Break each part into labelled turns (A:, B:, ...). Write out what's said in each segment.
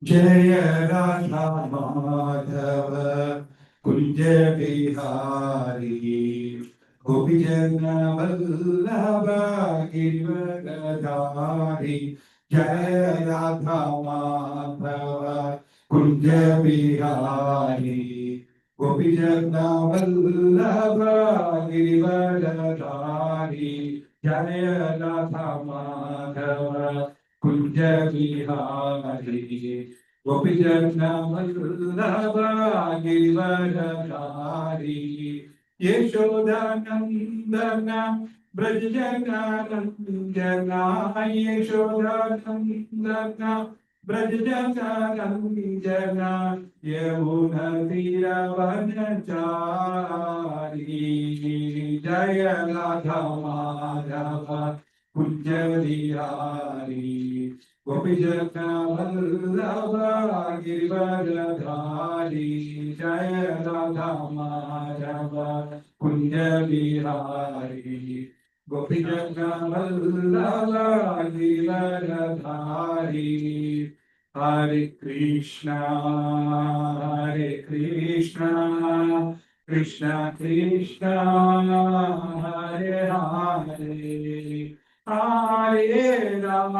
A: जय राधा माधव कुंज बिहारी गोपीजन वल्लभ गिरिवरधारी। जय राधा माधव कुंज बिहारी गोपीजन वल्लभ गिरिवरधारी। जय राधा माधव कुंज बिहारी गोपीजन वल्लभ गिरिवरधारी। यशोदानंदन ब्रज जनानंदना यशोदानंदन ब्रज जनानंदना यमुना तीरवनचारी। जय राधा माधव कुंज बिहारी गोपीजन वल्लभ गिरिवरधारी। जय राधा माधव कुंज बिहारी गोपीजन वल्लभ गिरिवरधारी। हरे Krishna Krishna Krishna Hare Hare Hare Ram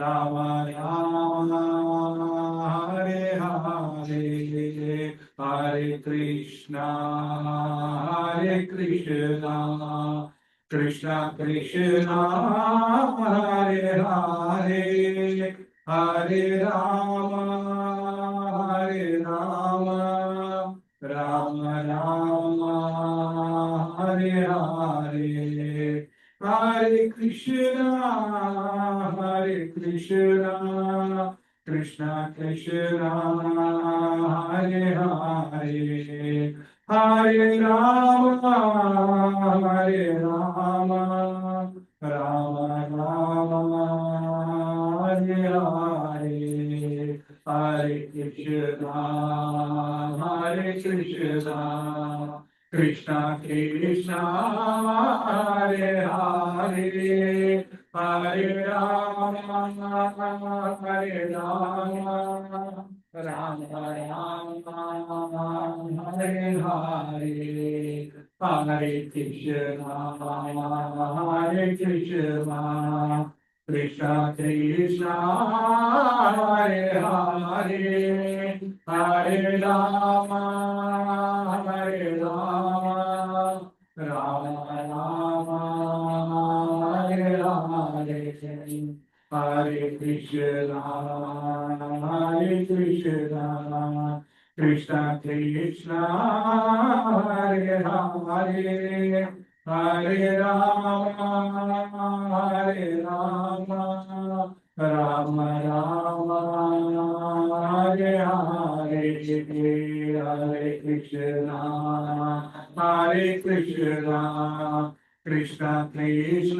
A: Ram Ram Hare Hare Hare Krishna Krishna Krishna Hare Hare Hare Ram Ram Ram Hare Hare Hare Krishna Krishna Krishna Hare Hare Hare Ram Ram Ram Hare Hare Hare Krishna Krishna Krishna Hare Hare Hare Ram Ram Ram Hare Hare Hare Krishna Krishna Krishna Hare Hare Hare Ram Ram Ram Hare Hare Hare Krishna Krishna Krishna Hare Hare Hare Ram Ram Ram Hare Hare Hare Krishna Krishna Krishna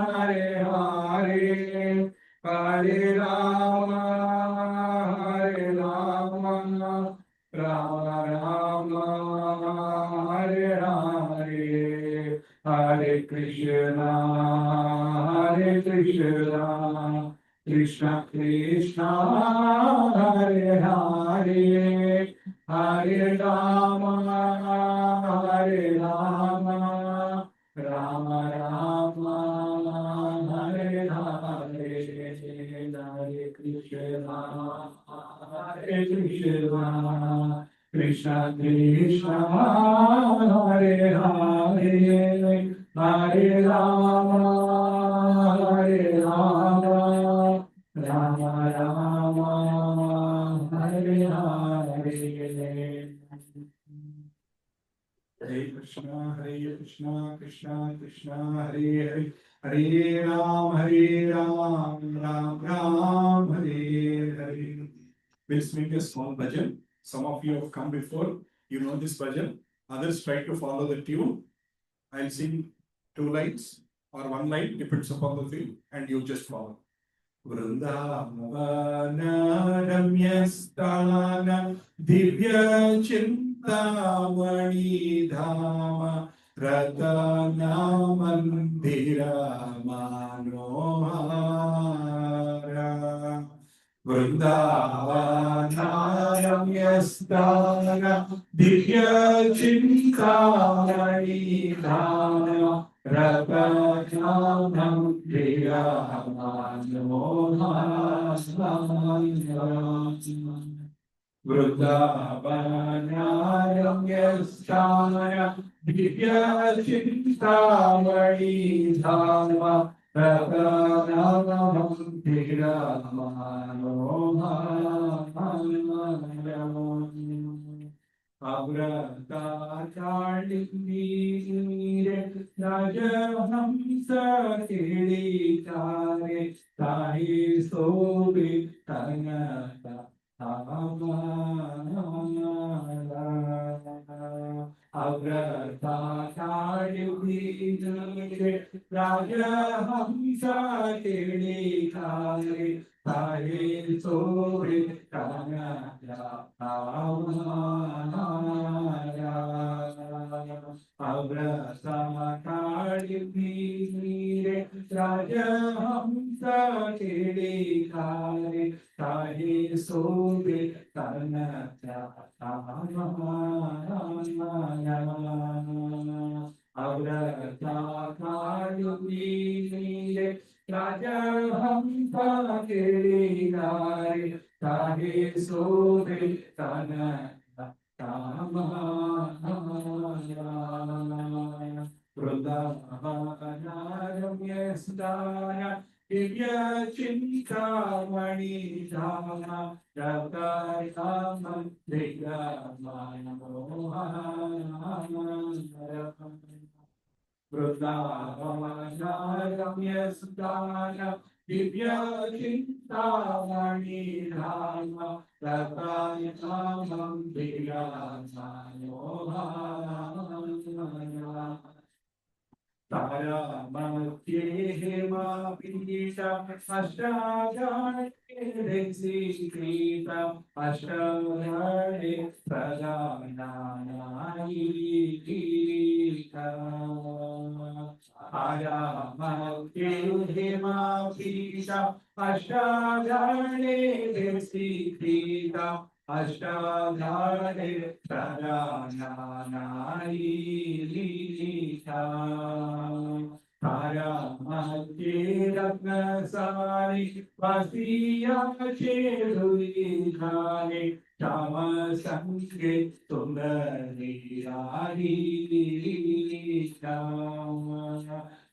A: Hare Hare Hare Ram Ram Ram Hare Hare Hare Krishna Krishna Krishna Hare Hare Hare Ram Ram Ram Hare Hare Hare Krishna Krishna Krishna Hare Hare Hare Ram Ram Ram Hare Hare Hare Krishna Krishna Krishna Hare Hare Hare Ram Ram Ram Hare Hare. We'll sing a small bhajan. Some of you have come before. You know this bhajan. Others try to follow the tune. I'll sing 2 lines or 1 line, depends upon the theme, and you just follow. Vrindavana ramyasthana divya chintamani dhama रत्नमन्दिरा मनोहारा वृन्दावनारम्यस्तार दिव्यचिन्तामणिधाम रत्नमन्दिरा मनोहारा वृन्दावनारम्यस्थाय दिव्यचिन्तामणिधाम रत्नमन्दिरमनोहारम् अव्रताचार्यवीरे राजहंस किरीटारे ताहि शोभितनता अव्रताचार्यवीरे राजहंस किरीटारे ताहि शोभितनता अव्रताचार्यवीरे राजहंस किरीटारे ताहि शोभितनता अव्रताचार्यवीरे राजहंस किरीटारे ताहि शोभितनता वृन्दावनारम्यस्थाय दिव्यचिन्तामणिधाम रत्नमन्दिरमनोहारम् वृन्दावनारम्यस्थाय दिव्यचिन्तामणिधाम रत्नमन्दिरमनोहारम् तारामध्ये हेमापीठ अष्टादशे श्रीकृत अष्टादशे प्रजानायिका तारामध्ये हेमापीठ अष्टादशे श्रीकृत अष्टादशे प्रजानायिका तारामध्ये रत्नसारि वसीयाचे दुर्गाने श्यामसंगे सुंदरी राधिका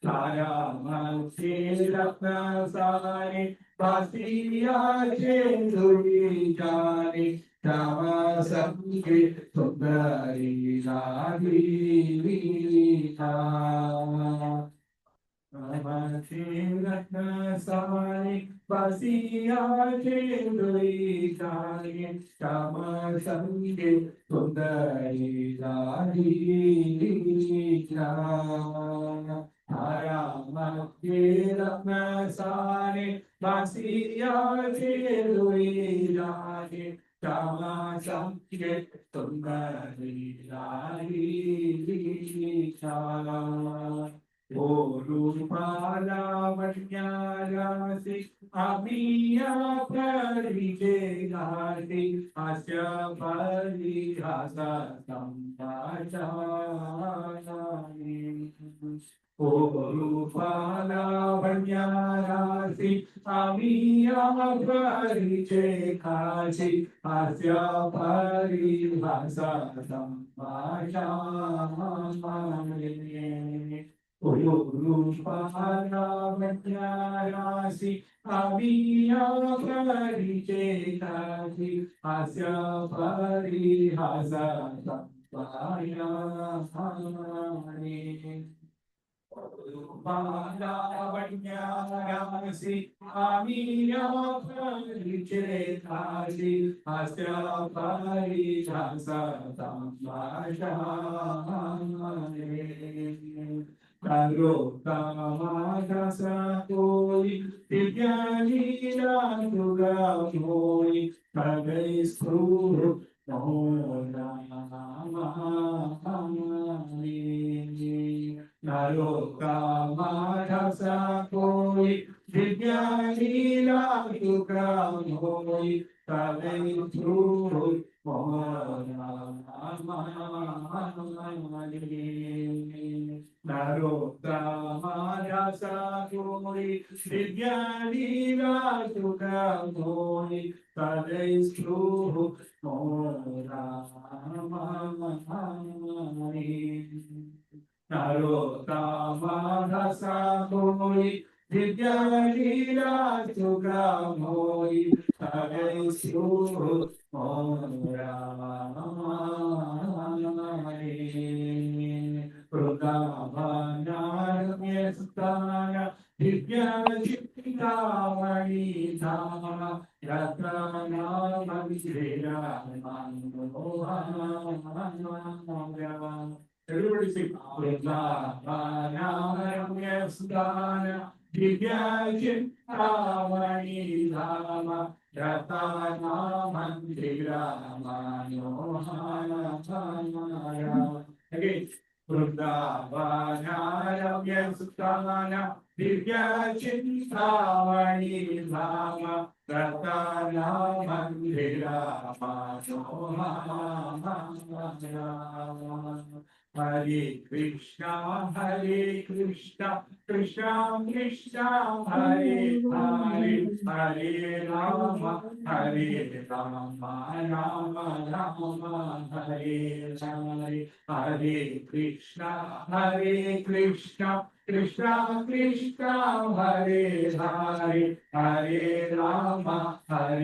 A: तारामध्ये रत्नसारि वसीयाचे दुर्गाने श्यामसंगे सुंदरी राधिका रत्नसारि वसीयाचे दुर्गाने श्यामसंगे सुंदरी राधिका तारामध्ये रत्नसारि वसीयाचे दुर्गाने श्यामसंगे सुंदरी राधिका ओ रूपालावण्यारासि अमीया परिचयासि अस्य परिहासा संभाषामि ओ रूपालावण्यारासि अमीया परिचयासि अस्य परिहासा संभाषामि रूपालावण्यारासि अमीया परिचयासि अस्य परिहासा संभाषामि रूपालावण्यारासि अमीया परिचयासि अस्य परिहासा संभाषामि Karokamagasa-koi, Divyani-rangura-koi, Kagay-skuru, Mohamani. Narottama Dasa Koi Vidya Leela Tukram Hoi Tave Thru Narottama Dasa Koi Vidya Leela Tukram Hoi Tave Thru Narottama Dasa Koi Vidya Leela Tukram Hoi Tave Thru Vrindavanaranyastana Divyajitavani Dhama Yatranam Everybody sing. Vrindavanaranyastana Divyajitavani Dhama Again, Vrindavanaranyastana Divyajitavani Dhama Ratana Mandira Manohara Hare Krishna, Krishna Krishna, Hare Hare, Hare Rama, Rama Rama, Hare Hare, Hare Krishna, Krishna Krishna Krishna, Hare Hare, Hare Rama, Rama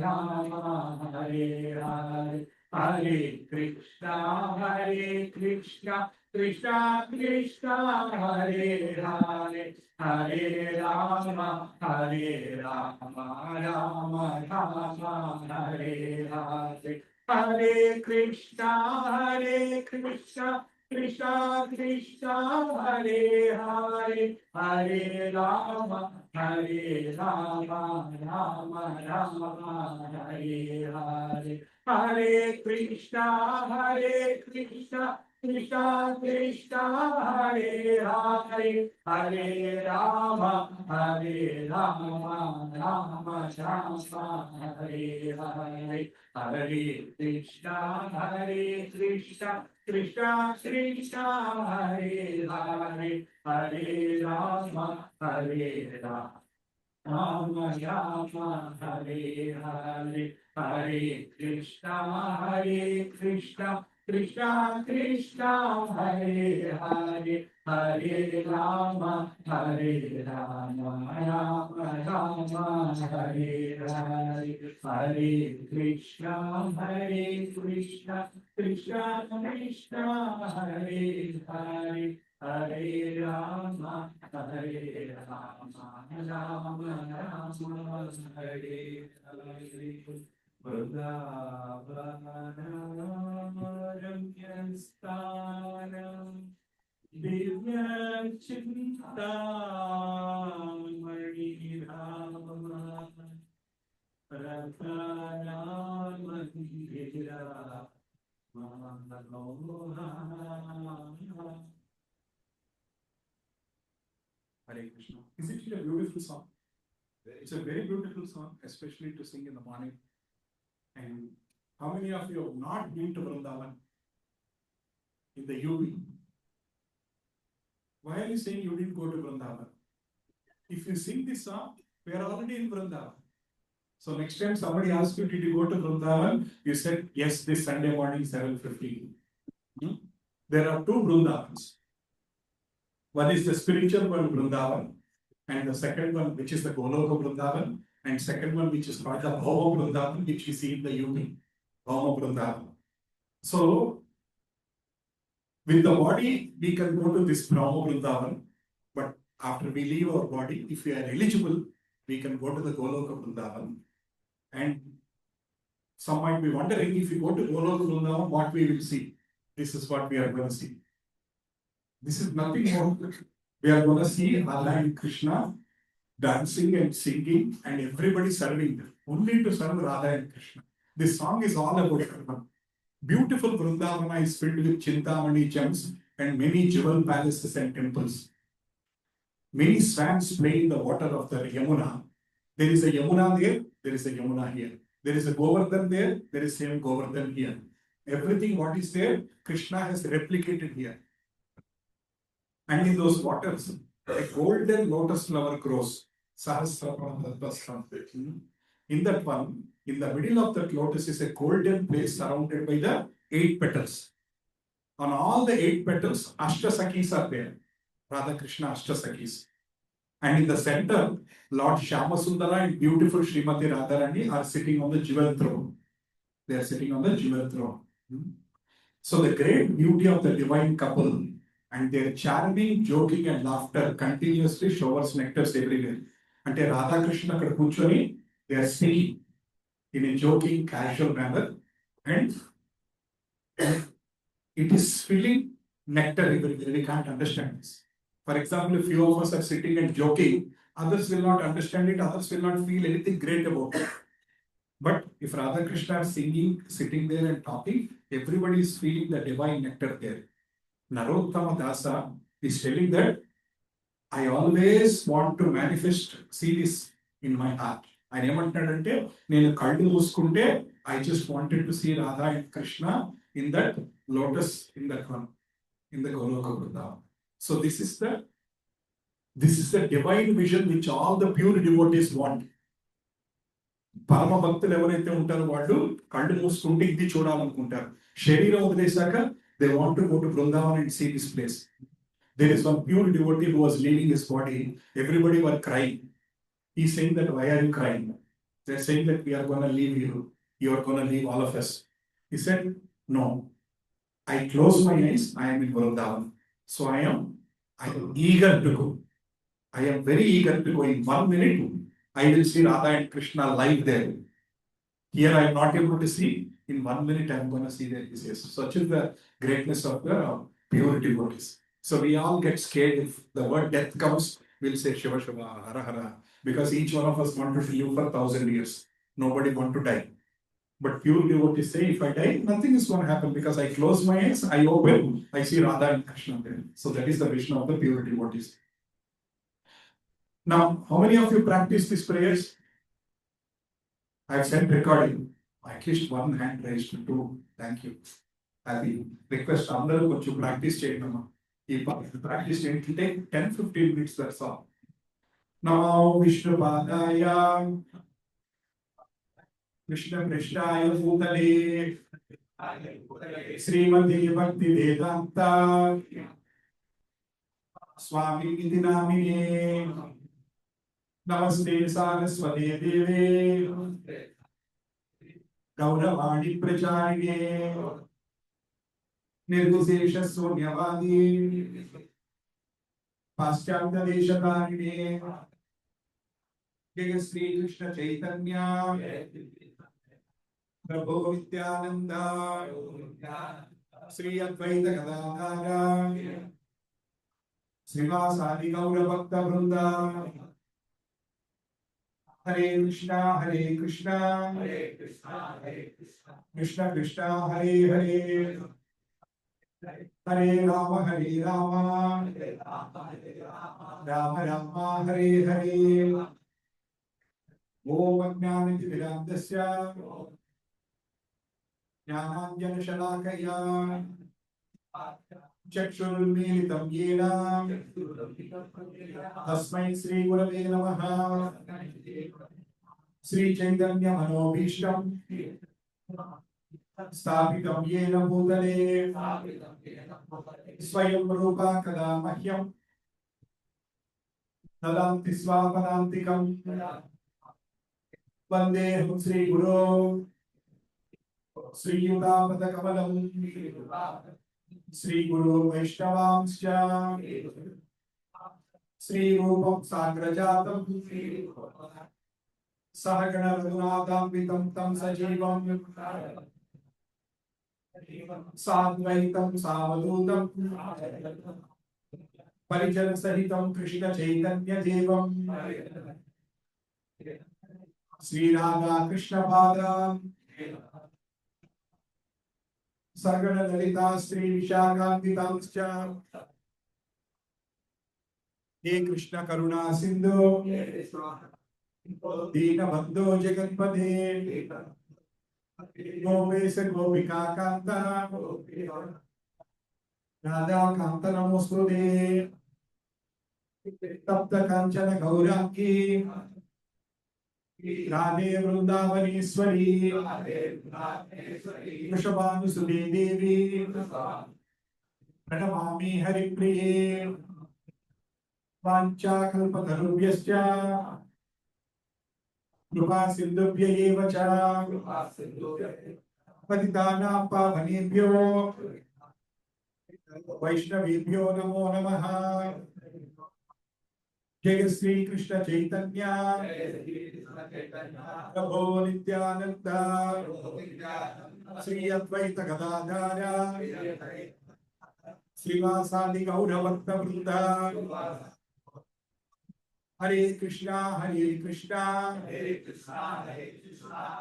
A: Rama, Hare Hare. Hare Krishna, Krishna Krishna, Hare Hare, Hare Rama, Rama Rama, Hare Hare. Hare Krishna, Krishna Krishna, Hare Hare, Hare Rama, Rama Rama, Hare Hare. Hare Krishna, Krishna Krishna, Hare Hare, Hare Rama, Rama Rama, Hare Hare. Hare Krishna, Krishna Krishna, Hare Hare, Hare Rama, Rama Rama, Hare Hare. Hare Krishna, Krishna Krishna, Hare Hare, Hare Rama, Rama Rama, Hare Hare. Hare Krishna, Krishna Krishna, Hare Hare, Hare Rama, Rama Rama, Hare Hare. Vrindavanaranyasthanam Divyachintamaniram Ratnamandira Manohara. Hare Krishna. Isn't it a beautiful song? It's a very beautiful song, especially to sing in the morning. And how many of you have not been to Vrindavan in the UP? Why are you saying you didn't go to Vrindavan? If you sing this song, we are already in Vrindavan. So next time somebody asks you, did you go to Vrindavan? You said, yes, this Sunday morning, 7:15. There are two Vrindavans. One is the spiritual one, Vrindavan, and the second one, which is the Goloka Vrindavan, and second one, which is called the Bhava Vrindavan, which we see in the UP, Bhava Vrindavan. So, with the body, we can go to this Bhava Vrindavan, but after we leave our body, if we are eligible, we can go to the Goloka Vrindavan. And some might be wondering, if we go to Goloka Vrindavan, what we will see. This is what we are going to see. This is nothing more. We are going to see Allah and Krishna dancing and singing and everybody serving them. Only to serve Radha and Krishna. This song is all about Krishna. Beautiful Vrindavana is filled with Chintamani gems and many jewel palaces and temples. Many swans play in the water of the Yamuna. There is a Yamuna there, there is a Yamuna here. There is a Govardhan there, there is same Govardhan here. Everything what is there, Krishna has replicated here. And in those waters, a golden lotus flower grows. In that one, in the middle of that lotus is a golden place surrounded by the 8 petals. On all the 8 petals, Ashtasakis are there. Radha Krishna Ashtasakis. And in the center, Lord Shyamasundara and beautiful Srimati Radharani are sitting on the jewel throne. They are sitting on the jewel throne. So the great beauty of the divine couple and their charming joking and laughter continuously showers nectars everywhere. Ante Radha Krishna akkada kunchoni, they are singing in a joking, casual manner, and it is filling nectar everywhere. We can't understand this. For example, if few of us are sitting and joking, others will not understand it, others will not feel anything great about it. But if Radha Krishna are singing, sitting there and talking, everybody is feeling the divine nectar there. Narottama Dasa is telling that I always want to manifest, see this in my heart. I ఏమంటాడంటే నేను కళ్ళు మూసుకుంటే I just wanted to see Radha and Krishna in that lotus, in that one, in the Goloka Vrindavan. So this is the divine vision which all the pure devotees want. పరమ భక్తులు ఎవరైతే ఉంటారో వాళ్ళు కళ్ళు మూసుకుంటే ఇది చూడాలనుకుంటారు. శరీరం వదిలేశాక they want to go to Vrindavan and see this place. There is one pure devotee who was leaving his body. Everybody were crying. He's saying that, why are you crying? They're saying that we are going to leave you. You are going to leave all of us. He said, no. I close my eyes. I am in Vrindavan. So I am eager to go. I am very eager to go. In 1 minute, I will see Radha and Krishna live there. Here I am not able to see. In 1 minute, I am going to see their faces. Such is the greatness of the pure devotees. So we all get scared if the word death comes. We'll say Shiva Shiva, Hara Hara, because each one of us wanted to live for 1,000 years. Nobody want to die. But pure devotees say, if I die, nothing is going to happen because I close my eyes, I open, I see Radha and Krishna there. So that is the vision of the pure devotees. Now, how many of you practice these prayers? I have sent recording. At least one hand raised, 2. Thank you. I request అందరూ కొంచెం practice చేయండి అమ్మా. ఈ practice చేయండి, take 10-15 minutes, that's all. నమో విష్ణుపాదాయ విష్ణుప్రష్టాయ భూతలే శ్రీమతి భక్తి వేదాంత స్వామి ఇతి నామినే నమస్తే సారస్వతే దేవే గౌరవాణి ప్రచారిణే నిర్విశేష శూన్యవాది పాశ్చాత్య దేశకారిణే జయ శ్రీ కృష్ణ చైతన్య ప్రభు నిత్యానంద శ్రీ అద్వైత గదాధర శ్రీవాసాది గౌర భక్త బృంద హరే కృష్ణ కృష్ణ కృష్ణ హరే హరే హరే రామ రామ రామ హరే హరే ఓం అజ్ఞానతిమిరాంధస్య జ్ఞానాంజనశలాకయా చక్షురున్మీలితం యేన తస్మై శ్రీ గురవే నమః శ్రీ చైతన్య మనోభీష్టం స్థాపితం యేన భూతలే స్వయం రూపా కదా మహ్యం దదాంతి స్వాపదాంతికం వందేహం శ్రీ గురో శ్రీయుతాపదకమలం శ్రీ గురు వైష్ణవాంశ్చ శ్రీ రూపం సాగ్రజాతం సహగణ రఘునాథాన్వితం తం సజీవం సాద్వైతం సావధూతం పరిజన సహితం కృష్ణ చైతన్య దేవం శ్రీ రాధా కృష్ణ పాద Sagana Lalita Sri Vishakantitamscha He Krishna Karuna Sindhu Dina Bandhu Jaganpade Gopesa Gopika Kanta Radha Kanta Namostude Tapta Kanchana Gaurangi Radhe Vrindavaneshwari Vrishabhanusudi Devi Pranamami Haripriye Vancha Kalpatarubhyascha Krupa Sindhubhya eva cha Patitanam Pavanebhyo Vaishnavebhyo Namo Namaha Jai Sri Krishna Chaitanya Prabhu Nityananda Sri Advaita Gadadhara Srivasadi Gauravarta Vrinda Hare Krishna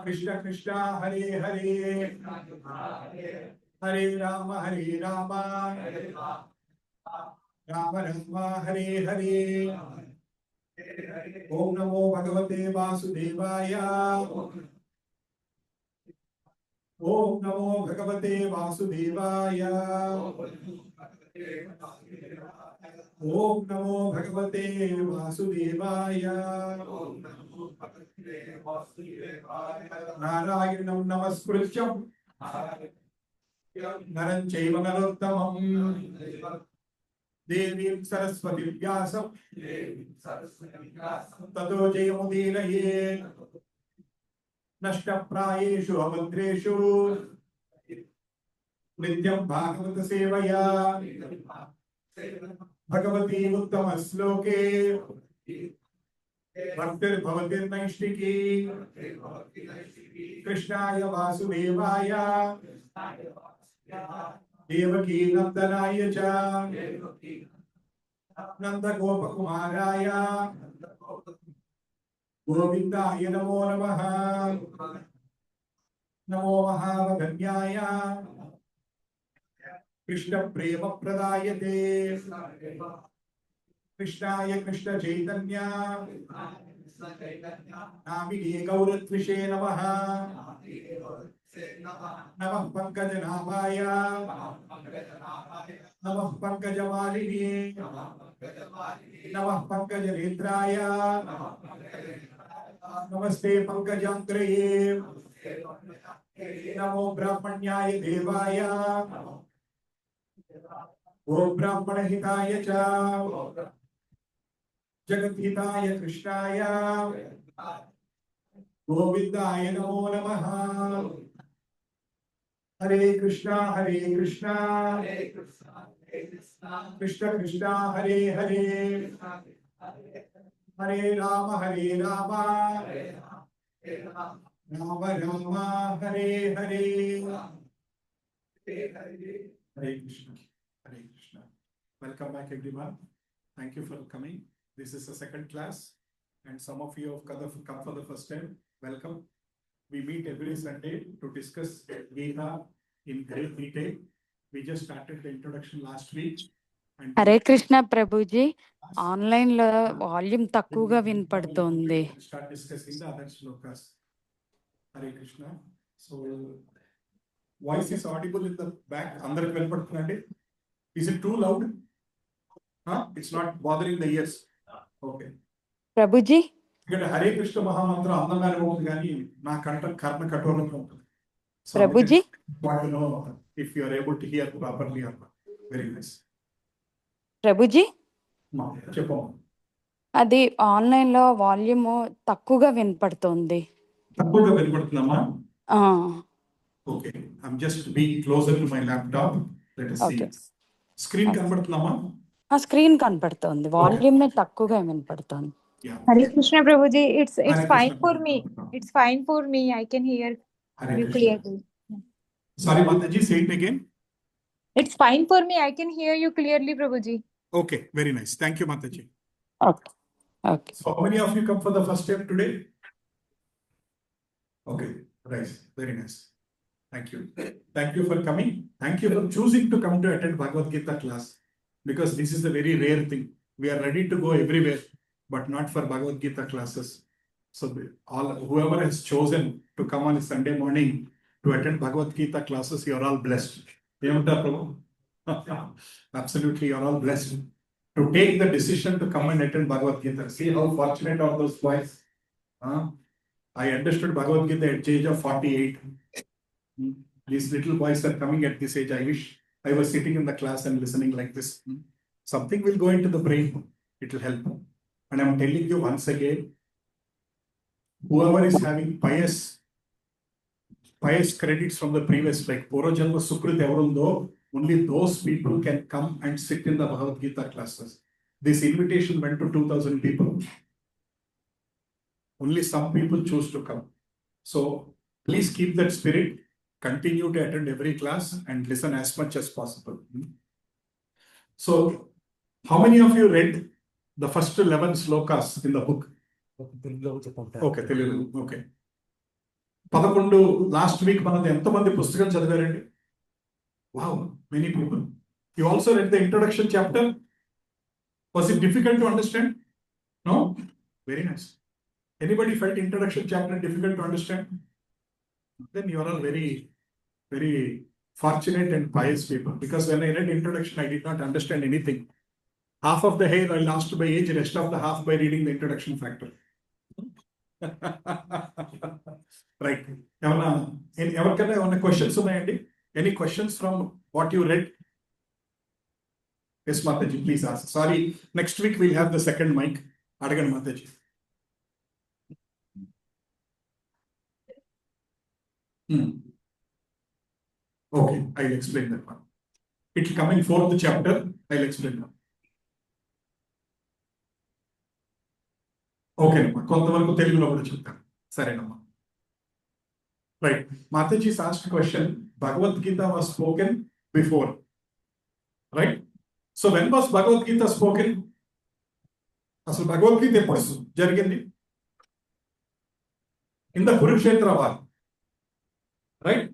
A: Krishna Krishna Hare Hare Hare Rama Rama Rama Hare Hare Om Namo Bhagavate Vasudevaya Om Namo Bhagavate Vasudevaya Om Namo Bhagavate Vasudevaya Narayanam Namaskrutyam Naran Chaiva Narottamam Devim Saraswati Vyasam Tato Jayamudiraye Nashtaprayeshu Abhadreshu Nityam Bhagavata Sevaya Bhagavati Uttama Sloke Bhaktir Bhavatir Naishtiki Krishnaya Vasudevaya Devaki Nandanaya cha Nanda Gopa Kumaraya Govindaya Namo Namaha Namo Mahavaganyaya Krishna Prema Pradayate Krishnaya Krishna Chaitanya Namige Gauratvishe Namaha Namah Pankajanamaya Namah Pankajamalini Namah Pankajanetraya Namaste Pankajantraye Namo Brahmanyaya Devaya Om Brahmana Hitaya cha Jagat Hitaya Krishnaya Govindaya Namo Namaha Hare Krishna Krishna Krishna Hare Hare Hare Rama Rama Rama Hare Hare Hare Krishna. Welcome back, everyone. Thank you for coming. This is the second class, and some of you have come for the first time. Welcome. We meet every Sunday to discuss Gita in great detail. We just started the introduction last week.
B: Hare Krishna Prabhuji, online lo volume takkuga vinpadutundi.
A: Start discussing the other slokas. Hare Krishna. So voice is audible in the back. Andariki vinpadutundi. Is it too loud? It's not bothering the ears. Okay.
B: Prabhuji?
A: ఇక్కడ హరే కృష్ణ మహామంత్రం అందంగానే ఉంటుంది కానీ నా కంట కర్ణ కఠోరంగా ఉంటుంది.
B: Prabhuji?
A: Want to know if you are able to hear properly or not. Very nice.
B: Prabhuji?
A: చెప్పు.
B: అది ఆన్లైన్ లో వాల్యూమ్ తక్కువగా వినపడుతుంది.
A: తక్కువగా వినపడుతుందమ్మా? Okay. I'm just being closer to my laptop. Let us see. Screen కనబడుతుందమ్మా?
B: స్క్రీన్ కనపడుతుంది. Volume తక్కువగా వినపడుతుంది.
C: Hare Krishna Prabhuji, it's fine for me. It's fine for me. I can hear you clearly.
A: Sorry, Mataji, say it again.
C: It's fine for me. I can hear you clearly, Prabhuji.
A: Okay, very nice. Thank you, Mataji.
B: Okay.
A: So how many of you come for the first time today? Okay, nice. Very nice. Thank you. Thank you for coming. Thank you for choosing to come to attend Bhagavad Gita class, because this is a very rare thing. We are ready to go everywhere, but not for Bhagavad Gita classes. So whoever has chosen to come on a Sunday morning to attend Bhagavad Gita classes, you are all blessed. Absolutely, you are all blessed to take the decision to come and attend Bhagavad Gita. See how fortunate are those boys. I understood Bhagavad Gita at the age of 48. These little boys are coming at this age. I wish I was sitting in the class and listening like this. Something will go into the brain. It will help. And I'm telling you once again, whoever is having pious credits from the previous, like Porojanma Sukrit Evarundo, only those people can come and sit in the Bhagavad Gita classes. This invitation went to 2,000 people. Only some people choose to come. So please keep that spirit. Continue to attend every class and listen as much as possible. So, how many of you read the first 11 slokas in the book? Okay, Telugu. Okay. 11 last week manadi entamandi pustakam chadivarandi? Wow, many people. You also read the introduction chapter? Was it difficult to understand? No? Very nice. Anybody felt introduction chapter difficult to understand? Then you are all very fortunate and pious people, because when I read introduction, I did not understand anything. Half of the hair I lost by age, rest of the half by reading the introduction factor. Right. Questions? Any questions from what you read? Yes, Mataji, please ask. Sorry, next week we'll have the second mic. Adagan Mataji. Okay, I'll explain that one. It will come in 4th chapter. I'll explain that. Okay, కొంతవరకు తెలుగులో కూడా చెప్తాను. సరేనమ్మా. Right. Mataji's asked a question. Bhagavad Gita was spoken before. Right? So when was Bhagavad Gita spoken? అసలు భగవద్గీత ఎప్పుడు జరిగింది? In the Kurukshetra war. Right?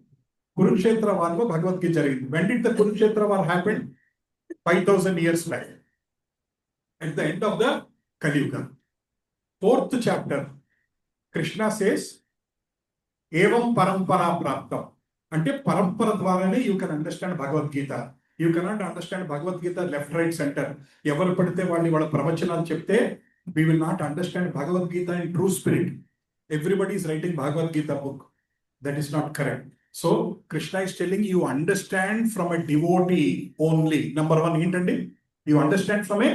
A: Kurukshetra war లో భగవద్గీత జరిగింది. When did the Kurukshetra war happen? 5,000 years back. At the end of the Kali Yuga. 4th chapter, Krishna says, Evam parampara praptam. Ante parampara dwarane you can understand Bhagavad Gita. You cannot understand Bhagavad Gita left, right, center. Evaru padithe valli valla pravachanalu chepte, we will not understand Bhagavad Gita in true spirit. Everybody is writing Bhagavad Gita book. That is not correct. So Krishna is telling you understand from a devotee only. Number one, ఏంటండి? You understand from a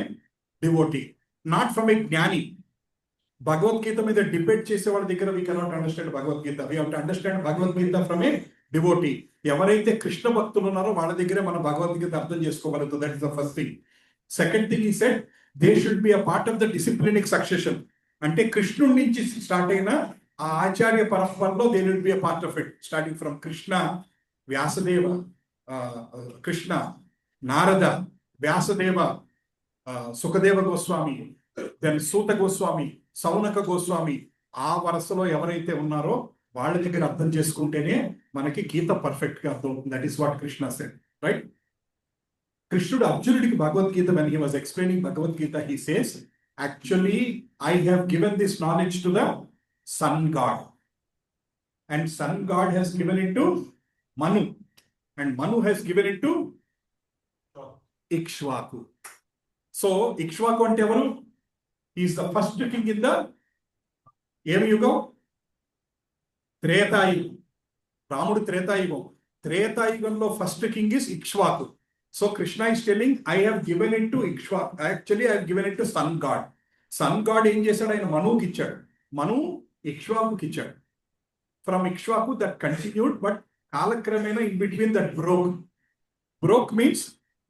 A: devotee, not from a జ్ఞాని. భగవద్గీత మీద debate చేసే వాళ్ళ దగ్గర we cannot understand Bhagavad Gita. We have to understand Bhagavad Gita from a devotee. ఎవరైతే కృష్ణ భక్తులు ఉన్నారో వాళ్ళ దగ్గరే మన భగవద్గీత అర్థం చేసుకోగలుగుతాం. That is the first thing. Second thing he said, they should be a part of the disciplinic succession. అంటే కృష్ణుడి నుంచి స్టార్ట్ అయిన ఆ ఆచార్య పరంపరలో they will be a part of it. Starting from Krishna, Vyasadeva, Krishna, Narada, Vyasadeva, Sukadeva Goswami, then Suta Goswami, Saunaka Goswami, ఆ వరుసలో ఎవరైతే ఉన్నారో వాళ్ళ దగ్గర అర్థం చేసుకుంటేనే మనకి గీత పర్ఫెక్ట్ గా అర్థం అవుతుంది. That is what Krishna said, right? కృష్ణుడు అర్జునుడికి Bhagavad Gita when he was explaining Bhagavad Gita, he says, actually I have given this knowledge to the sun god, and sun god has given it to Manu, and Manu has given it to Ikshvaku. So Ikshvaku ante evaru? He is the first king in the ఏమి యుగం? త్రేతాయుగం. రాముడు త్రేతాయుగం. త్రేతాయుగంలో first king is Ikshvaku. So Krishna is telling, I have given it to Ikshvaku. Actually I have given it to sun god. Sun god ఏం చేశాడు? ఆయన మనువుకి ఇచ్చాడు. మను ఇక్ష్వాకుకి ఇచ్చాడు. From Ikshvaku that continued, but కాలక్రమేణా in between that broke. Broke means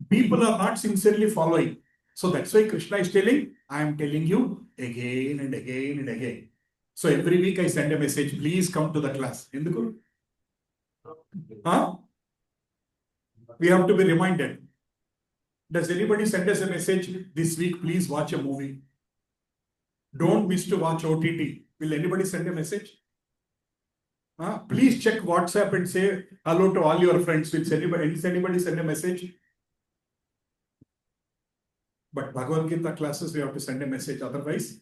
A: people are not sincerely following. So that's why Krishna is telling, I am telling you again and again and again. So every week I send a message, please come to the class. Enduku? We have to be reminded. Does anybody send us a message this week, please watch a movie? Don't miss to watch OTT. Will anybody send a message? Please check WhatsApp and say hello to all your friends. Will anybody send a message? But Bhagavad Gita classes, we have to send a message. Otherwise,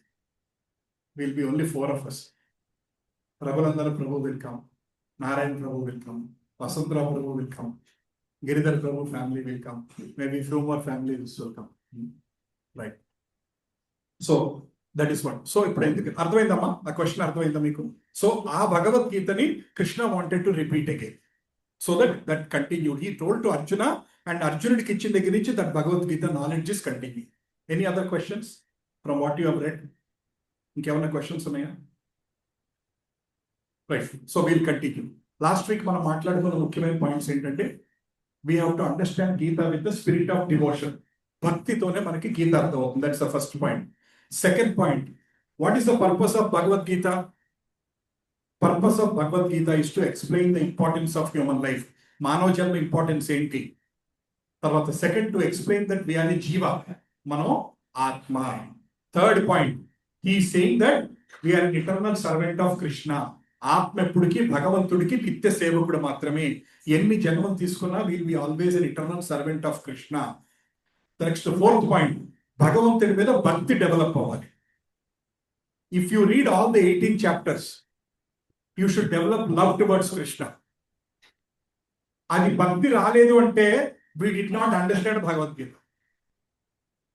A: we'll be only 4 of us. Raghulandara Prabhu will come. Narayan Prabhu will come. Vasantra Prabhu will come. Giridhar Prabhu family will come. Maybe few more families will come. Right. So that is one. So ఇప్పుడు ఎందుకు అర్థమైందమ్మా ఆ question అర్థమైందా మీకు? So ఆ భగవద్గీతని Krishna wanted to repeat again so that continued. He told to Arjuna and అర్జునుడికి ఇచ్చిన దగ్గర నుంచి that Bhagavad Gita knowledge is continue. Any other questions from what you have read? ఇంకేమైనా క్వశ్చన్స్ ఉన్నాయా? Right. So we'll continue. Last week మనం మాట్లాడుకున్న ముఖ్యమైన పాయింట్స్ ఏంటంటే we have to understand Gita with the spirit of devotion. భక్తితోనే మనకి గీత అర్థం అవుతుంది. That's the first point. Second point, what is the purpose of Bhagavad Gita? Purpose of Bhagavad Gita is to explain the importance of human life. Manav janma importance enti. Tarvata second, to explain that we are a jiva, mano atma. Third point, he is saying that we are an eternal servant of Krishna. Atma epudiki Bhagavantudiki nitya sevakudu matrame. Enni janmam తీసుకున్నా we will be always an eternal servant of Krishna. Next, fourth point, భగవంతుడి మీద భక్తి develop అవ్వాలి. If you read all the 18 chapters, you should develop love towards Krishna. అది భక్తి రాలేదు అంటే we did not understand Bhagavad Gita.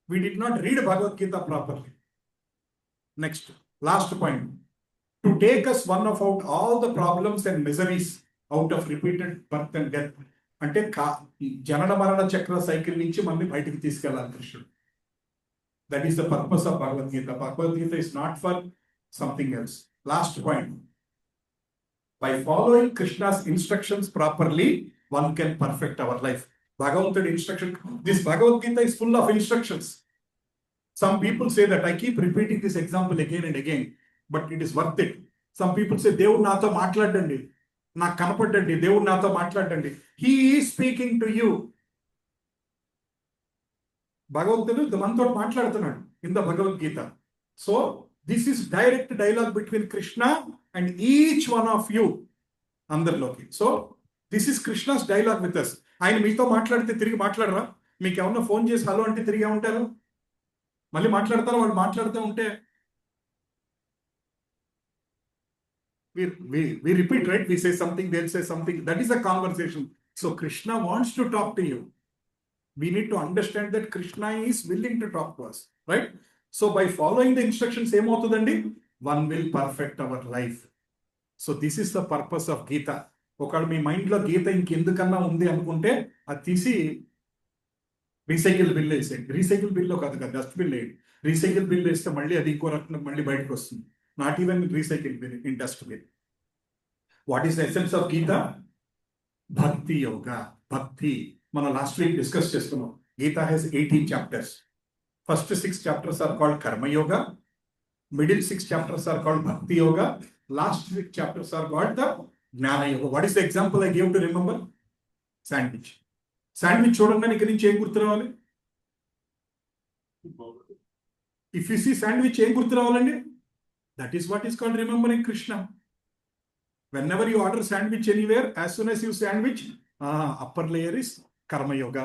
A: We did not read Bhagavad Gita properly. Next last point, to take us one of out all the problems and miseries out of repeated birth and death. అంటే జనన మరణ చక్ర cycle నుంచి మనల్ని బయటికి తీసుకెళ్ళాలి కృష్ణుడు. That is the purpose of Bhagavad Gita. Bhagavad Gita is not for something else. Last point. By following Krishna's instructions properly, one can perfect our life. Bhagavad instruction. This Bhagavad Gita is full of instructions. Some people say that I keep repeating this example again and again, but it is worth it. Some people say, Devudu nato maatladandi, నాకు కనపడ్డండి, దేవుడు నాతో మాట్లాడండి. He is speaking to you. భగవంతుడు మనతో మాట్లాడుతున్నాడు in the Bhagavad Gita. So this is direct dialogue between Krishna and each one of you అందరిలోకి. So this is Krishna's dialogue with us. ఆయన మీతో మాట్లాడితే తిరిగి మాట్లాడరా? మీకు ఏమన్నా ఫోన్ చేసి హలో అంటే తిరిగి ఉంటారు, మళ్ళీ మాట్లాడతారు. వాళ్ళు మాట్లాడుతూ ఉంటే we repeat, right? We say something, they'll say something. That is a conversation. So Krishna wants to talk to you. We need to understand that Krishna is willing to talk to us, right? So by following the instructions, one will perfect our life. So this is the purpose of Gita. ఒకవేళ మీ మైండ్లో గీత ఇంకెందుకన్నా ఉంది అనుకుంటే అది తీసి recycle bill వేసేయండి. Recycle బిల్లో కాదు కదా, డస్ట్బిన్ వేయండి. రీసైకిల్ బిల్ వేస్తే మళ్ళీ అది ఇంకో రకంగా మళ్ళీ బయటకు వస్తుంది. Not even recycle bin, in dustbin. What is the essence of Gita? Bhakti yoga. భక్తి మనం లాస్ట్ వీక్ డిస్కస్ చేసుకున్నాం. Gita has 18 chapters. First 6 chapters are called Karma Yoga. Middle 6 chapters are called Bhakti Yoga. Last 6 chapters are called the Jnana Yoga. What is the example I gave to remember? Sandwich. Sandwich చూడంగానే ఇక్కడ నుంచి ఏం గుర్తు రావాలి? If you see sandwich, ఏం గుర్తు రావాలండి? That is what is called remembering Krishna. Whenever you order sandwich anywhere, as soon as you sandwich, upper layer is Karma Yoga,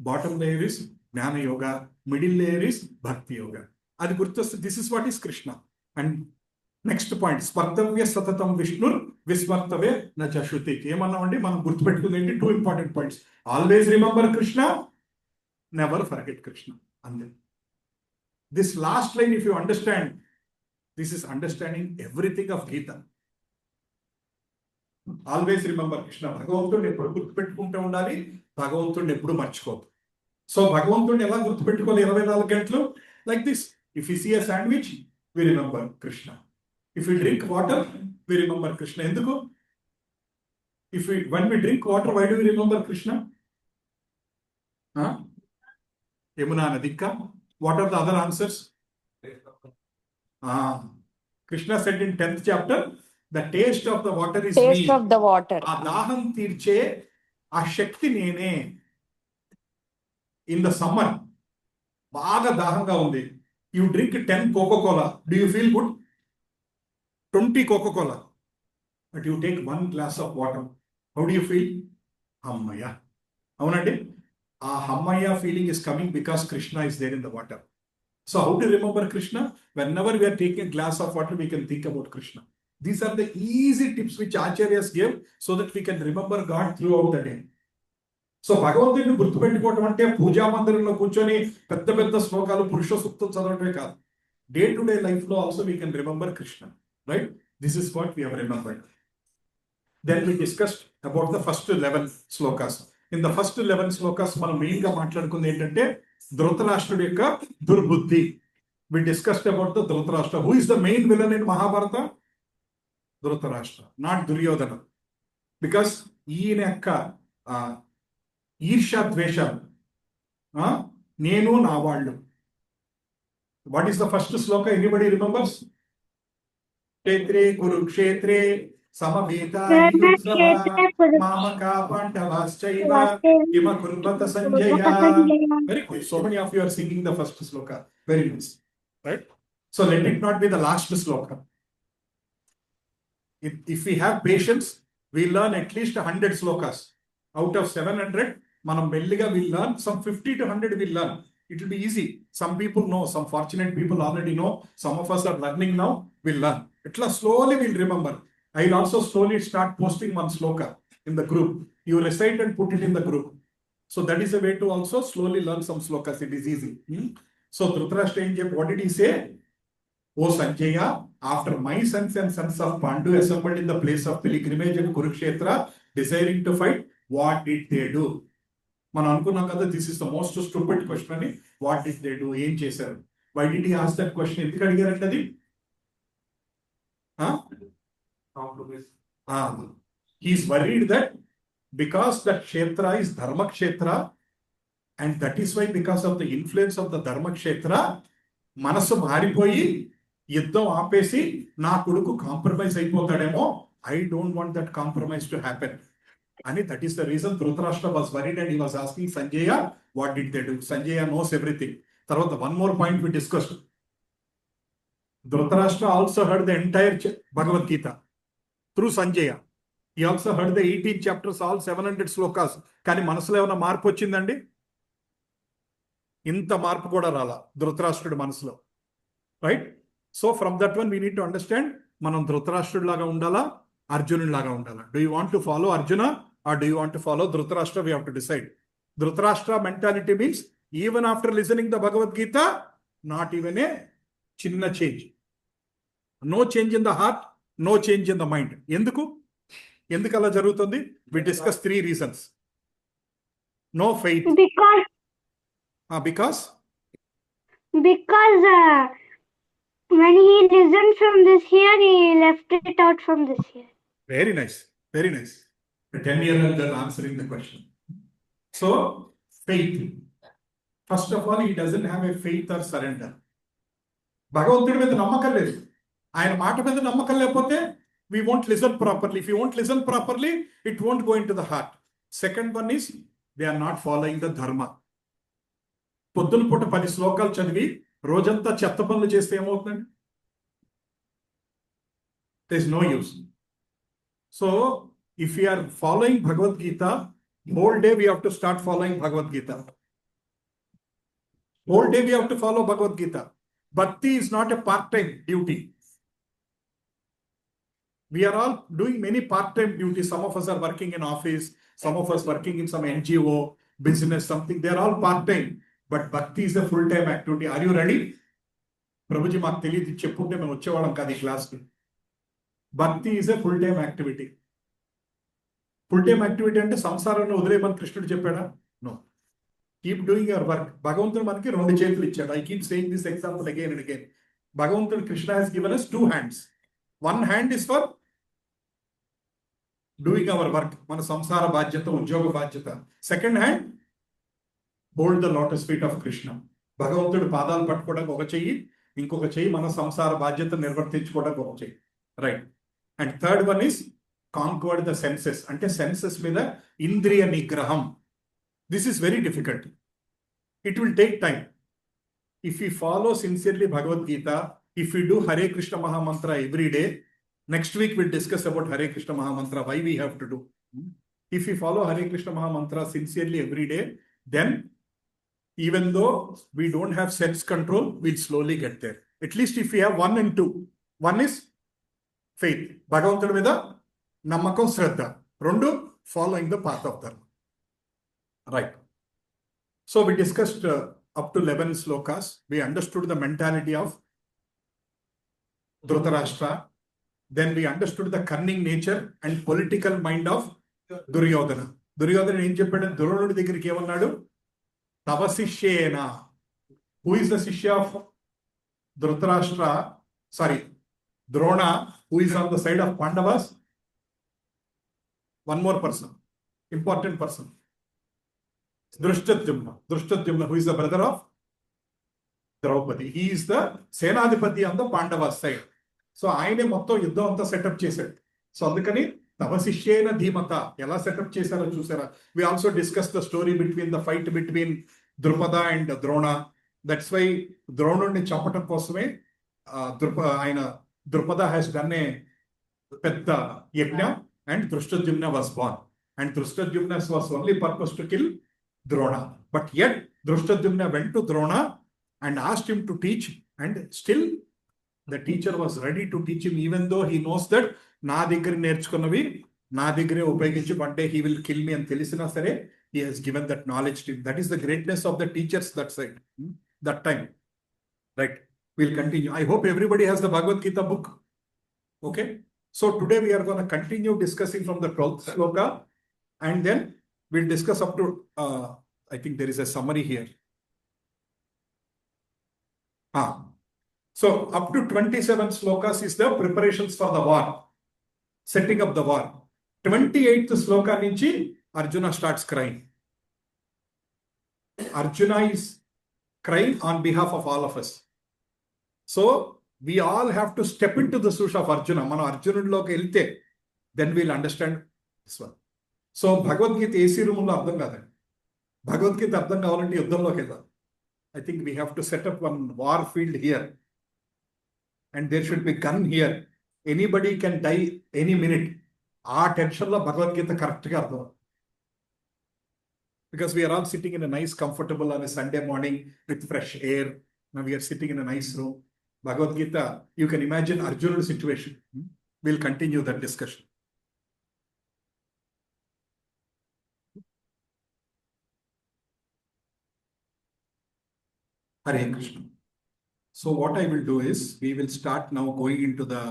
A: bottom layer is Jnana Yoga, middle layer is Bhakti Yoga. Adi gurtostu, this is what is Krishna. And next point, Spartavya Satatam Vishnur Vismartave Nachashuti. Emanavandi manam gurtupeట్టుకునేది 2 important points. Always remember Krishna, never forget Krishna. And then this last line, if you understand, this is understanding everything of Gita. Always remember Krishna. భగవంతుడిని ఎప్పుడు గుర్తుపెట్టుకుంటూ ఉండాలి, భగవంతుడిని ఎప్పుడు మర్చిపోదు. So భగవంతుడిని ఎలా గుర్తుపెట్టుకోవాలి 24 గంటలు? Like this. If you see a sandwich, we remember Krishna. If you drink water, we remember Krishna. ఎందుకు? when we drink water, why do we remember Krishna? Yamuna Nadika. What are the other answers? Krishna said in 10th chapter, the taste of the water is me.
B: Taste of the water.
A: ఆ దాహం తీర్చే ఆ శక్తి నేనే. In the summer బాగా దాహంగా ఉంది, you drink 10 Coca-Cola, do you feel good? 20 Coca-Cola, but you take 1 glass of water. How do you feel? Hammaya. Avanandi? Hammaya feeling is coming because Krishna is there in the water. So how to remember Krishna? Whenever we are taking a glass of water, we can think about Krishna. These are the easy tips which Acharyas give so that we can remember God throughout the day. So భగవంతుడిని గుర్తుపెట్టుకోవటం అంటే పూజా మందిరంలో కూర్చొని పెద్ద పెద్ద శ్లోకాలు పురుష సూక్తం చదవటమే కాదు. Day to day life లో also we can remember Krishna, right? This is what we have remembered. Then we discussed about the first 11 slokas. In the first 11 slokas, మనం మెయిన్ గా మాట్లాడుకుంది ఏంటంటే ధృతరాష్ట్రుడి యొక్క దుర్బుద్ధి. We discussed about the Dhritarashtra. Who is the main villain in Mahabharata? Dhritarashtra, not Duryodhana. Because ఈయన యొక్క ఈర్ష్య ద్వేషాలు, నేను నా వాళ్ళు. What is the first sloka? Anybody remembers? క్షేత్రే కురుక్షేత్రే సమవేతాయుత్సవ మామకా పాండవాశ్చైవ కిమ కుర్వత Sanjaya. Very good. So many of you are singing the first sloka. Very nice. Right? So let it not be the last sloka. If we have patience, we learn at least 100 slokas. Out of 700, manam melliga will learn some 50 to 100 will learn. It will be easy. Some people know, some fortunate people already know. Some of us are learning now, will learn. Itla slowly we'll remember. I will also slowly start posting one sloka in the group. You recite and put it in the group. So that is a way to also slowly learn some slokas. It is easy. So Dhritarashtra, what did he say? O Sanjaya, after my sons and sons of Pandu assembled in the place of pilgrimage in Kurukshetra, desiring to fight, what did they do? మనం అనుకున్నాం కదా, this is the most stupid question అని. What did they do? ఏం చేశారు? Why did he ask that question? ఎందుకు అడిగారంటే అది he's worried that because that kshetra is Dharmakshetra and that is why because of the influence of the Dharmakshetra మనసు మారిపోయి యుద్ధం ఆపేసి నా కొడుకు కాంప్రమైజ్ అయిపోతాడేమో. I don't want that compromise to happen అని. That is the reason Dhritarashtra was worried and he was asking Sanjaya, what did they do? Sanjaya knows everything. తర్వాత one more point we discussed. Dhritarashtra also heard the entire Bhagavad Gita through Sanjaya. He also heard the 18 chapters, all 700 slokas. కానీ మనసులో ఏమైనా మార్పు వచ్చిందండి? ఇంత మార్పు కూడా రాలా ధృతరాష్ట్రుడి మనసులో, right? So from that one we need to understand, మనం ధృతరాష్ట్రుడి లాగా ఉండాలా, అర్జునుడి లాగా ఉండాలా? Do you want to follow Arjuna or do you want to follow Dhritarashtra? We have to decide. Dhritarashtra mentality means even after listening the Bhagavad Gita, not even a chinna change. No change in the heart, no change in the mind. Enduku ala jarugutundi? We discuss 3 reasons. No faith. Because
D: when he listened from this here, he left it out from this here.
A: Very nice. Very nice. A 10-year-old girl answering the question. So, faith. First of all, he doesn't have a faith or surrender. భగవంతుడి మీద నమ్మకం లేదు. ఆయన మాట మీద నమ్మకం లేకపోతే we won't listen properly. If you won't listen properly, it won't go into the heart. Second one is, they are not following the dharma. పొద్దున పూట 10 శ్లోకాలు చదివి రోజంతా చెత్త పనులు చేస్తే ఏమవుతుందండి? There is no use. So, if we are following Bhagavad Gita, whole day we have to start following Bhagavad Gita. Whole day we have to follow Bhagavad Gita. Bhakti is not a part-time duty. We are all doing many part-time duties. Some of us are working in office, some of us working in some NGO, business, something. They are all part-time. But Bhakti is a full-time activity. Are you ready? Prabhuji, maak teliyadu cheppunte mem vachevadam kaadu class ki. Bhakti is a full-time activity. Full-time activity అంటే సంసారాన్ని వదిలేయమని కృష్ణుడు చెప్పాడా? No. Keep doing your work. భగవంతుడు మనకి 2 చేతులు ఇచ్చాడు. I keep saying this example again and again. భగవంతుడు Krishna has given us 2 hands. One hand is for doing our work, మన సంసార బాధ్యత, ఉద్యోగ బాధ్యత. Second hand, hold the lotus feet of Krishna. భగవంతుడు పాదాలు పట్టుకోవడానికి ఒక చెయ్యి, ఇంకొక చెయ్యి మన సంసార బాధ్యత నిర్వర్తించుకోవడానికి ఒక చెయ్యి, right? And third one is conquer the senses. అంటే సెన్సెస్ మీద ఇంద్రియ నిగ్రహం. This is very difficult. It will take time. If we follow sincerely Bhagavad Gita, if we do Hare Krishna Maha Mantra every day, Next week we'll discuss about Hare Krishna Mahamantra, why we have to do. If we follow Hare Krishna Mahamantra sincerely every day, then even though we don't have self-control, we'll slowly get there. At least if we have 1 and 2. 1 is faith. Bhagavantudu Mida, Namakam Shraddha. Rendu, following the path of Dharma. Right. So we discussed up to 11 slokas. We understood the mentality of Dhritarashtra. Then we understood the cunning nature and political mind of Duryodhana. Duryodhana ఏం చెప్పాడు? ద్రోణుడి దగ్గరికి ఏమన్నాడు? తవ శిష్యేన. Who is the Shishya of Dhritarashtra? Sorry, Drona, who is on the side of Pandavas? One more person, important person. Drishtadyumna. Drishtadyumna, who is the brother of Draupadi. He is the Senadipati on the Pandavas side. So, ఆయనే మొత్తం యుద్ధం అంతా setup చేశాడు. So అందుకని తవ శిష్యేన ధీమత ఎలా setup చేశారో చూసారా? We also discussed the story between the fight between Drupada and Drona. That's why ద్రోణుడిని చంపటం కోసమే Drupada has done a పెద్ద యజ్ఞ and Drishtadyumna was born. And Drishtadyumna's was only purpose to kill Drona. But yet Drishtadyumna went to Drona and asked him to teach, and still the teacher was ready to teach him, even though he knows that నా దగ్గర నేర్చుకున్నవి నా దగ్గరే ఉపయోగించుకుంటే he will kill me అని తెలిసినా సరే he has given that knowledge to him. That is the greatness of the teachers that side, that time. Right. We'll continue. I hope everybody has the Bhagavad Gita book. Okay. So today we are going to continue discussing from the 12th sloka, and then we'll discuss up to, I think there is a summary here. So up to 27 slokas is the preparations for the war, setting up the war. 28th sloka nunchi Arjuna starts crying. Arjuna is crying on behalf of all of us. So we all have to step into the shoes of Arjuna. Mano Arjunadiloki velte, then we'll understand this one. So Bhagavad Gita AC room lo ardham kadandi. Bhagavad Gita ardham kavalante yuddhamloki veldam. I think we have to set up one war field here. And there should be gun here. Anybody can die any minute. Our tension lo Bhagavad Gita correct ga ardham. Because we are all sitting in a nice, comfortable on a Sunday morning with fresh air. Now we are sitting in a nice room. Bhagavad Gita, you can imagine Arjuna's situation. We'll continue that discussion. Hare Krishna. So what I will do is, we will start now going into the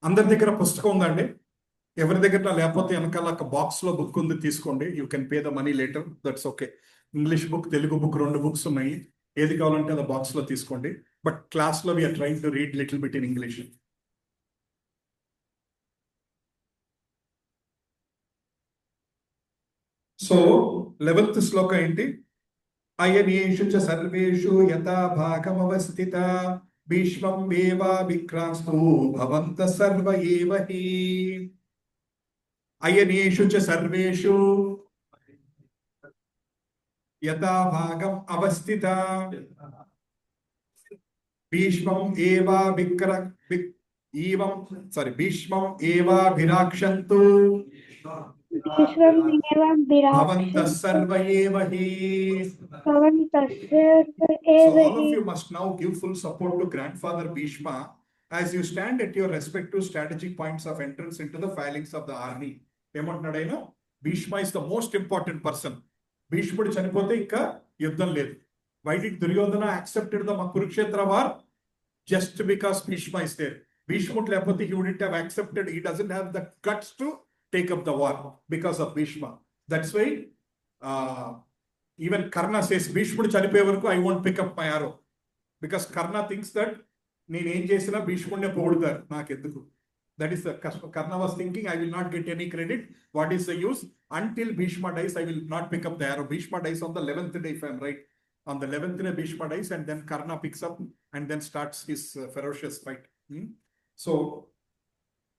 A: అందరి దగ్గర పుస్తకం ఉందండి. ఎవరి దగ్గర లేకపోతే వెనకాల ఒక box లో బుక్ ఉంది, తీసుకోండి. You can pay the money later, that's okay. English book, Telugu book, 2 books ఉన్నాయి. ఏది కావాలంటే అది బాక్స్ లో తీసుకోండి. బట్ క్లాస్ లో we're trying to read little bit in English. So 11th shloka ఏంటి? అయనేషు చ సర్వేషు యథా భాగమవస్థిత భీష్మం వేవా విక్రాస్తు భవంత సర్వ ఏవ హి. అయనేషు చ సర్వేషు యథా భాగం అవస్థిత భీష్మం ఏవా భీష్మం ఏవా విరాక్షంతు భవంతః సర్వ ఏవ హి. So all of you must now give full support to grandfather Bhishma as you stand at your respective strategic points of entrance into the phalanx of the army. ఏమంటున్నాడు ఆయన? Bhishma is the most important person. భీష్ముడు చనిపోతే ఇంకా యుద్ధం లేదు. Why did Duryodhana accepted the Kurukshetra war? Just because Bhishma is there. Bhishmuడు లేకపోతే he wouldn't have accepted. He doesn't have the guts to take up the war because of Bhishma. That's why even Karna says, Bhishmudu chanipoye varaku I won't pick up my arrow. Because Karna thinks that నేను ఏం చేసినా భీష్ముడినే పొగుడుతారు, నాకెందుకు. That is the Karna was thinking, I will not get any credit. What is the use? Until Bhishma dies, I will not pick up the arrow. Bhishma dies on the 11th day, if I am right. On the 11th day, Bhishma dies, and then Karna picks up and then starts his ferocious fight. So,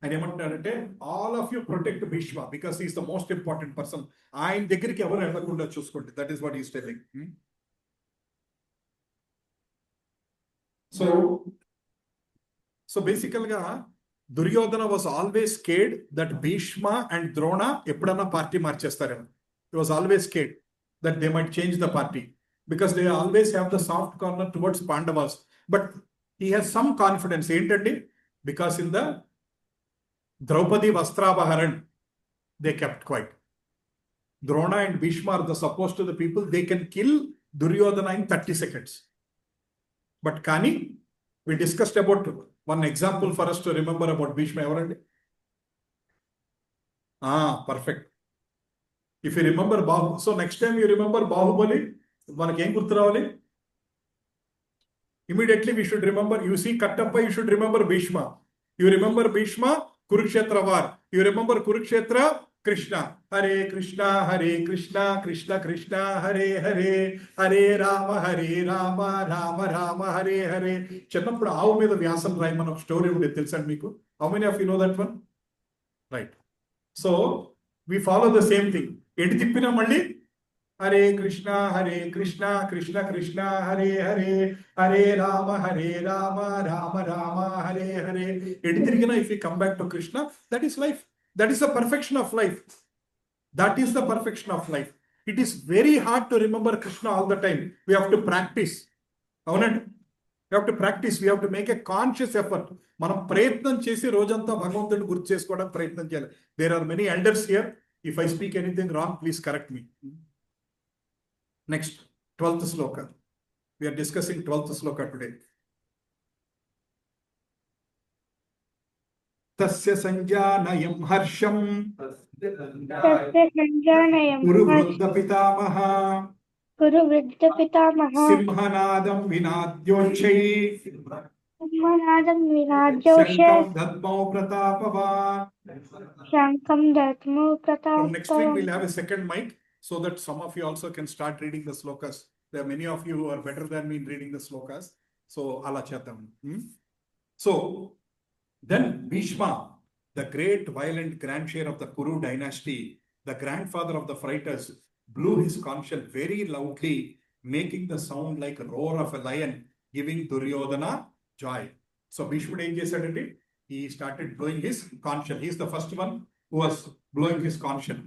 A: and all of you protect Bhishma because he's the most important person. That is what he's telling. So basically, Duryodhana was always scared that Bhishma and Drona eppadana party marchestarem. He was always scared that they might change the party because they always have the soft corner towards Pandavas. But he has some confidence, because in the Draupadi Vastrabaharan, they kept quiet. Drona and Bhishma are the supposed to the people, they can kill Duryodhana in 30 seconds. But Kani, we discussed about one example for us to remember about Bhishma. Perfect. If you remember Bahubali, so next time you remember Bahubali, immediately we should remember, you see Kattappa, you should remember Bhishma. You remember Bhishma, Kurukshetra war. You remember Kurukshetra, Krishna. Hare Krishna, Krishna Krishna, Hare Hare, Hare Rama, Rama Rama, Hare Hare. Chennappudu Aavu Meeda Vyasam Raimanam story unde telusa meeku. How many of you know that one? Right. So we follow the same thing. Edi tippina malli Hare Krishna, Krishna Krishna, Hare Hare, Hare Rama, Rama Rama, Hare Hare. If we come back to Krishna, that is life. That is the perfection of life. That is the perfection of life. It is very hard to remember Krishna all the time. We have to practice. We have to practice. We have to make a conscious effort. Manam prayatnam chesi rojanta bhagavantudni gurtu chesukodam prayatnam cheyali. There are many elders here. If I speak anything wrong, please correct me. Next, 12th sloka. We are discussing 12th sloka today. Tasya sanjanayam harsham Kuru Vruddha Pitamaha Simhanadam Vinadyochai Shankam Dhatmau Pratapava. From next week, we'll have a second mic so that some of you also can start reading the slokas. There are many of you who are better than me in reading the slokas. So, ala chatam. So, then Bhishma, the great violent grandshare of the Kuru dynasty, the grandfather of the fighters, blew his conch shell very loudly, making the sound like a roar of a lion, giving Duryodhana joy. So Bhishma said, he started blowing his conch shell. He is the first one who was blowing his conch shell.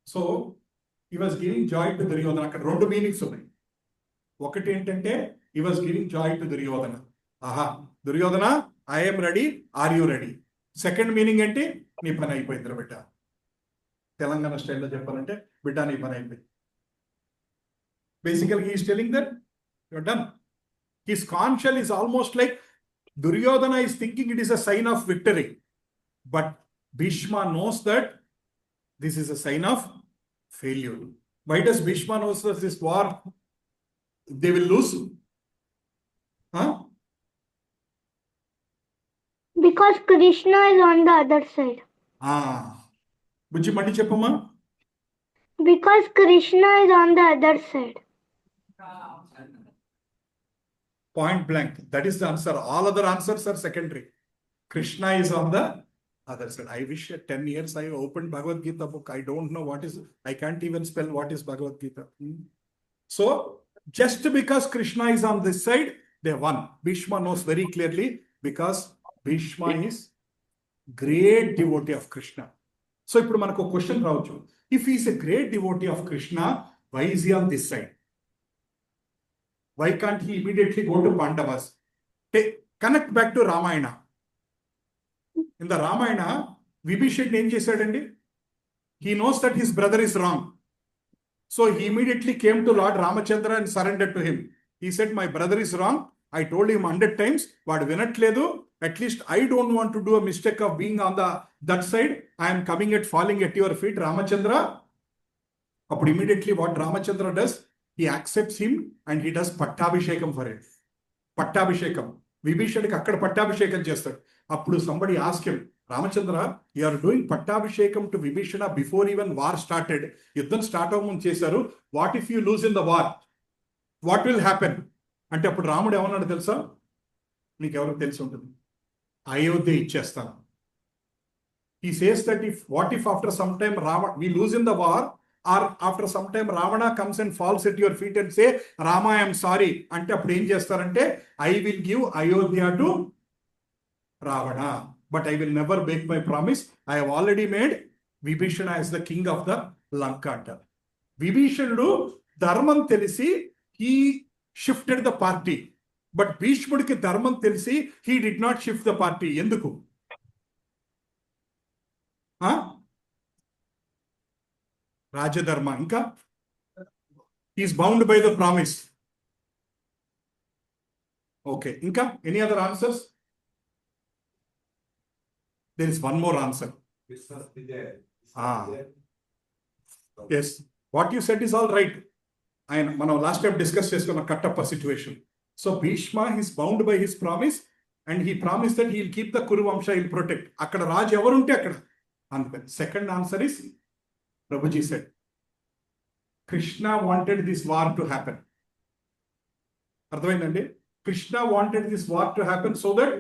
A: So he was giving joy to Duryodhana. Two meanings. Okati entante, he was giving joy to Duryodhana. Aha, Duryodhana, I am ready. Are you ready? Second meaning enti, nee pani ayipoyindra betta. Telangana style lo cheppalante, bitta nee pani ayipoyindi. Basically, he is telling that you are done. His conch shell is almost like Duryodhana is thinking it is a sign of victory. But Bhishma knows that this is a sign of failure. Why does Bhishma know that this war, they will lose? Huh?
D: Because Krishna is on the other side.
A: Bujji mandi cheppama?
D: Because Krishna is on the other side.
A: Point blank. That is the answer. All other answers are secondary. Krishna is on the other side. I wish at 10 years I opened Bhagavad Gita book. I don't know what is, I can't even spell what is Bhagavad Gita. So, just because Krishna is on this side, they won. Bhishma knows very clearly because Bhishma is great devotee of Krishna. So, ఇప్పుడు మనకు question రావచ్చు. If he is a great devotee of Krishna, why is he on this side? Why can't he immediately go to Pandavas? Connect back to Ramayana. In the Ramayana, Vibhishan ఏం చేశాడండి? He knows that his brother is wrong. So he immediately came to Lord Ramachandra and surrendered to him. He said, my brother is wrong. I told him 100 times, vaadu vinatledu. At least I don't want to do a mistake of being on that side. I am coming at falling at your feet, Ramachandra. But immediately what Ramachandra does, he accepts him and he does Pattabhishekam for him. Pattabhishekam. Vibhishaniki akkada Pattabhishekam chestadu. Appudu somebody asked him, Ramachandra, you are doing Pattabhishekam to Vibhishana before even war started. Yuddham start avum chesaru. What if you lose in the war? What will happen అంటే అప్పుడు రాముడు ఏమన్నాడు తెలుసా? మీకు ఎవరికి తెలిసి ఉంటుంది. అయోధ్య ఇచ్చేస్తాను. He says that if after some time we lose in the war, or after some time Ravana comes and falls at your feet and say, Rama, I am sorry, అంటే అప్పుడు ఏం చేస్తారంటే, I will give Ayodhya to Ravana, but I will never break my promise. I have already made Vibhishana as the king of the Lanka అంటారు. విభీషణుడు ధర్మం తెలిసి he shifted the party, but భీష్ముడికి ధర్మం తెలిసి he did not shift the party. ఎందుకు? రాజధర్మ. ఇంకా is bound by the promise. Okay, ఇంకా any other answers? There is one more answer. Yes, what you said is all right. మనం last time discuss చేసుకున్న Kattappa situation. So Bhishma is bound by his promise and he promise that he will keep the Kuru vamsha, will protect. అక్కడ రాజు ఎవరుంటే అక్కడ. అందుకని second answer is Prabhuji said, Krishna wanted this war to happen. అర్థమైందండి? Krishna wanted this war to happen so that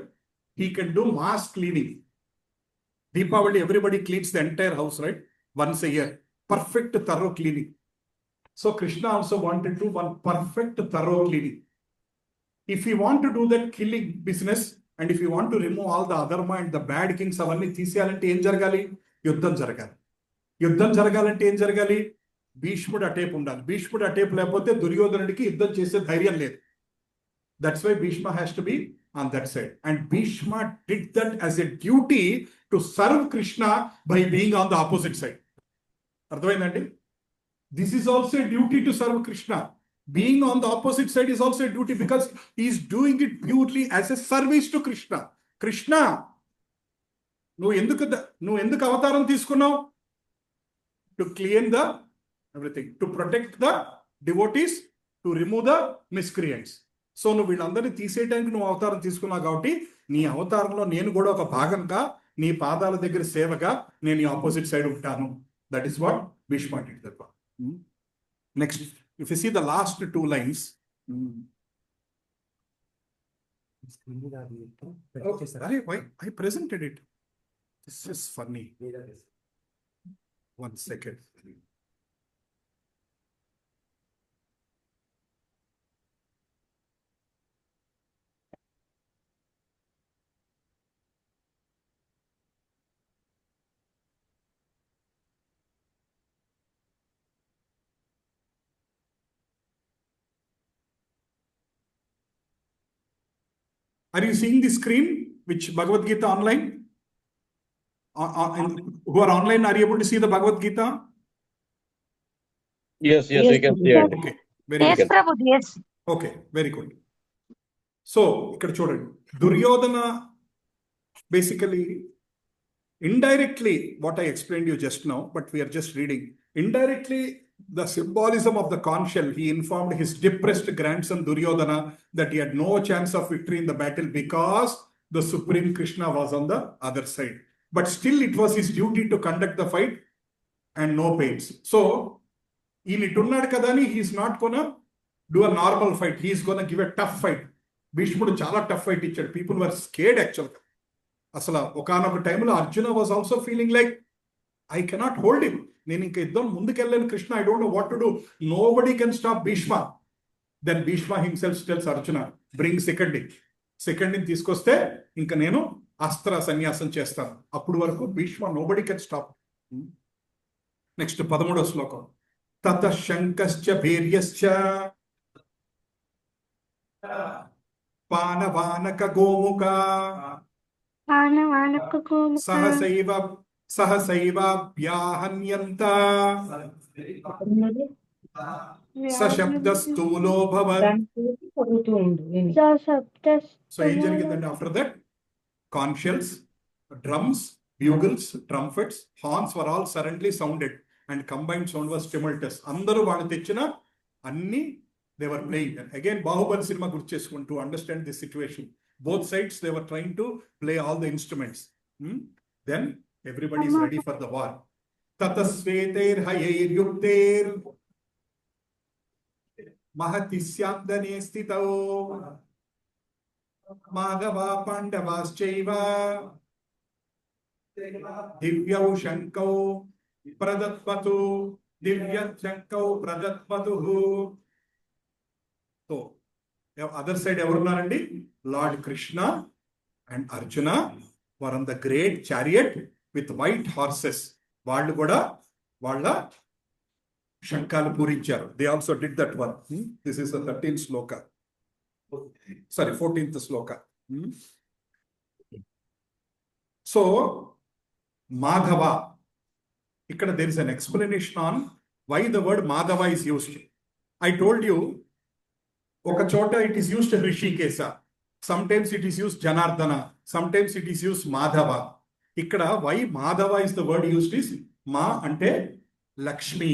A: he can do mass cleaning. Deepavali, everybody cleans the entire house, right? Once a year. Perfect, thorough cleaning. So Krishna also wanted to do one perfect, thorough cleaning. If you want to do that killing business, and if you want to remove all the adharma and the bad kings, అవన్నీ తీసేయాలంటే ఏం జరగాలి? యుద్ధం జరగాలి. యుద్ధం జరగాలంటే ఏం జరగాలి? భీష్ముడు అటేపు ఉండాలి. భీష్ముడు అటేపు లేకపోతే దుర్యోధనుడికి యుద్ధం చేసే ధైర్యం లేదు. That's why Bhishma has to be on that side. And Bhishma did that as a duty to serve Krishna by being on the opposite side. అర్థమైందండి? This is also a duty to serve Krishna. Being on the opposite side is also a duty because he is doing it purely as a service to Krishna. Krishna, నువ్వు ఎందుకు అవతారం తీసుకున్నావు? To clean the everything, to protect the devotees, to remove the miscreants. So నువ్వు వీళ్ళందరినీ తీసేయడానికి నువ్వు అవతారం తీసుకున్నావు కాబట్టి నీ అవతారంలో నేను కూడా ఒక భాగంగా నీ పాదాల దగ్గర సేవగా నేను ఈ ఆపోజిట్ సైడ్ ఉంటాను. That is what Bhishma did. That one. Next, if you see the last two lines. Why I presented it? This is funny. 1 second. Are you seeing the screen which Bhagavad Gita online? Who are online, are you able to see the Bhagavad Gita?
E: Yes, we can see it.
A: Okay, very
C: Yes,
A: good.
C: Prabhu, yes.
A: Okay, very good. So, ikkada chudandi, Duryodhana basically indirectly what I explained you just now, but we are just reading. Indirectly, the symbolism of the conch shell, he informed his depressed grandson Duryodhana that he had no chance of victory in the battle because the Supreme Krishna was on the other side. But still, it was his duty to conduct the fight and no pains. So, in itunnadu kadani, he is not gonna do a normal fight. He is gonna give a tough fight. Bhishmudu chala tough fight ichadu. People were scared actually. Asala okanoka time lo Arjuna was also feeling like, I cannot hold him. నేను ఇంకా యుద్ధం ముందుకెళ్ళలేను Krishna. I don't know what to do. Nobody can stop Bhishma. Then Bhishma himself tells Arjuna, bring Sikandi తీసుకొస్తే ఇంకా నేను అస్త్ర సన్యాసం చేస్తాను. అప్పుడు వరకు Bhishma nobody can stop. Next 13వ శ్లోకం. తత శంకశ్చ భీర్యశ్చ పానవానక గోముఖ సహసైవాభ్యాహన్యంత సశబ్దస్థూలో భవత్. సో ఏం జరిగిందంటే after that conch shells, drums, bugles, trumpets, horns were all suddenly sounded and combined sound was tumultuous. Andaru vaanu techina anni they were playing. Again, Bahubali cinema gurtu chesukoni to understand this situation. Both sides they were trying to play all the instruments. Then everybody is ready for the war. Tatasveter hayair yukter महतिस्यान्दने स्थितौ Madhava पाण्डवाश्चैव दिव्यौ शङ्कौ प्रदत्पतु दिव्यशङ्कौ प्रदत्पतुः. So other side ఎవరున్నారండి? Lord Krishna and Arjuna were on the great chariot with white horses. వాళ్ళు కూడా వాళ్ళ శంఖాలు పూరించారు. They also did that one. This is the 13th sloka. Sorry, 14th sloka. So Madhava, ఇక్కడ there is an explanation on why the word Madhava is used. I told you, ఒక చోట it is used Hrishikesa, sometimes it is used Janardana, sometimes it is used Madhava. ఇక్కడ why Madhava is the word used is Ma అంటే లక్ష్మి,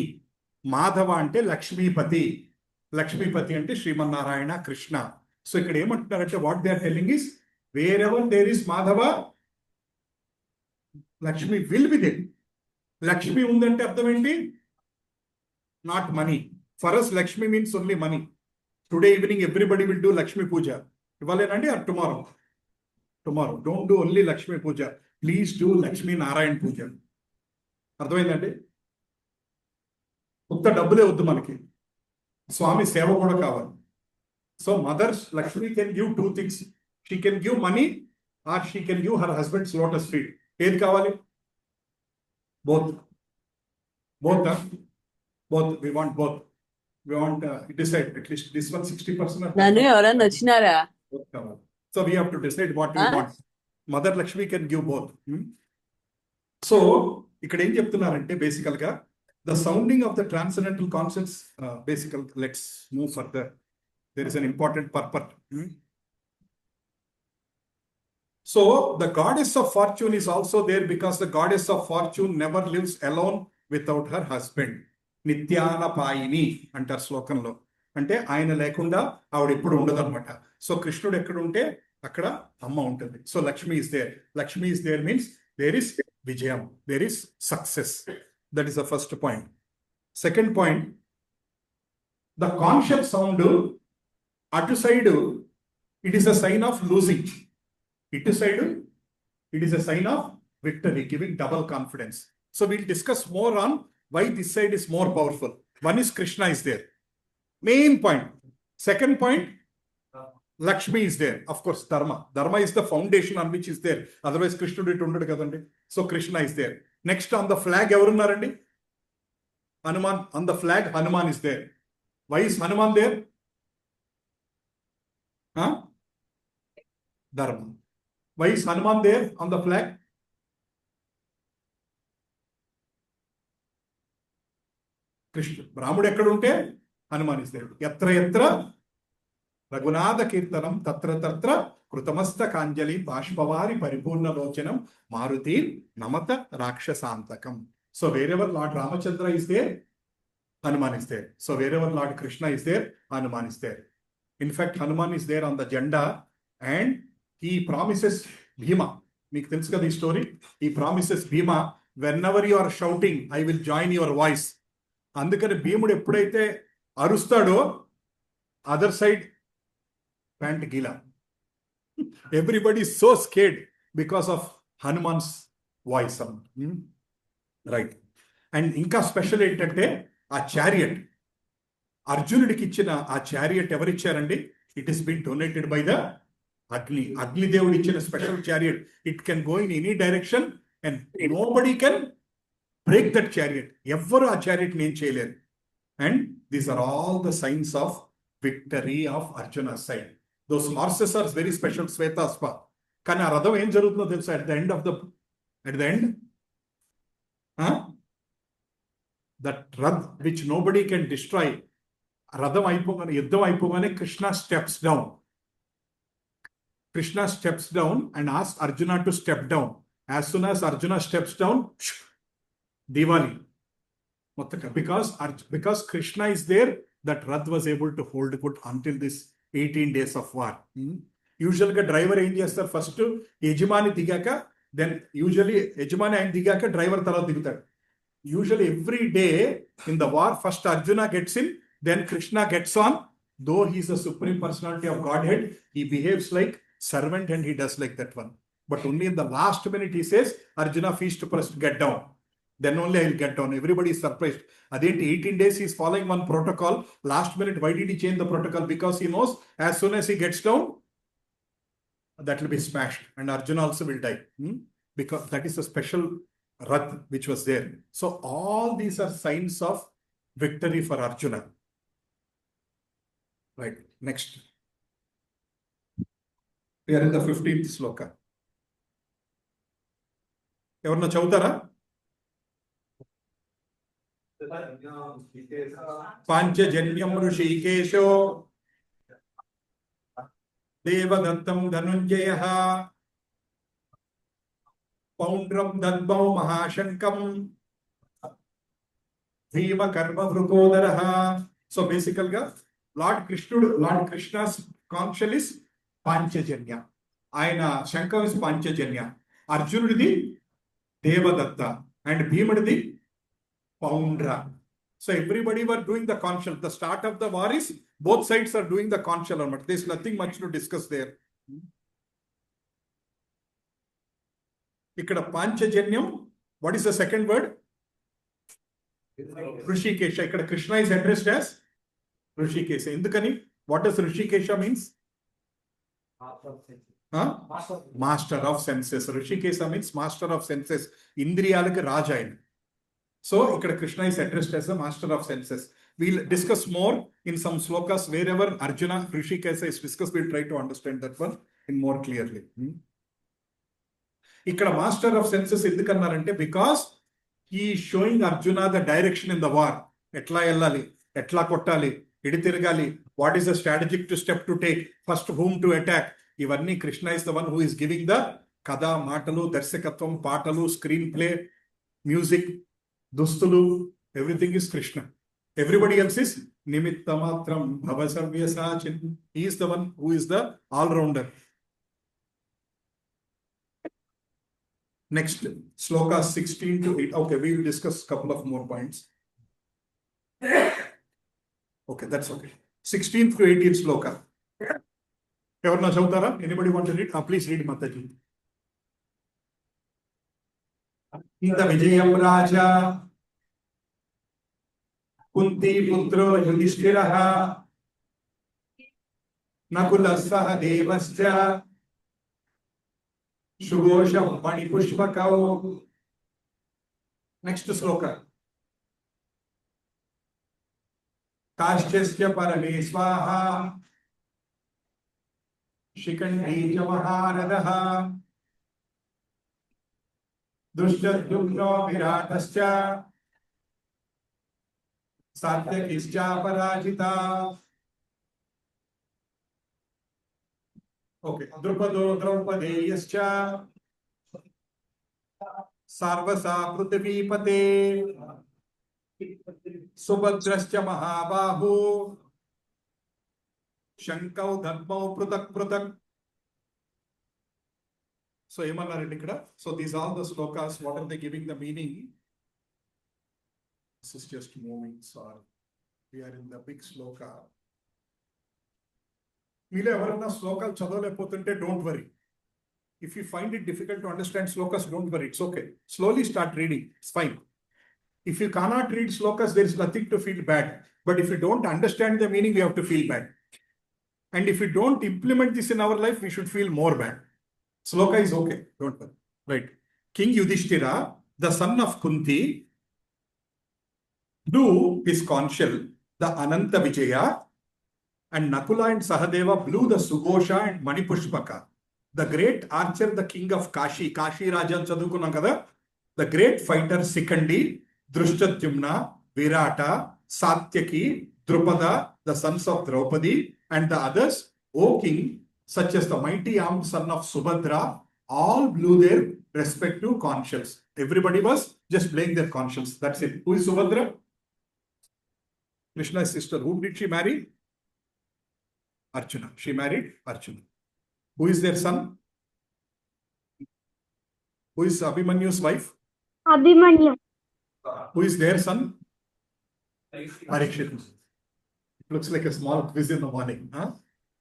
A: మాధవ అంటే లక్ష్మీపతి, లక్ష్మీపతి అంటే Srimannarayana Krishna. So ఇక్కడ ఏమంటున్నారంటే what they are telling is wherever there is Madhava Lakshmi will be there. Lakshmi ఉందంటే అర్థం ఏంటి? Not money. For us Lakshmi means only money. Today evening everybody will do Lakshmi puja. ఇవ్వలేనండి or tomorrow? Tomorrow. Don't do only Lakshmi puja, please do Lakshmi Narayana puja. అర్థమైందండి? ఉత్త డబ్బులే వద్దు మనకి, స్వామి సేవ కూడా కావాలి. So mother Lakshmi can give two things. She can give money or she can give her husband's lotus feet. ఏది కావాలి? Both. Both both we want both. We want decide at least this one 60%.
E: నన్ను ఎవరన్నా వచ్చినారా?
A: బోత్ కావాలి. So we have to decide what we want. Mother Lakshmi can give both. So ఇక్కడ ఏం చెప్తున్నారంటే బేసికల్ గా the sounding of the transcendental concepts, let's move further. There is an important purport. So the goddess of fortune is also there because the goddess of fortune never lives alone without her husband. Nityana Payini అంటారు శ్లోకంలో. అంటే ఆయన లేకుండా ఆవిడ ఎప్పుడు ఉండదు అనమాట. So కృష్ణుడు ఎక్కడ ఉంటే అక్కడ అమ్మ ఉంటుంది. So Lakshmi is there. Lakshmi is there means there is vijayam, there is success. That is the first point. Second point, the conscious sound, atu side, it is a sign of losing. Itu side, it is a sign of victory, giving double confidence. So we'll discuss more on why this side is more powerful. One is Krishna is there. Main point. Second point, Lakshmi is there. Of course, Dharma. Dharma is the foundation on which is there. Otherwise, Krishna did ఉండడు కదండి. So Krishna is there. Next on the flag ఎవరున్నారండి? Hanuman. On the flag, Hanuman is there. Why is Hanuman there? Dharma. Why is Hanuman there on the flag? Krishna. Ramudu ekkada unte Hanuman is there. Yatra yatra Raghunatha కీర్తనం తత్ర తత్ర కృతమస్త కాంజలి బాష్పవారి పరిపూర్ణ లోచనం మారుతి నమత రాక్షసాంతకం. So wherever lord Ramachandra is there, Hanuman is there. So wherever lord Krishna is there, Hanuman is there. In fact Hanuman is there on the జెండా అండ్ హీ ప్రామిసెస్ భీమా. మీకు తెలుసు కదా ఈ story. He promises Bhima, whenever you are shouting I will join your voice. అందుకని భీముడు ఎప్పుడైతే అరుస్తాడో other side pant గీలా. Everybody is so scared because of Hanuman's voice. Right. And ఇంకా స్పెషల్ ఏంటంటే ఆ చారియట్, అర్జునుడికి ఇచ్చిన ఆ చారియట్ ఎవరిచ్చారండి? It is been donated by the Agni. అగ్నిదేవుడు ఇచ్చిన special chariot. It can go in any direction and nobody can break that chariot. ఎవ్వరు ఆ చారియట్ నేను చేయలేరు. And these are all the signs of victory of Arjuna side. Those horses are very special, Svetaspa. కానీ ఆ రథం ఏం జరుగుతుందో తెలుసా? at the end, that Rath which nobody can destroy, రథం అయిపోగానే, యుద్ధం అయిపోగానే Krishna steps down. Krishna steps down and asks Arjuna to step down. As soon as Arjuna steps down, Diwali. Because Krishna is there, that Rath was able to hold good until this 18 days of war. యూజువల్గా driver ఏం చేస్తారు? First యజమాని దిగాక, then usually యజమాని ఆయన దిగాక driver తర్వాత దిగుతాడు. Usually every day in the war first Arjuna gets in, then Krishna gets on, Though he is the supreme personality of Godhead, he behaves like servant and he does like that one. But only in the last minute he says, Arjuna, feast to first get down. Then only I will get down. Everybody is surprised. Again, 18 days he is following one protocol. Last minute, why did he change the protocol? Because he knows as soon as he gets down, that will be smashed. And Arjuna also will die. Because that is a special Rath which was there. So all these are signs of victory for Arjuna. Right. Next. We are in the 15th sloka. Evarna chautara? Panchajanyam Rishikesho Devadattam Dhanunjayaha Poundram Dadbau Mahashankam Bhima Karma Vrukodaraha. So basically, Lord Krishna's conch is Panchajanya. Aina Shankam is Panchajanya. Arjunudi Devadatta and Bhimadi Poundra. So everybody were doing the conch. The start of the war is both sides are doing the conch element. There's nothing much to discuss there. Ikkada Panchajanyam. What is the second word? Rishikesha. Ikkada Krishna is addressed as Rishikesha. Indukani, what does Rishikesha means? Master of senses. Rishikesha means master of senses. Indriyalaki Raja. So, ikkada Krishna is addressed as the master of senses. We'll discuss more in some slokas wherever Arjuna, Rishikesha is discussed. We'll try to understand that one in more clearly. Ikkada master of senses endukannarante because he is showing Arjuna the direction in the war. Etla ellali, etla kottali, idi tirgali, what is the strategic step to take, first whom to attack. Ivanni Krishna is the one who is giving the kada, matalu, darshakatvam, patalu, screenplay, music, dustulu, everything is Krishna. Everybody else is nimittamatram bhavasavyasachin. He is the one who is the all-rounder. Next, sloka 16 to 8. Okay, we will discuss a couple of more points. Okay, that's okay. 16th to 18th sloka. Evarna chautara? Anybody want to read? Please read, Mataji. Inda Vijayam Raja Kunti Putro Yudhishthiraha Nakula Sahadevascha Shubhosham Manipushpakau. Next sloka. Kashchasya Parameswaha Shikandi Maharadaha Dushtadumno Viratascha Satyakischa Parajita. Okay. Drupado Draupadeyascha Sarvasa Prithvipate Subhadrascha Mahabahu Shankau Dharmau Prutak. So, so these are the slokas. What are they giving the meaning? This is just moving. Sorry. We are in the big sloka. Don't worry. If you find it difficult to understand slokas, don't worry. It's okay. Slowly start reading. It's fine. If you cannot read slokas, there is nothing to feel bad. But if you don't understand the meaning, we have to feel bad. And if you don't implement this in our life, we should feel more bad. Sloka is okay. Don't worry. Right. King Yudhishthira, the son of Kunti, blew his conch shell, the Ananta Vijaya, and Nakula and Sahadeva blew the Sughosha and Manipushpaka. The great archer, the king of Kashi, Kashi Rajan Chadukunagada, the great fighter Sikandi, Drishtadyumna, Virata, Satyaki, Drupada, the sons of Draupadi, and the others, O king, such as the mighty armed son of Subhadra, all blew their respective conch shells. Everybody was just playing their conch shells. That's it. Who is Subhadra? Krishna's sister. Whom did she marry? Arjuna. She married Arjuna. Who is their son? Who is Abhimanyu's wife?
D: Abhimanyu.
A: Who is their son? Parikshit. Looks like a small quiz in the morning. Huh?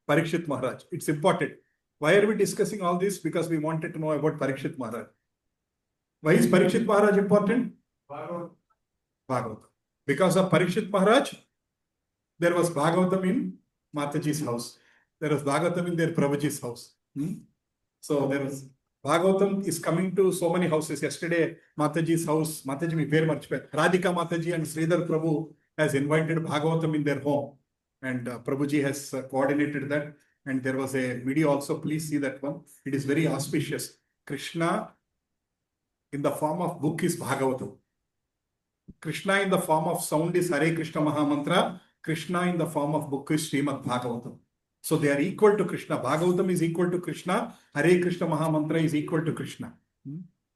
A: Parikshit Maharaj. It's important. Why are we discussing all this? Because we wanted to know about Parikshit Maharaj. Why is Parikshit Maharaj important? Bhagavatam. Because of Parikshit Maharaj, there was Bhagavatam in Mataji's house. There was Bhagavatam in their Prabhuji's house. So there was Bhagavatam is coming to so many houses. Yesterday, Mataji's house, Mataji me very much. Radhika Mataji and Sridhar Prabhu has invited Bhagavatam in their home. And Prabhuji has coordinated that. And there was a video also. Please see that one. It is very auspicious. Krishna in the form of book is Bhagavatam. Krishna in the form of sound is Hare Krishna Mahamantra. Krishna in the form of book is Srimad Bhagavatam. So they are equal to Krishna. Bhagavatam is equal to Krishna. Hare Krishna Mahamantra is equal to Krishna.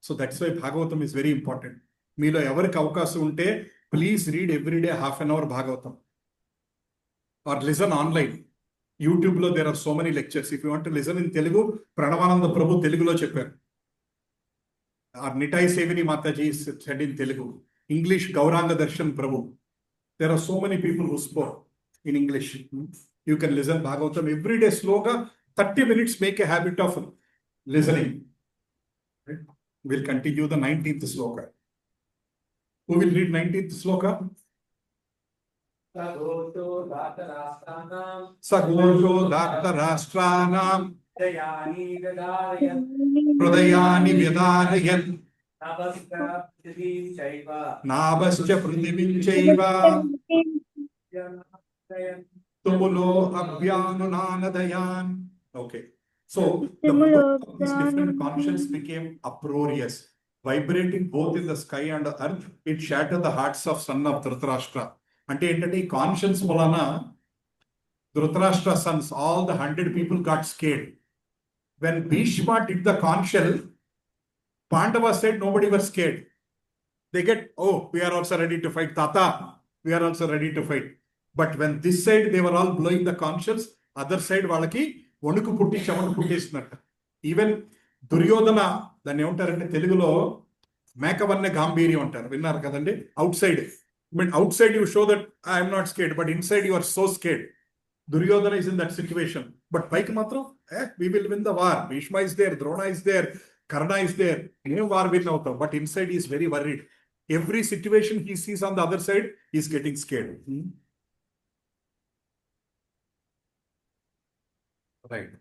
A: So that's why Bhagavatam is very important. Meelo evariki avakasam unte, please read every day half an hour Bhagavatam. Or listen online. YouTube lo there are so many lectures. If you want to listen in Telugu, Pranavananda Prabhu Telugulo chepparu. Or Nitai Sevini Mataji is said in Telugu. English Gauranga Darshan Prabhu. There are so many people who spoke in English. You can listen Bhagavatam every day sloka, 30 minutes, make a habit of listening. Right? We'll continue the 19th sloka. Who will read 19th sloka?
E: Sagosho
A: Datta Rashtanam
E: Dayani Gadarayan
A: Hridayani Vyadarayan
E: Nabascha Prithivim Chaiva
A: Nabascha Prithivim Chaiva Tumulo Abhyanunanadayan. Okay. So the book of these different conscience became uproarious, vibrating both in the sky and the earth. It shattered the hearts of son of Dhritarashtra. Ante entity conscience mulana Dhritarashtra sons, all the 100 people got scared. When Bhishma did the conch shell, Pandava said nobody was scared. They get, oh, we are also ready to fight. Tata, we are also ready to fight. But when this side, they were all blowing the conch shells, other side, వాళ్ళకి వణుకు పుట్టి చెమట పుట్టేసినట్టు. Even Duryodhana, దాన్ని ఏమంటారంటే తెలుగులో మేకవన్నె గాంభీర్యం అంటారు. విన్నారు కదండి? Outside. But outside you show that I am not scared, but inside you are so scared. Duryodhana is in that situation. But paiki matram, we will win the war. Bhishma is there, Drona is there, Karna is there. War win avtam. But inside he is very worried. Every situation he sees on the other side, he is getting scared. Right.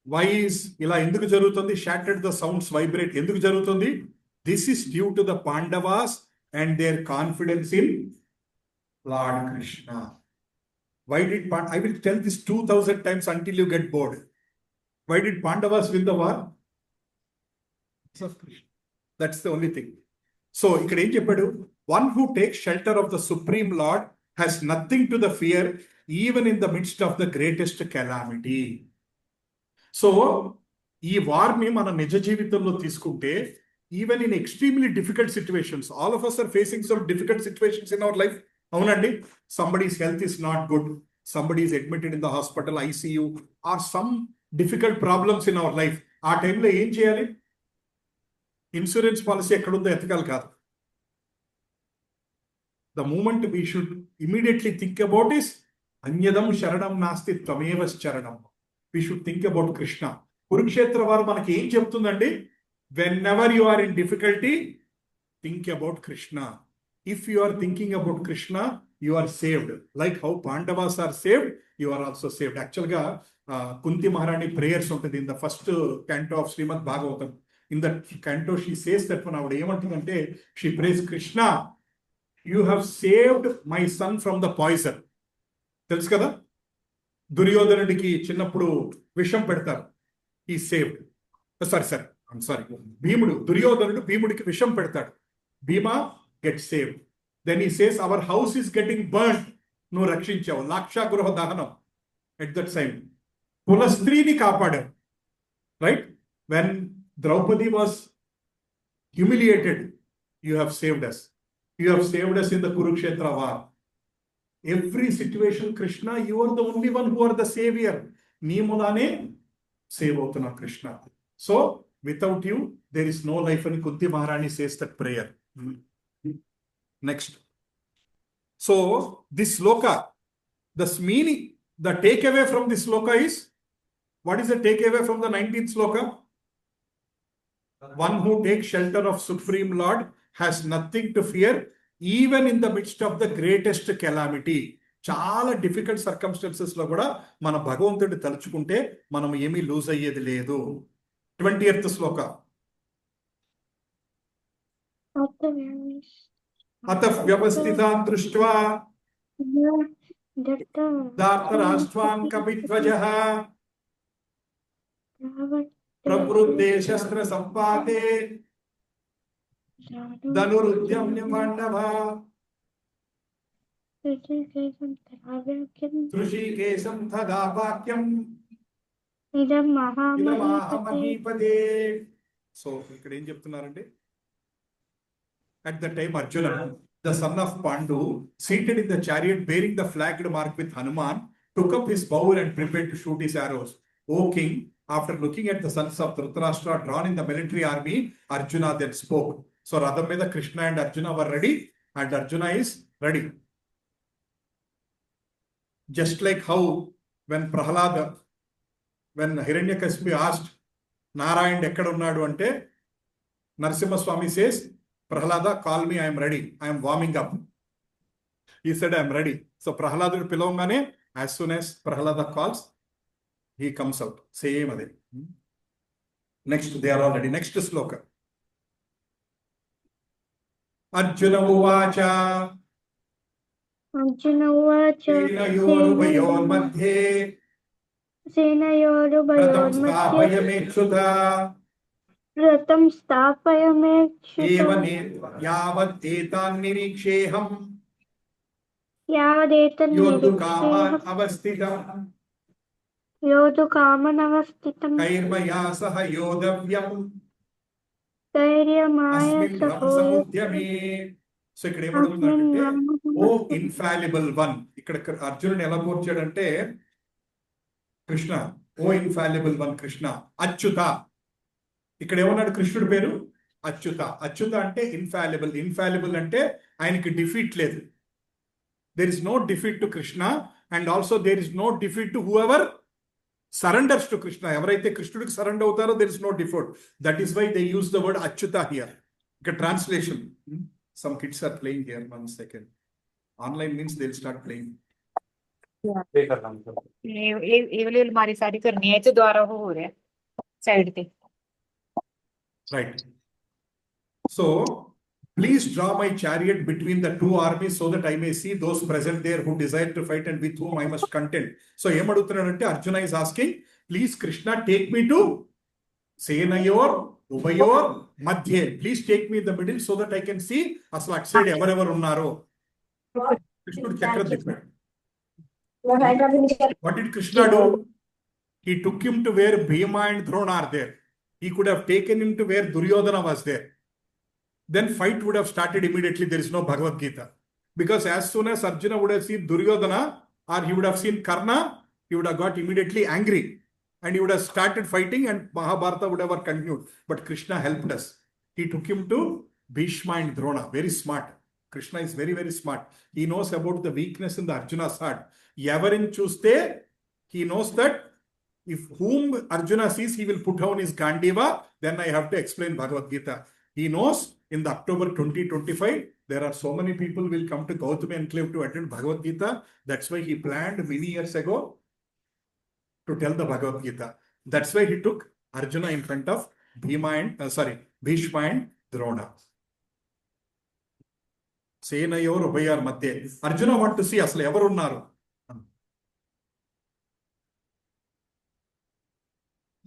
A: Why is ila enduku jarugutundi? Shattered the sounds vibrate. Enduku jarugutundi? This is due to the Pandavas and their confidence in Lord Krishna. Why did I will tell this 2000 times until you get bored. Why did Pandavas win the war? Because of Krishna. That's the only thing. So, ikkada em cheppadu? One who takes shelter of the Supreme Lord has nothing to the fear, even in the midst of the greatest calamity. So, ee war ni mana nija jeevitamlo తీసుకుంటే, even in extremely difficult situations, all of us are facing some difficult situations in our life. Somebody's health is not good. Somebody is admitted in the hospital, ICU, or some difficult problems in our life. Our time lo em cheyali? Insurance policy ekkadundo etakali kaadu. The moment we should immediately think about is Anyadam Sharanam Nasti Tamevas Charanam. We should think about Krishna. Kurukshetra varu manaki em cheptundandi? Whenever you are in difficulty, think about Krishna. If you are thinking about Krishna, you are saved. Like how Pandavas are saved, you are also saved. Actually, Kunti Maharani prayers in the first canto of Srimad Bhagavatam. In that canto, she says that when she prays Krishna, you have saved my son from the poison. Tells kada? Duryodhanadiki chinnappudu visham pedtaru. He is saved. Sorry. I'm sorry. Bhimudu, Duryodhanudu, Bhimudiki visham pedtadu. Bhima gets saved. Then he says, our house is getting burnt. No rakshinchavu. Laksha Gruha Dahanam. At that time. Kulastrini kaapadu. Right? When Draupadi was humiliated, you have saved us. You have saved us in the Kurukshetra war. Every situation, Krishna, you are the only one who are the savior. Neemulane save avutuna Krishna. So, without you, there is no life. And Kunti Maharani says that prayer. Next. So this sloka, the meaning, the takeaway from this sloka is, what is the takeaway from the 19th sloka? One who takes shelter of Supreme Lord has nothing to fear, even in the midst of the greatest calamity. చాలా difficult circumstances లో కూడా మన భగవంతుడి తలుచుకుంటే మనం ఏమీ loose అయ్యేది లేదు. 20th శ్లోక. అత వ్యవస్థిత దృష్ట్వా దార్తరాష్ట్రాన్ కపిధ్వజః ప్రవృత్తే శస్త్ర సంపాతే ధనురుద్యమ్య పాండవ ఋషికేశం తదా వాక్యం ఇదమాహమహీపతే. సో ఇక్కడ ఏం చెప్తున్నారంటే, at the time Arjuna, the son of Pandu, seated in the chariot bearing the flagged mark with Hanuman, took up his bow and prepared to shoot his arrows. O king, after looking at the sons of Dhritarashtra drawn in the military army, Arjuna then spoke. So Radha Meda, Krishna and Arjuna were ready, and Arjuna is ready. Just like how when Prahalada, when Hiranyakasipu asked Narayan ekkada unnadu ante, Narasimha Swami says, Prahalada, call me, I am ready, I am warming up. He said, I am ready. So Prahalada pilavangane, as soon as Prahalada calls, he comes out. Same ade. Next, they are already. Next sloka. Arjuna uvacha Senayorubayormadhye Ratam sthapayamekshuta
D: Ratam sthapayamekshuta
A: yavat etan niriksheham
D: yadetan
A: yodu kaman avasthitam
D: yodu kaman avasthitam
A: kairmaya saha yodavyam
D: ధైర్యమాయ
A: సముద్యమే. So ఇక్కడ ఏమడుగుతుందంటే, O infallible one. ఇక్కడ అర్జునుడు ఎలా పోర్చాడంటే, Krishna, O infallible one Krishna, Achyuta. ఇక్కడ ఏమన్నాడు కృష్ణుడి పేరు? అచ్యుత. అచ్యుత అంటే ఇన్ఫాలిబుల్. ఇన్ఫాలిబుల్ అంటే ఆయనకి డిఫీట్ లేదు. There is no defeat to Krishna, and also there is no defeat to whoever surrenders to Krishna. ఎవరైతే కృష్ణుడికి సరెండర్ అవుతారో there is no default. That is why they use the word Achyuta here. Okay, translation. Some kids are playing here. 1 second. Online means they'll start playing.
C: ये वाली हमारी सारी करनी है तो द्वारा हो रहा है साइड पे.
A: Right. So please draw my chariot between the two armies so that I may see those present there who desire to fight and with whom I must contend. So ఏమడుగుతున్నాడంటే, Arjuna is asking, please Krishna take me to Senayor Ubayor Madhye. Please take me in the middle so that I can see అసలు అటు side ఎవరెవరు ఉన్నారో. కృష్ణుడు చక్రం తిప్పాడు. What did Krishna do? He took him to where Bhima and Drona are there. He could have taken him to where Duryodhana was there. Then fight would have started immediately. There is no Bhagavad Gita. Because as soon as Arjuna would have seen Duryodhana, or he would have seen Karna, he would have got immediately angry. And he would have started fighting and Mahabharata would have continued. But Krishna helped us. He took him to Bhishma and Drona. Very smart. Krishna is very, very smart. He knows about the weakness in the Arjuna's heart. Yavarin chuste, he knows that if whom Arjuna sees, he will put down his Gandiva. Then I have to explain Bhagavad Gita. He knows in the October 2025, there are so many people will come to Gautami Enclave to attend Bhagavad Gita. That's why he planned many years ago to tell the Bhagavad Gita. That's why he took Arjuna in front of Bhishma and Drona. Senayor Ubayar Madhye. Arjuna want to see asla evaru unnaru.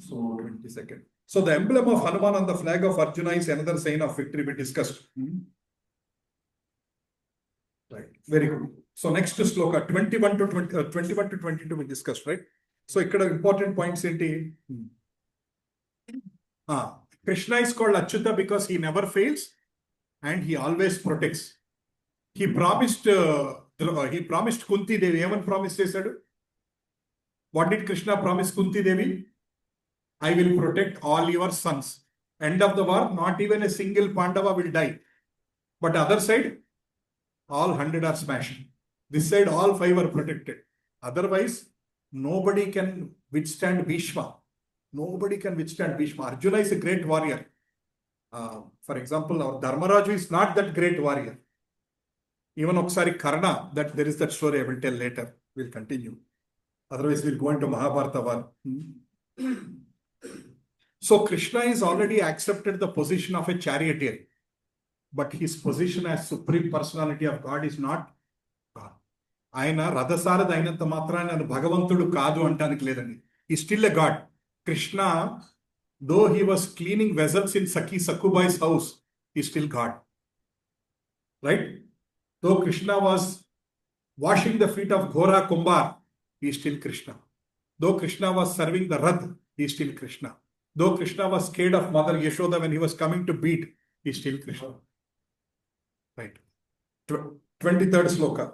A: So 20 seconds. So the emblem of Hanuman on the flag of Arjuna is another sign of victory we discussed. Right. Very good. So next sloka 21 to 22 we discussed, right? So ikkada important points enti. Krishna is called Achyuta because he never fails and he always protects. He promised Kunti Devi. Even promised chesadu. What did Krishna promise Kunti Devi? I will protect all your sons. End of the war, not even a single Pandava will die. But other side, all 100 are smashed. This side, all 5 are protected. Otherwise, nobody can withstand Bhishma. Nobody can withstand Bhishma. Arjuna is a great warrior. For example, our Dharmaraju is not that great warrior. Even Oksari Karna, that there is that story I will tell later. We'll continue. Otherwise, we'll go into Mahabharata war. So Krishna is already accepted the position of a charioteer. But his position as Supreme Personality of God is not God. ఆయన రథసారథి అయినంత మాత్రాన ఆయన భగవంతుడు కాదు అంటానికి లేదండి. He's still a God. Krishna, though he was cleaning vessels in Saki Sakubai's house, he's still God. Right? Though Krishna was washing the feet of Ghora Kumbar, he's still Krishna. Though Krishna was serving the Rath, he's still Krishna. Though Krishna was scared of Mother Yashoda when he was coming to beat, he's still Krishna. Right. 23rd sloka.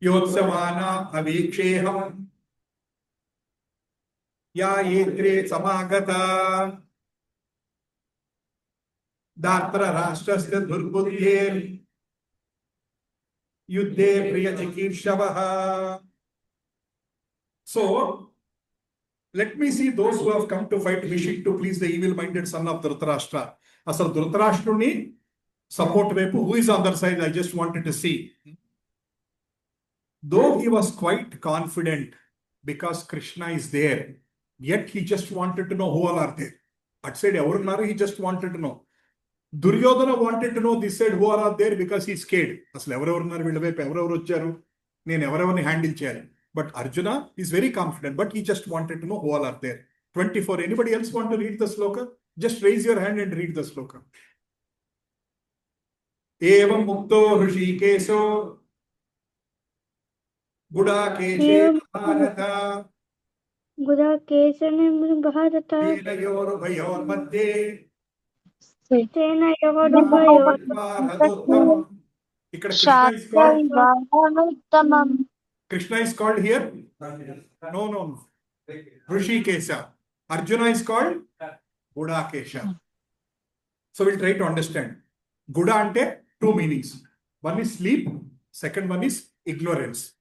A: Yotsavana aviksheham ya yetre samagata datra rashtrasya durbuddhir yuddhe priyachikirshavaha. So, let me see those who have come to fight wishing to please the evil-minded son of Dhritarashtra. Asal Dhritarashtruni support Vepu. Who is on their side? I just wanted to see. Though he was quite confident because Krishna is there, yet he just wanted to know who all are there. At side Evarunaru, he just wanted to know. Duryodhana wanted to know this side who all are there because he's scared. Asal Evarunaru Vidavepu Evaru Vacharu. Nenu Evaravani handle cheyali. But Arjuna is very confident, but he just wanted to know who all are there. 24. Anybody else want to read the sloka? Just raise your hand and read the sloka. Evam mukto hrishikeso gudakeshe bharata
D: Gudakesane Bharata
A: tenayor bhayor madhye
D: Tena Yovadubayo
A: bharatottamam. Ikkada Krishna is called. Krishna is called here? No. Hrishikesha. Arjuna is called Gudakesha. So we'll try to understand. Guda ante two meanings. One is sleep, second one is ignorance.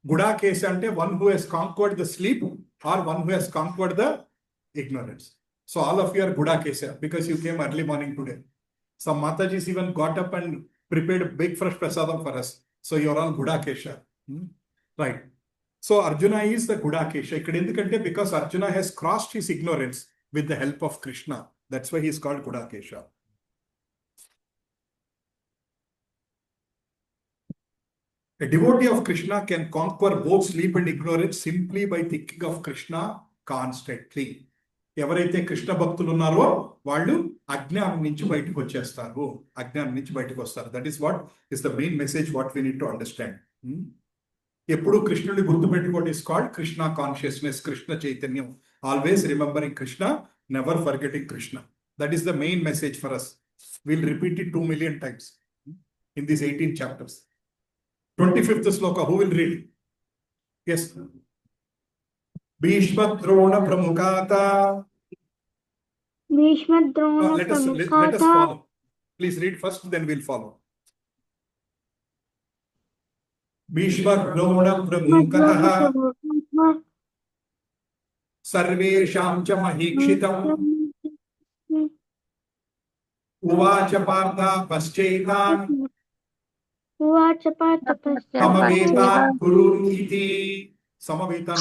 A: Gudakesha ante one who has conquered the sleep or one who has conquered the ignorance. So all of you are Gudakesha because you came early morning today. Some Matajis even got up and prepared a big fresh prasadam for us. So you're all Gudakesha. Right. So Arjuna is the Gudakesha. Because Arjuna has crossed his ignorance with the help of Krishna. That's why he is called Gudakesha. A devotee of Krishna can conquer both sleep and ignorance simply by thinking of Krishna constantly. ఎవరైతే కృష్ణ భక్తులు ఉన్నారో వాళ్ళు అజ్ఞానం నుంచి బయటకు వచ్చేస్తారు. అజ్ఞానం నుంచి బయటకు వస్తారు. That is what is the main message what we need to understand. ఎప్పుడు కృష్ణుని గుర్తుపెట్టుకోండి. Is called Krishna consciousness, Krishna చైతన్యం. Always remembering Krishna, never forgetting Krishna. That is the main message for us. Will repeat it 2 million times in these 18 chapters. 25th sloka, who will read? Yes. Bhishma Drona Pramukata.
D: Bhishma Drona
A: Let us
D: Pramukata.
A: follow. Please read first, then we'll follow. Bhishma Drona Pramukata Sarvesham cha Mahikshitam Uvacha Partha Paschaitan
D: Uvacha Partha
A: Samavetan Guru Iti. Samavetan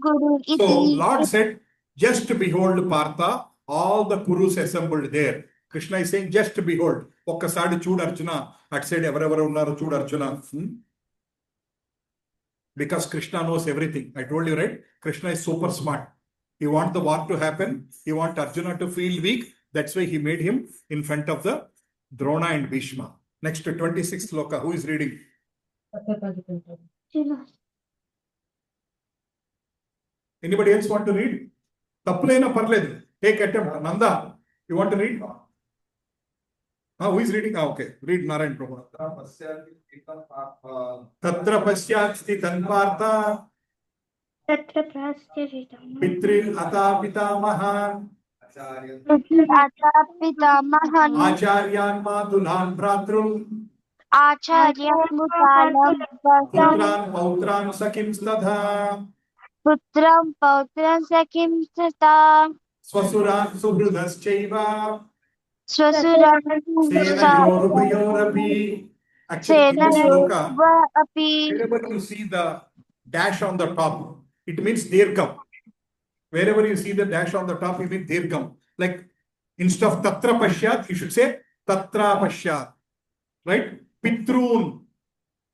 A: Guru Iti. So Lord said, just behold Partha, all the Kurus assembled there. Krishna is saying, just behold. Okkasadi chood Arjuna. At said everevaru unnaru chood Arjuna. Because Krishna knows everything. I told you, right? Krishna is super smart. He wants the war to happen. He wants Arjuna to feel weak. That's why he made him in front of the Drona and Bhishma. Next to 26th sloka. Who is reading? Anybody else want to read? Tappleina parledu. Take attempt. Nanda, you want to read? Who is reading? Okay. Read Narayan Prabhu. Tatra pasyat sthitan partha
D: Tatra Prastyaritam
A: Pitril ata pitamaha
D: Ata Pitamahan
A: Acharyan Matulan Bhratrun
D: Acharyan Mutalam Vasam
A: Putran Pautran Sakim Stadha
D: Putram Pautram Sakim Sata
A: Swasuran Subrudas Chaiva
D: Swasuram
A: Sena Yorubayorapi. Actually, in
D: Sena
A: this sloka,
D: Yoga Api
A: wherever you see the dash on the top, it means Dirgham. Wherever you see the dash on the top, it means Dirgham. Like instead of Tatra Pashyat, you should say Tatra Pashyat. Right? Pitrun.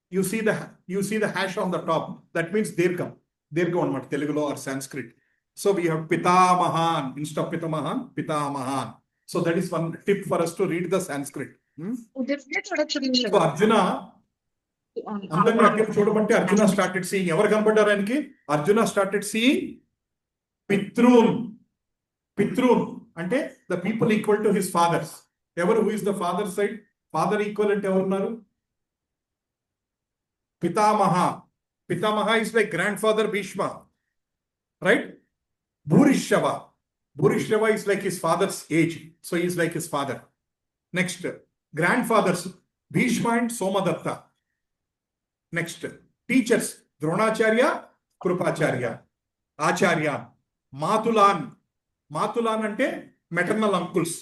A: You see the hash on the top. That means Dirgham. Dirgham on Telugu or Sanskrit. So we have Pitamahan. Instead of Pitamahan, Pitamahan. So that is one tip for us to read the Sanskrit. So Arjuna, అందరినీ అక్కడ చూడమంటే Arjuna started seeing. ఎవరు కనపడ్డారు ఆయనకి? Arjuna started seeing Pitrun. Pitrun అంటే the people equal to his fathers. ఎవరు? Who is the father side? Father equivalent ఎవరున్నారు? Pitamaha. Pitamaha is like grandfather Bhishma. Right? Bhurishava. Bhurishava is like his father's age. So he is like his father. Next, grandfathers Bhishma and Somadatta. Next, teachers Dronacharya, Krupacharya, Acharya, Matulan. Matulan ante maternal uncles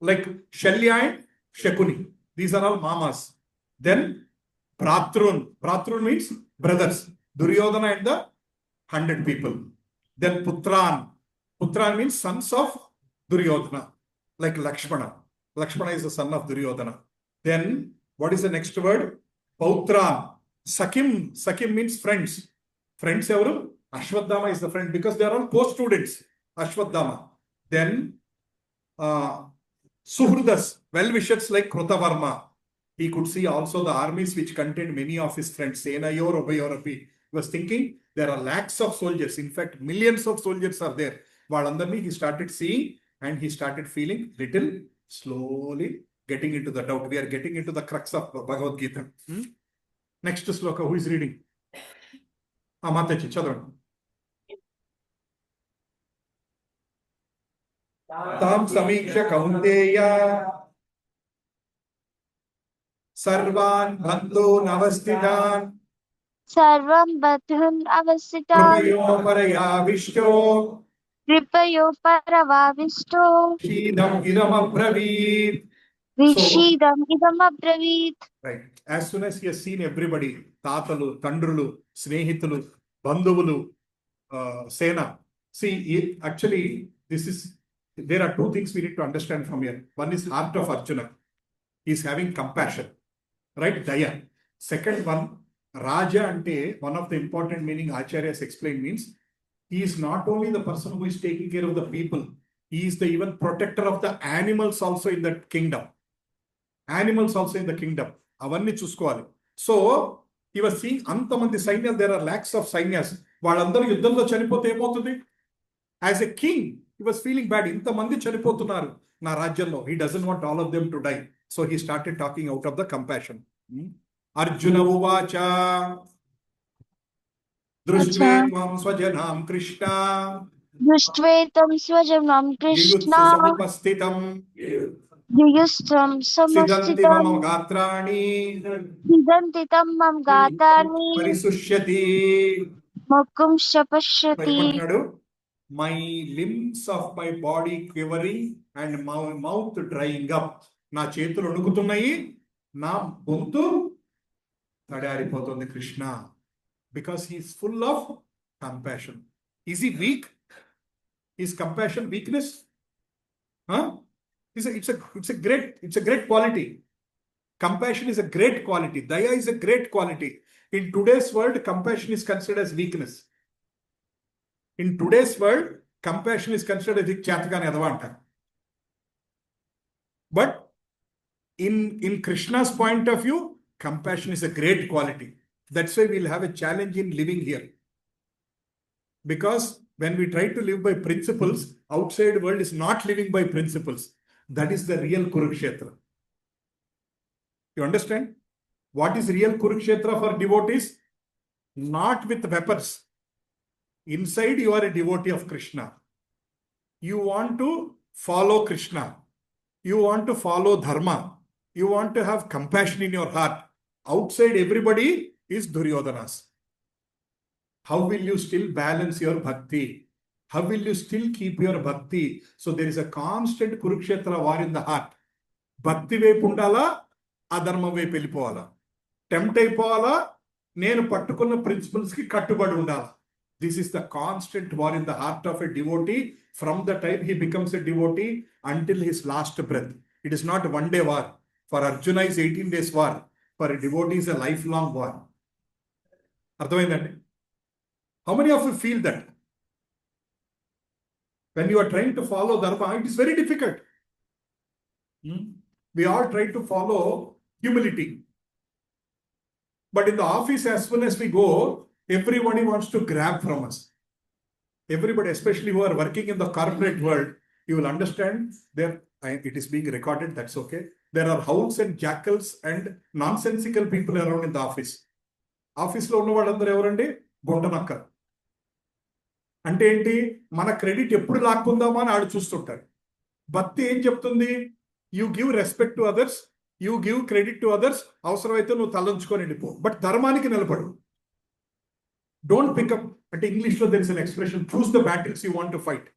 A: like Shalya and Shakuni. These are all mamas. Then Bhratrun. Bhratrun means brothers. Duryodhana and the 100 people. Then Putran. Putran means sons of Duryodhana, like Lakshmana. Lakshmana is the son of Duryodhana. Then what is the next word? Pautran. Sakim. Sakim means friends. Friends evaru? Ashwadhama is the friend because they are all co-students. Ashwadhama. Then Suhrudas, well-wishers like Krutavarma. He could see also the armies which contained many of his friends. Sena Yorubayorapi. He was thinking there are lakhs of soldiers. In fact, millions of soldiers are there. Valandarni he started seeing and he started feeling little slowly getting into the doubt. We are getting into the crux of Bhagavad Gita. Next sloka, who is reading? Mataji, chadran. Tam Samiksha Kaunteya Sarvan Bandhu Navastitan
D: Sarvam Badhun Avasitan
A: Krupayo Paraya Vishto
D: Kripayo Paravavisto
A: Shidam Idam Abravit.
D: Vishidam Idam Abravit.
A: Right. As soon as he has seen everybody, Tatalu, Tandrulu, Snehitulu, Bandhuvulu, Sena. See, actually, there are two things we need to understand from here. One is heart of Arjuna. He is having compassion. Right? Daya. Second one, Raja ante, one of the important meaning Acharyas explained means, he is not only the person who is taking care of the people, he is the even protector of the animals also in that kingdom. Animals also in the kingdom. Avanni chuskoవాలి. So, he was seeing అంతమంది సైన్యాలు, there are lakhs of సైన్యాస్. వాళ్ళందరూ యుద్ధంలో చనిపోతే ఏమవుతుంది? As a king, he was feeling bad. ఇంతమంది చనిపోతున్నారు నా రాజ్యంలో. He doesn't want all of them to die. So, he started talking out of the compassion. Arjuna uvacha Drushvetvam Swajanam Krishna
D: Dushtvetam Swajanam Krishna
A: Samupasthitam
D: Yuyustram
A: Siddhanti
D: Samastitam
A: Mama Gatrani
D: Siddhantitam Mam Gatani
A: Parisushyati.
D: Mukum Shapashrati.
A: My limbs of my body quivering and my mouth drying up. నా చేతులు వణుకుతున్నాయి, నా గొంతు తడారిపోతుంది Krishna. Because he is full of compassion. Is he weak? Is compassion weakness? Huh? It's a great quality. Compassion is a great quality. Daya is a great quality. In today's world, compassion is considered as weakness. In today's world, compassion is considered as chatakani adavanta. But in Krishna's point of view, compassion is a great quality. That's why we'll have a challenge in living here. Because when we try to live by principles, outside world is not living by principles. That is the real Kurukshetra. You understand? What is real Kurukshetra for devotees? Not with weapons. Inside you are a devotee of Krishna. you want to follow Krishna, you want to follow Dharma, you want to have compassion in your heart. Outside everybody is Duryodanas. How will you still balance your bhakti? How will you still keep your bhakti? So there is a constant Kurukshetra war in the heart. Bhakti వైపు ఉండాలా, అధర్మం వైపు వెళ్ళిపోవాలా, tempt అయిపోవాలా, నేను పట్టుకున్న principles కి కట్టుబడి ఉండాలా. This is the constant war in the heart of a devotee from the time he becomes a devotee until his last breath. It is not a one-day war. For Arjuna is 18 days war. For a devotee is a lifelong war. అర్థమైందండి? How many of you feel that? When you are trying to follow Dharma, it is very difficult. We all try to follow humility. But in the office, as soon as we go, everybody wants to grab from us. Everybody, especially who are working in the corporate world, you will understand there. It is being recorded, that's okay. There are hounds and jackals and nonsensical people around in the office. Office లో ఉన్న వాళ్ళందరూ ఎవరండి? గుంటనక్క. అంటే ఏంటి? మన credit ఎప్పుడు లాక్కుందామా అని ఆడు చూస్తుంటారు. భక్తి ఏం చెప్తుంది? You give respect to others, you give credit to others. అవసరమైతే నువ్వు తలంచుకొని వెళ్ళిపో, బట్ ధర్మానికి నిలబడు. డోంట్ పికప్, అంటే ఇంగ్లీష్లో there is an expression, choose the battles you want to fight.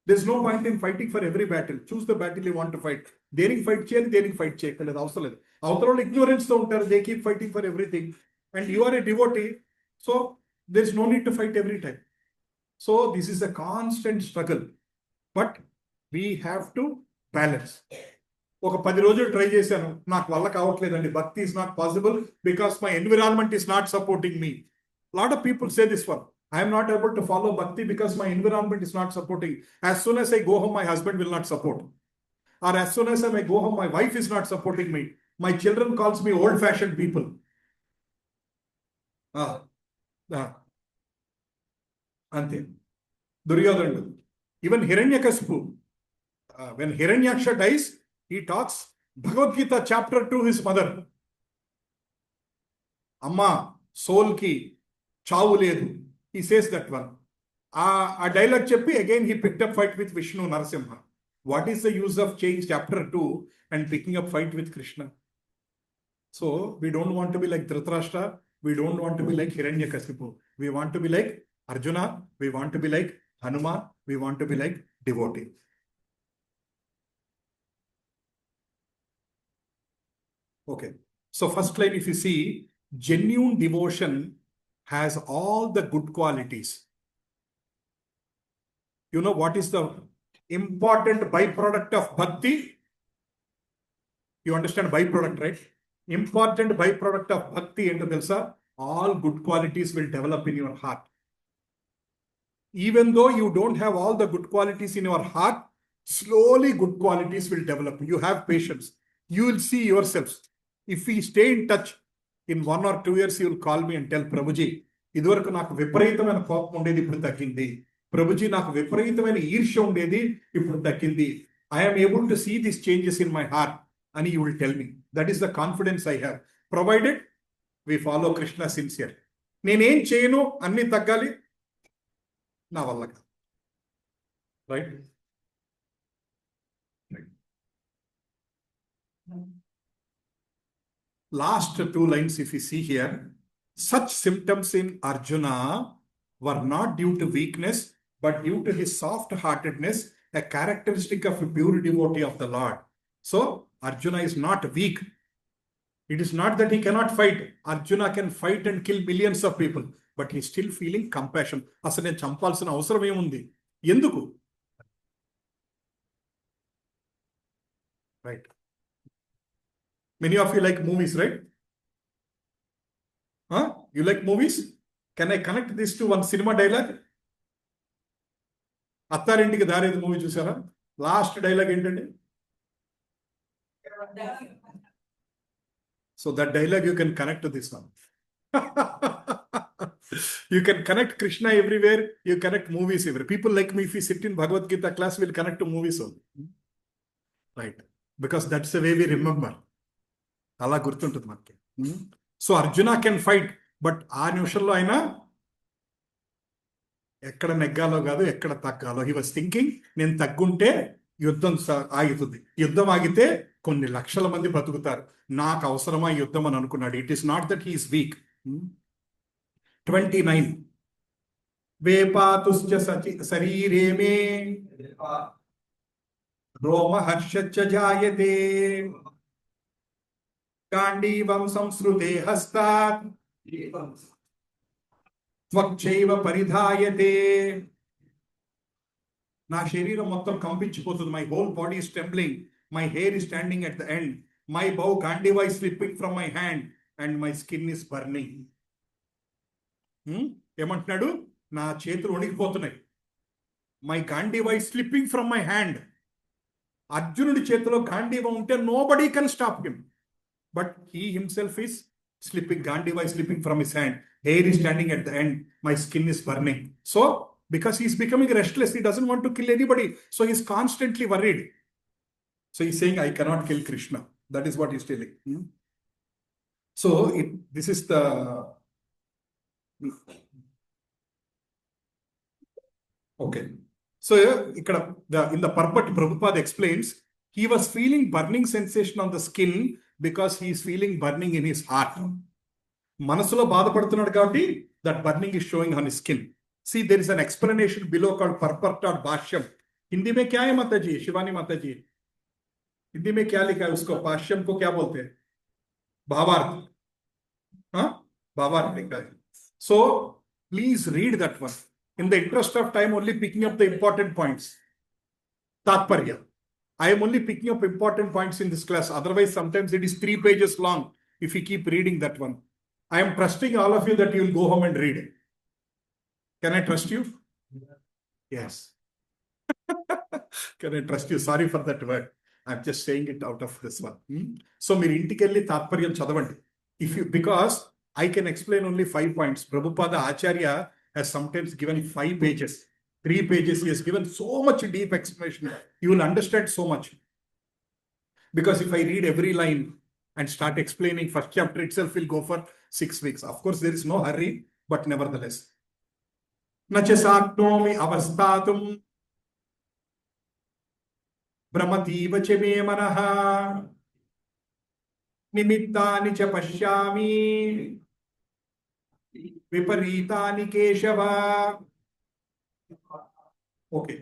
A: There is no point in fighting for every battle. Choose the battle you want to fight. దేనికి fight చేయాలి, దేనికి fight చేయలేదు, అవసరం లేదు. అవతల వాళ్ళు ignorance తో ఉంటారు, they keep fighting for everything. And you are a devotee, so there is no need to fight every time. So this is a constant struggle, but we have to balance. ఒక 10 రోజులు try చేశాను, నాకు వల్ల కావట్లేదండి. భక్తి is not possible because my environment is not supporting me. Lot of people say this one. I am not able to follow bhakti because my environment is not supporting. As soon as I go home, my husband will not support. Or as soon as I go home, my wife is not supporting me. My children calls me old-fashioned people. అంతే. దుర్యోధనుడు, even Hiranyakashipu, when Hiranyaksha dies, he talks Bhagavad Gita chapter 2 his mother. అమ్మా soul కి చావు లేదు, he says that one. ఆ dialogue చెప్పి again he picked up fight with Vishnu Narasimha. What is the use of change chapter 2 and picking up fight with Krishna? So we don't want to be like Dhritarashtra, we don't want to be like Hiranyakasipu. We want to be like Arjuna, we want to be like Hanuman, we want to be like devotee. Okay, so first line, if you see, genuine devotion has all the good qualities. You know what is the important byproduct of bhakti? You understand byproduct, right? Important byproduct of bhakti and telsa, all good qualities will develop in your heart. Even though you don't have all the good qualities in your heart, slowly good qualities will develop. You have patience. You will see yourselves. If we stay in touch, in 1 or 2 years, you will call me and tell, Prabhuji, ఇదివరకు నాకు విపరీతమైన కోపం ఉండేది, ఇప్పుడు తగ్గింది. ప్రభుజీ, నాకు విపరీతమైన ఈర్ష్య ఉండేది, ఇప్పుడు తగ్గింది. I am able to see these changes in my heart. And you will tell me. That is the confidence I have. Provided we follow Krishna sincere. నేనేం చేయను, అన్ని తగ్గాలి, నా వల్ల కాదు. Right? Last 2 lines, if you see here, such symptoms in Arjuna were not due to weakness, but due to his soft-heartedness, a characteristic of a pure devotee of the Lord. So, Arjuna is not weak. It is not that he cannot fight. Arjuna can fight and kill millions of people, but he is still feeling compassion. అసలు నేను చంపాల్సిన అవసరం ఏముంది, ఎందుకు? Right. Many of you like movies, right? You like movies? Can I connect this to one cinema dialogue? Attarintiki Daredi movie చూసారా? Last dialogue ఏంటండి? So that dialogue you can connect to this one. You can connect Krishna everywhere, you connect movies everywhere. People like me, if we sit in Bhagavad Gita class, we'll connect to movies only. Right? Because that's the way we remember. అలా గుర్తుంటుంది మనకి. So Arjuna can fight, but ఆ నిమిషంలో ఆయన ఎక్కడ నెగ్గాలో కాదు, ఎక్కడ తగ్గాలో. He was thinking, నేను తగ్గుంటే యుద్ధం ఆగుతుంది, యుద్ధం ఆగితే కొన్ని లక్షల మంది బతుకుతారు, నాకు అవసరమా యుద్ధం అని అనుకున్నాడు. It is not that he's weak. 29 వేపాతుశ్చ శరీరే మే రోమహర్షచ్చ జాయతే గాండీవం సంస్కృతే హస్తాత్ త్వక్షైవ పరిధాయతే. నా శరీరం మొత్తం కంపించిపోతుంది. My whole body is trembling, my hair is standing at the end, my bow Gandiva is slipping from my hand and my skin is burning. ఏమంటున్నాడు? నా చేతులు వణికిపోతున్నాయి. My Gandiva is slipping from my hand. అర్జునుడి చేతిలో గాండీవా ఉంటే nobody can stop him, but he himself is slipping, Gandiva is slipping from his hand, hair is standing at the end, my skin is burning. So, because he's becoming restless, he doesn't want to kill anybody, so he's constantly worried. So he's saying, I cannot kill Krishna. That is what he's telling. So, this is the... Okay. So, in the purport, Prabhupada explains, he was feeling burning sensation on the skin because he is feeling burning in his heart. మనసులో బాధపడుతున్నాడు కాబట్టి that burning is showing on his skin. See, there is an explanation below called purport or bhashyam. Hindi में क्या है माताजी, शिवानी माताजी? हिंदी में क्या लिखा है उसको? भाष्यम को क्या बोलते हैं? भावार्थ. हाँ, भावार्थ लिखा है. So please read that one. In the interest of time, only picking up the important points. Tatparya. I am only picking up important points in this class. Otherwise, sometimes it is 3 pages long if you keep reading that one. I am trusting all of you that you will go home and read it. Can I trust you? Yes. Can I trust you? Sorry for that word. I'm just saying it out of this one. So, మీరు ఇంటికి వెళ్ళి తాత్పర్యం చదవండి. If you, because I can explain only 5 points. Prabhupada Acharya has sometimes given 5 pages. 3 pages, he has given so much deep explanation. You will understand so much. Because if I read every line and start explaining, first chapter itself will go for 6 weeks. Of course, there is no hurry, but nevertheless. Nacha saknomi avastatum brahmativa cha me manaha nimittani cha pashyami viparitani keshava. Okay.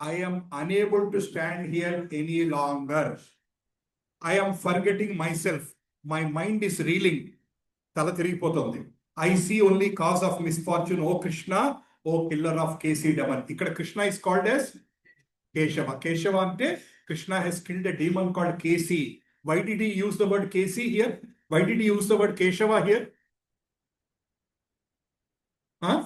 A: I am unable to stand here any longer. I am forgetting myself. My mind is reeling. Tala tirigipothundi. I see only cause of misfortune. O Krishna, O killer of KC demon. Ikkada Krishna is called as Keshava. Keshava ante Krishna has killed a demon called KC. Why did he use the word KC here? Why did he use the word Keshava here? Huh?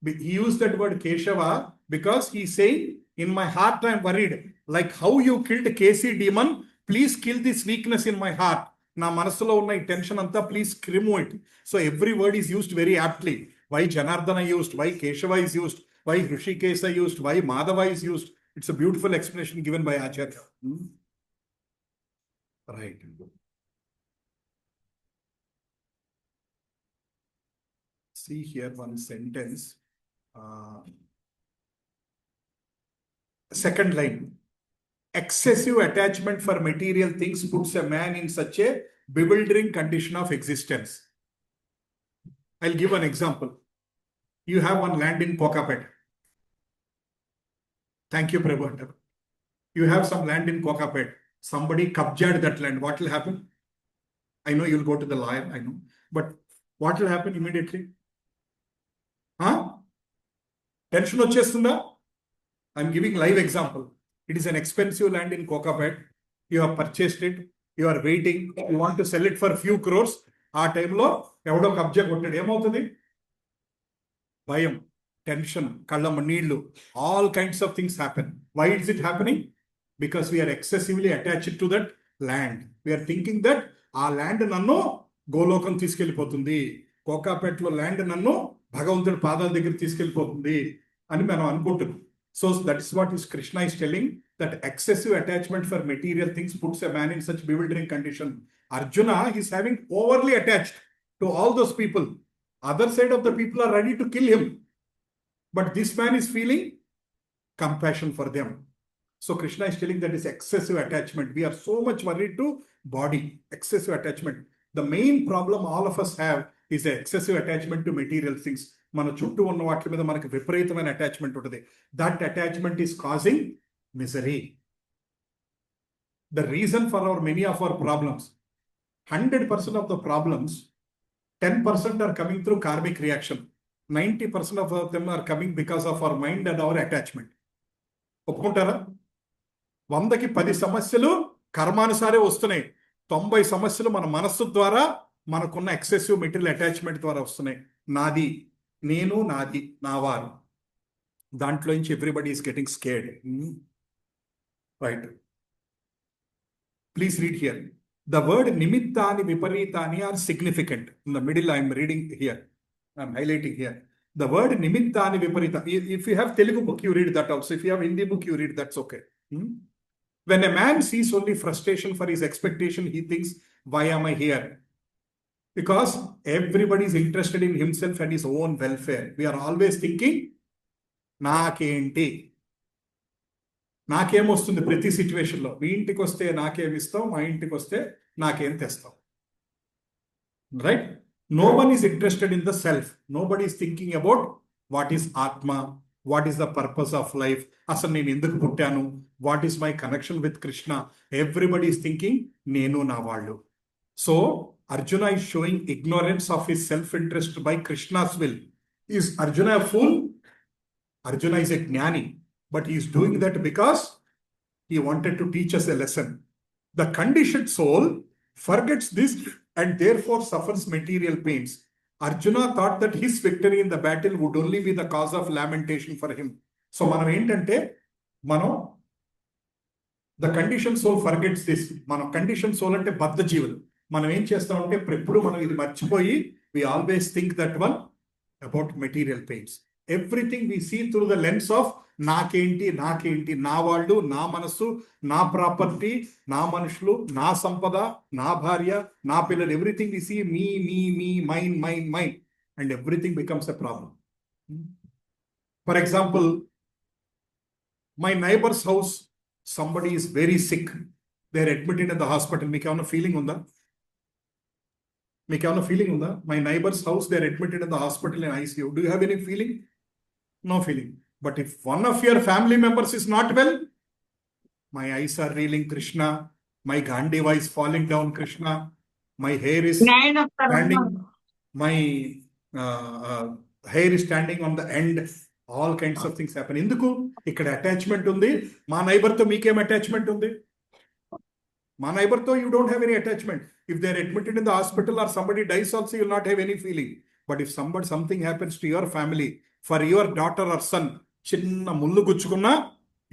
A: He used that word Keshava because he's saying, in my heart I am worried. Like how you killed KC demon, please kill this weakness in my heart. Na manasulo unna tension anta, please remove it. So every word is used very aptly. Why Janardana used, why Keshava is used, why Hrishikesa used, why Madhava is used. It's a beautiful explanation given by Acharya. Right. See here one sentence. Second line. Excessive attachment for material things puts a man in such a bewildering condition of existence. I'll give an example. You have one land in Kokapet. Thank you, Prabhu. You have some land in Kokapet. Somebody kabjad that land. What will happen? I know you'll go to the lawyer, I know. But what will happen immediately? Huh? Tension vachestunda? I'm giving live example. It is an expensive land in Kokapet. You have purchased it. You are waiting. You want to sell it for a few crores. Aa time lo evodo kabja kottadu emavutadi? Bhayam, tension, kallam needlu, all kinds of things happen. Why is it happening? Because we are excessively attached to that land. We are thinking that aa land nannu golokam తీసుకెళ్ళిపోతుంది, కోకాపేటలో land నన్ను భగవంతుడి పాదాల దగ్గర తీసుకెళ్ళిపోతుంది అని మనం అనుకుంటున్నాం. So that is what Krishna is telling, that excessive attachment for material things puts a man in such bewildering condition. Arjuna is having overly attached to all those people. Other side of the people are ready to kill him. But this man is feeling compassion for them. So Krishna is telling that is excessive attachment. We are so much worried to body, excessive attachment. The main problem all of us have is the excessive attachment to material things. మన చుట్టూ ఉన్న వాటి మీద మనకు విపరీతమైన attachment ఉంటుంది. That attachment is causing misery. The reason for many of our problems, 100% of the problems, 10% are coming through karmic reaction. 90% of them are coming because of our mind and our attachment. ఒప్పుకుంటారా? 100కి 10 సమస్యలు కర్మానుసారే వస్తున్నాయి. 90 సమస్యలు మన మనస్సు ద్వారా మనకున్న excessive material attachment ద్వారా వస్తున్నాయి. నాది, నేను, నాది, నా వారు. దాంట్లో నుంచి everybody is getting scared. Right, please read here. The word nimittani viparitani are significant. In the middle, I am reading here. I am highlighting here. The word nimittani viparita. If you have Telugu book, you read that also. If you have Hindi book, you read, that's okay. When a man sees only frustration for his expectation, he thinks, why am I here? Because everybody is interested in himself and his own welfare. We are always thinking, నాకేంటి, నాకేం వస్తుంది ప్రతి సిచ్యువేషన్లో. మీ ఇంటికి వస్తే నాకేం ఇస్తావు, మా ఇంటికి వస్తే నాకేం తెస్తావు. Right? No one is interested in the self. Nobody is thinking about what is atma, what is the purpose of life, అసలు నేను ఎందుకు పుట్టాను, what is my connection with Krishna. Everybody is thinking నేను, నా వాళ్ళు. So Arjuna is showing ignorance of his self-interest by Krishna's will. Is Arjuna a fool? Arjuna is a jnani, but he is doing that because he wanted to teach us a lesson. The conditioned soul forgets this and therefore suffers material pains. Arjuna thought that his victory in the battle would only be the cause of lamentation for him. So మనం ఏంటంటే, the conditioned soul forgets this. మనం conditioned soul అంటే బద్ధ జీవులు. మనం ఏం చేస్తామంటే ఎప్పుడు మనం ఇది మర్చిపోయి we always think that one about material pains. Everything we see through the lens of నాకేంటి, నాకేంటి, నా వాళ్ళు, నా మనసు, నా ప్రాపర్టీ, నా మనుషులు, నా సంపద, నా భార్య, నా పిల్లలు. Everything we see me, me, me, mine, mine, mine, and everything becomes a problem. For example, my neighbor's house, somebody is very sick. They are admitted in the hospital. మీకు ఏమైనా ఫీలింగ్ ఉందా? మీకు ఏమైనా ఫీలింగ్ ఉందా? My neighbours house, they are admitted in the hospital in ICU. Do you have any feeling? No feeling. But if one of your family members is not well, my eyes are reeling Krishna, my Gandiva is falling down Krishna, my hair is standing, my hair is standing on the end. All kinds of things happen. ఎందుకు? ఇక్కడ attachment ఉంది. మా నైబర్తో మీకేం attachment ఉంది? మా నైబర్తో you don't have any attachment. If they are admitted in the hospital or somebody dies also, you will not have any feeling. But if something happens to your family, for your daughter or son, చిన్న ముళ్ళు గుచ్చుకున్నా,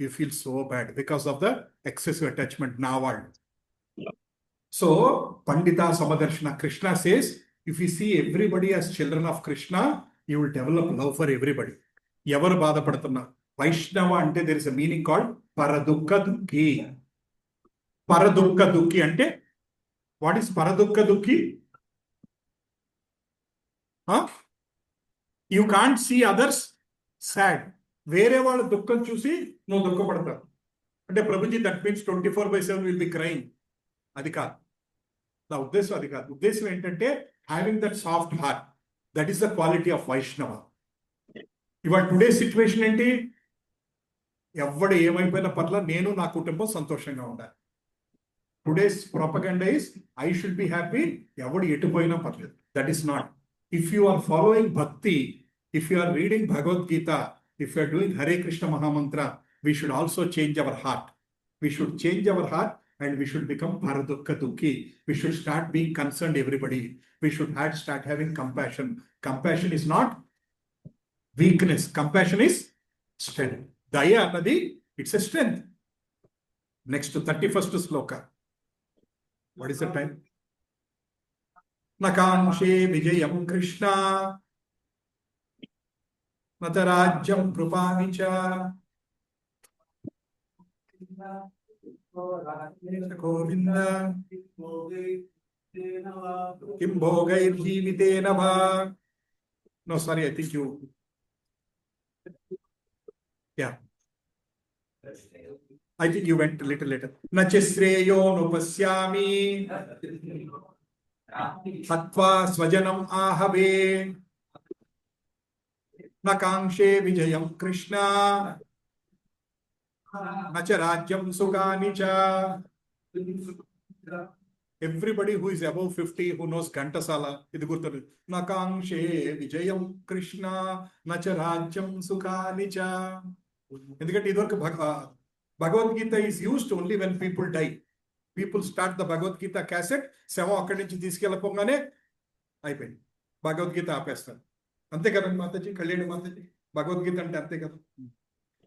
A: you feel so bad because of the excessive attachment. నా వాళ్ళు. So Pandita Samadarshana, Krishna says, if you see everybody as children of Krishna, you will develop love for everybody. ఎవరు బాధపడుతున్నా, వైష్ణవ అంటే there is a meaning called పరదుఃఖ దుఃఖి. పరదుఃఖ దుఃఖి అంటే, what is పరదుఃఖ దుఃఖి? You can't see others sad. వేరే వాళ్ళ దుఃఖం చూసి నువ్వు దుఃఖపడతావు అంటే, Prabhuji that means 24/7 will be crime. అది కాదు నా ఉద్దేశం, అది కాదు. ఉద్దేశం ఏంటంటే, having that soft heart, that is the quality of Vaishnava. ఇవాళ టుడే సిచ్యువేషన్ ఏంటి? ఎవడు ఏమైపోయిన పట్ల నేను, నా కుటుంబం సంతోషంగా ఉండాలి. Today's propaganda is, I should be happy, ఎవడు ఎటుపోయినా పర్లేదు. That is not. If you are following bhakti, if you are reading Bhagavad Gita, if you are doing Hare Krishna Mahamantra, we should also change our heart. We should change our heart and we should become paradukha dukhi. We should start being concerned everybody. We should start having compassion. Compassion is not weakness. Compassion is strength. Daya anadi, it's a strength. Next to 31st sloka. What is the time? Nakanshe vijayam Krishna natarajyam prupanicha govinda kim bhogair jeevitena va No, sorry, I think you. Yeah. I think you went a little later. Nachisreyo nupasyami hatva swajanam ahave nakangshe vijayam Krishna nacha rajyam sukani cha. Everybody who is above 50 who knows Ghantasala, ఇది గుర్తు. నకాంక్షే విజయం కృష్ణ నచ రాజ్యం సుఖాని చ. ఎందుకంటే ఇదివరకు Bhagavad Gita is used only when people die. People start the Bhagavad Gita cassette, శవం అక్కడి నుంచి తీసుకెళ్ళపోగానే అయిపోయింది, భగవద్గీత ఆపేస్తారు. అంతే కదండి మాతాజీ, కళ్యాణి మాతాజీ, భగవద్గీత అంటే అంతే కదా.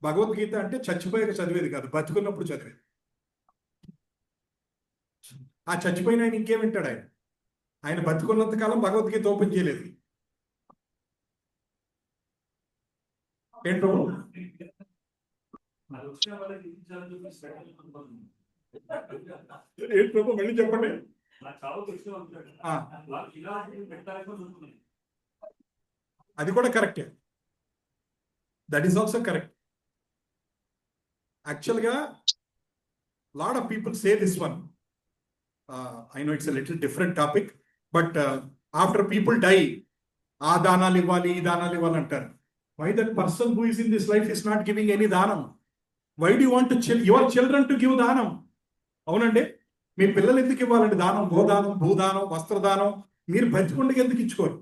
A: భగవద్గీత అంటే చచ్చిపోయాక చదివేది కాదు, బతుకున్నప్పుడు చదివేది. ఆ చచ్చిపోయిన ఆయన ఇంకేం వింటాడు? ఆయన బతుకున్నంత కాలం భగవద్గీత ఓపెన్ చేయలేదు. ఏంటో ఏంటో మళ్ళీ చెప్పండి. అది కూడా కరెక్టే, దట్ ఈస్ ఆల్సో కరెక్ట్. యాక్చువల్గా lot of people say this one. I know it's a little different topic, but after people die, ఆ దానాలు ఇవ్వాలి, ఈ దానాలు ఇవ్వాలి అంటారు. Why that person who is in this life is not giving any దానం? Why do you want your children to give దానం? అవునండి, మీ పిల్లలు ఎందుకు ఇవ్వాలండి దానం? గోదానం, భూదానం, వస్త్రదానం. మీరు బతికుండగా ఎందుకు ఇచ్చుకోరు?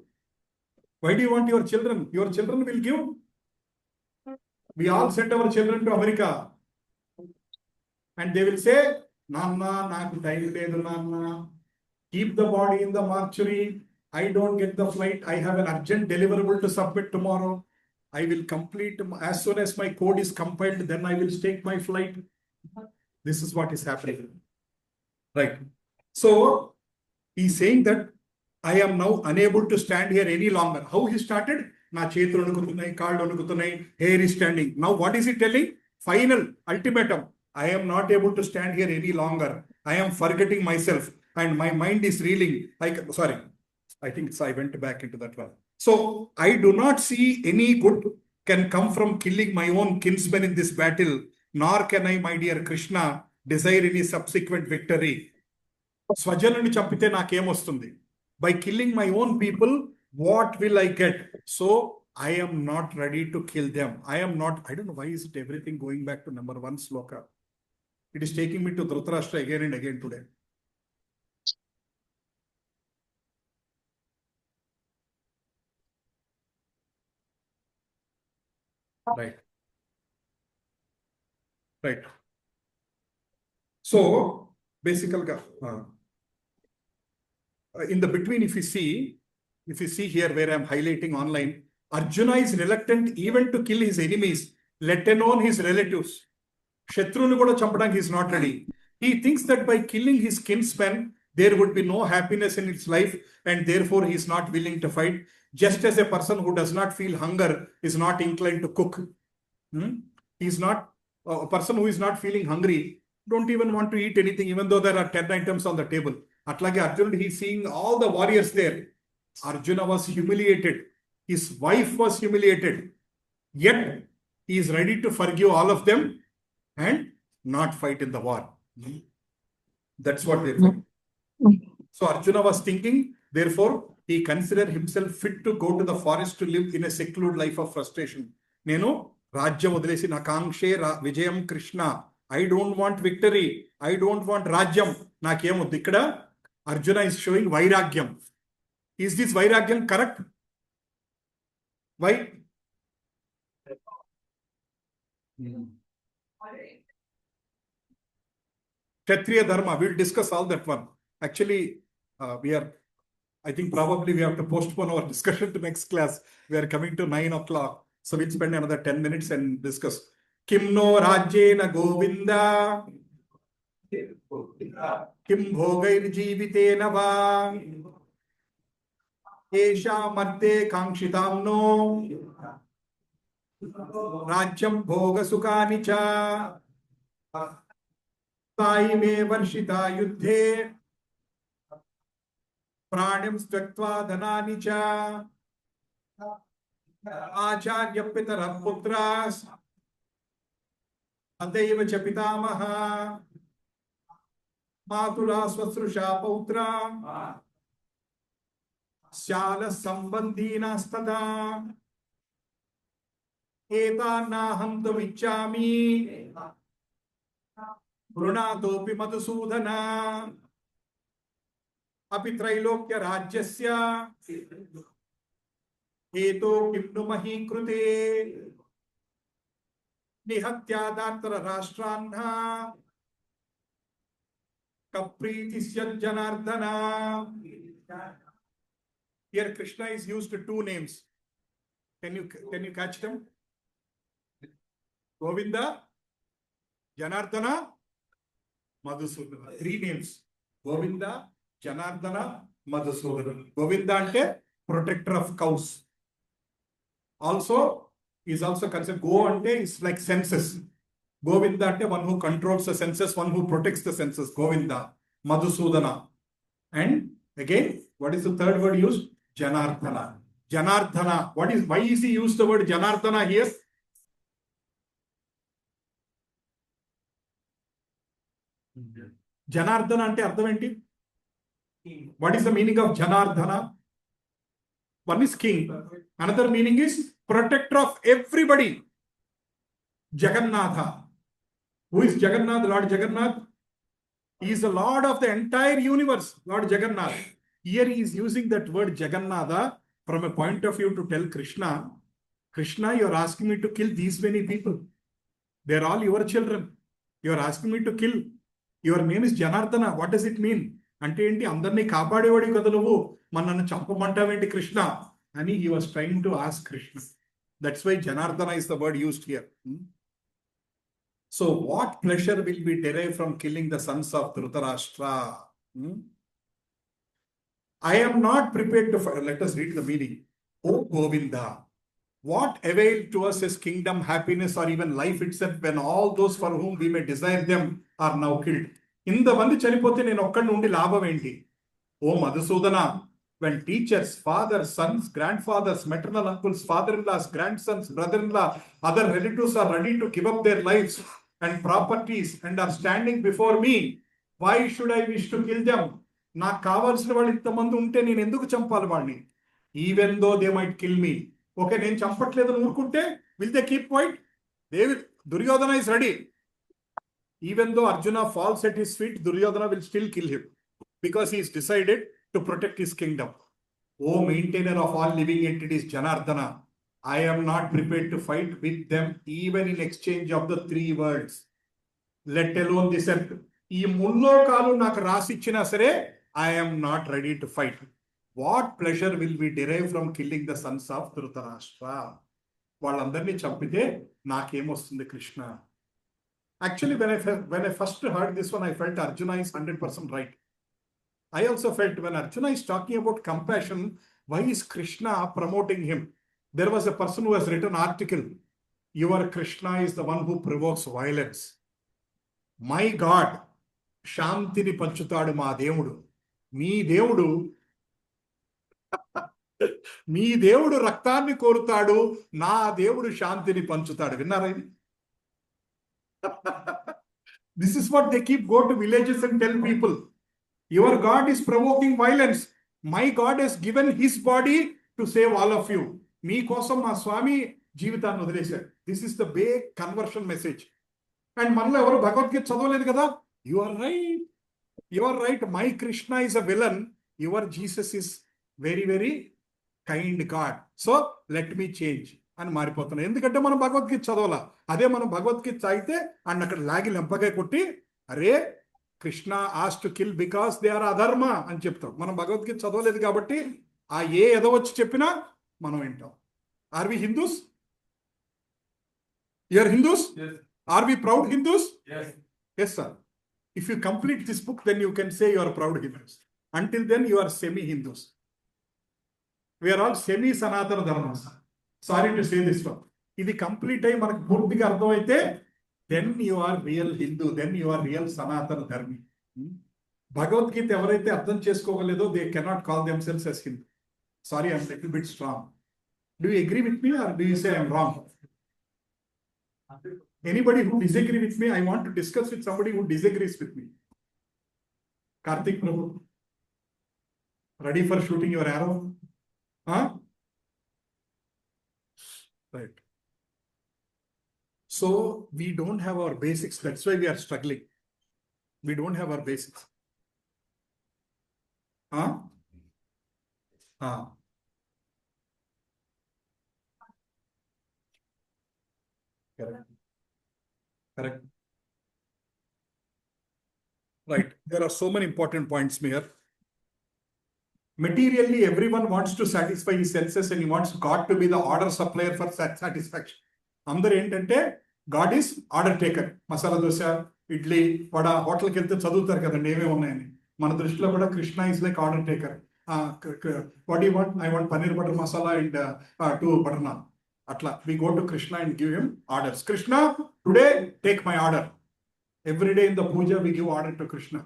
A: Why do you want your children? Your children will give. We all send our children to America and they will say, నాన్న నాకు టైం లేదు నాన్న, keep the body in the mortuary, I don't get the flight, I have an urgent deliverable to submit tomorrow, I will complete as soon as my code is compiled, then I will take my flight. This is what is happening, right? So he's saying that I am now unable to stand here any longer. How he started? నా చేతులు వణుకుతున్నాయి, కాళ్ళు వణుకుతున్నాయి, hair is standing. Now what is he telling? Final ultimatum. I am not able to stand here any longer. I am forgetting myself and my mind is reeling. Sorry, I think I went back into that one. So I do not see any good can come from killing my own kinsmen in this battle, nor can I, my dear Krishna, desire any subsequent victory. స్వజనుని చంపితే నాకేం వస్తుంది? By killing my own people, what will I get? So I am not ready to kill them. I don't know why is it everything going back to number 1 sloka. It is taking me to Dhritarashtra again and again today. Right. So basically, in the between, if you see here where I am highlighting online, Arjuna is reluctant even to kill his enemies, let alone his relatives. Shatruni kuda champadaniki he is not ready. He thinks that by killing his kinsmen, there would be no happiness in his life, and therefore he is not willing to fight. Just as a person who does not feel hunger is not inclined to cook. He is not a person who is not feeling hungry, don't even want to eat anything, even though there are 10 items on the table. Atlage Arjuna, he is seeing all the warriors there. Arjuna was humiliated. His wife was humiliated. Yet he is ready to forgive all of them and not fight in the war. That's what they're saying. So Arjuna was thinking, therefore he considered himself fit to go to the forest to live in a secluded life of frustration. Nenu rajyam వదిలేసి నకాంక్షే విజయం Krishna, I don't want victory, I don't want rajyam, నాకేమొద్దు. ఇక్కడ Arjuna is showing vairagyam. Is this vairagyam correct? Why? Kshatriya dharma, we'll discuss all that one. Actually, I think probably we have to postpone our discussion to next class. We are coming to 9 o'clock. So we'll spend another 10 minutes and discuss. Kimno rajyena govinda, kim bhogair jeevitena va, esha marte kangshitamno, rajyam bhoga sukani cha, sai me varshita yuddhe, प्राणिं त्यक्त्वा धनानि च Acharya Pitara Putras, Adaiva cha Pitamaha, Matula Swasrusha Pautra, Shala Sambandhina Stada, Eta Naham Vichami, Brunadopi Madhusudana, Apitrailokya Rajyasya, Eto Kipnu Mahi Krute, Nihatyadatra Rashtrana, Kapritisya Janardana. Here Krishna is used to two names. Can you catch them? Govinda, Janardana, Madhusudana. Three names. Govinda, Janardana, Madhusudana. Govinda ante protector of cows. Also is also considered Go ante is like senses. Govinda ante one who controls the senses, one who protects the senses. Govinda, Madhusudana. And again, what is the third word used? Janardana. Janardana. Why is he used the word Janardana here? Janardana ante ardham enti? What is the meaning of Janardana? One is king. Another meaning is protector of everybody. Jagannatha. Who is Jagannath? Lord Jagannath? He is the Lord of the entire universe, Lord Jagannath. Here he is using that word Jagannatha from a point of view to tell Krishna, Krishna, you are asking me to kill these many people. They are all your children. You are asking me to kill. Your name is Janardana. What does it mean? Ante enti andarni kaapadevadi kada nuvu mannanu champamantaventi Krishna. And he was trying to ask Krishna. That's why Janardana is the word used here. So what pleasure will we derive from killing the sons of Dhritarashtra? I am not prepared to fight. Let us read the meaning. O Govinda, what avail to us is kingdom, happiness, or even life itself when all those for whom we may desire them are now killed? In the Vandi Charipothi nenu okkadi nundi labham enti? O Madhusudana, when teachers, fathers, sons, grandfathers, maternal uncles, father-in-laws, grandsons, brother-in-law, other relatives are ready to give up their lives and properties and are standing before me, why should I wish to kill them? నాకు కావాల్సిన వాళ్ళు ఇంతమంది ఉంటే నేను ఎందుకు చంపాలి వాళ్ళని? Even though they might kill me. Okay, నేను చంపట్లేదు ఊరుకుంటే will they keep quiet? They will. Duryodhana is ready. Even though Arjuna falls at his feet, Duryodhana will still kill him because he is decided to protect his kingdom. O maintainer of all living entities, Janardana, I am not prepared to fight with them even in exchange of the three words. Let alone this earth. ఈ ముల్లోకాలు నాకు రాసిచ్చినా సరే I am not ready to fight. What pleasure will we derive from killing the sons of Dhritarashtra? వాళ్ళందరినీ చంపితే నాకేమొస్తుంది Krishna? Actually, when I first heard this one, I felt Arjuna is 100% right. I also felt when Arjuna is talking about compassion, why is Krishna promoting him? There was a person who has written an article. Your Krishna is the one who provokes violence. My God, శాంతిని పంచుతాడు మా దేవుడు. మీ దేవుడు రక్తాన్ని కోరుతాడు, నా దేవుడు శాంతిని పంచుతాడు. విన్నారా ఇది? This is what they keep go to villages and tell people. Your God is provoking violence. My God has given his body to save all of you. మీ కోసం మా స్వామి జీవితాన్ని వదిలేశాడు. This is the big conversion message. And మనలో ఎవరు భగవద్గీత చదవలేదు కదా? You are right. You are right. My Krishna is a villain. Your Jesus is very, very kind God. So let me change. అని మారిపోతున్నాం. ఎందుకంటే మనం భగవద్గీత చదవాల. అదే మనం భగవద్గీత చదివితే అన్న అక్కడ లాగి లెంపకాయ కొట్టి అరే Krishna has to kill because they are adharma అని చెప్తాం. మనం భగవద్గీత చదవలేదు కాబట్టి ఆ ఏ ఏదో వచ్చి చెప్పినా మనం వింటాం. Are we Hindus? You are Hindus? Are we proud Hindus?
E: Yes.
A: Yes, sir. If you complete this book, then you can say you are proud Hindus. Until then, you are semi-Hindus. We are all semi-Sanatana Dharmas. Sorry to say this one. If complete time మనకు పూర్తిగా అర్థమైతే then you are real Hindu, then you are real Sanatana Dharmi. Bhagavad Gita ఎవరైతే అర్థం చేసుకోగలేదో they cannot call themselves as Hindu. Sorry, I'm a little bit strong. Do you agree with me or do you say I'm wrong? Anybody who disagree with me, I want to discuss with somebody who disagrees with me. Karthik Prabhu, ready for shooting your arrow? Huh? Right. So we don't have our basics. That's why we are struggling. We don't have our basics. Huh? Huh. Correct. Correct. Right. There are so many important points here. Materially, everyone wants to satisfy his senses and he wants God to be the order supplier for satisfaction. అందరూ ఏంటంటే god is order taker. Masala dosa, idli, vada, హోటల్కి వెళ్తే చదువుతారు కదండి ఏమేమి ఉన్నాయని. మన దృష్టిలో కూడా Krishna is like order taker. What you want? I want paneer butter masala and 2 butter naan. అట్లా we go to Krishna and give him orders. Krishna today take my order. Every day in the puja we give order to Krishna.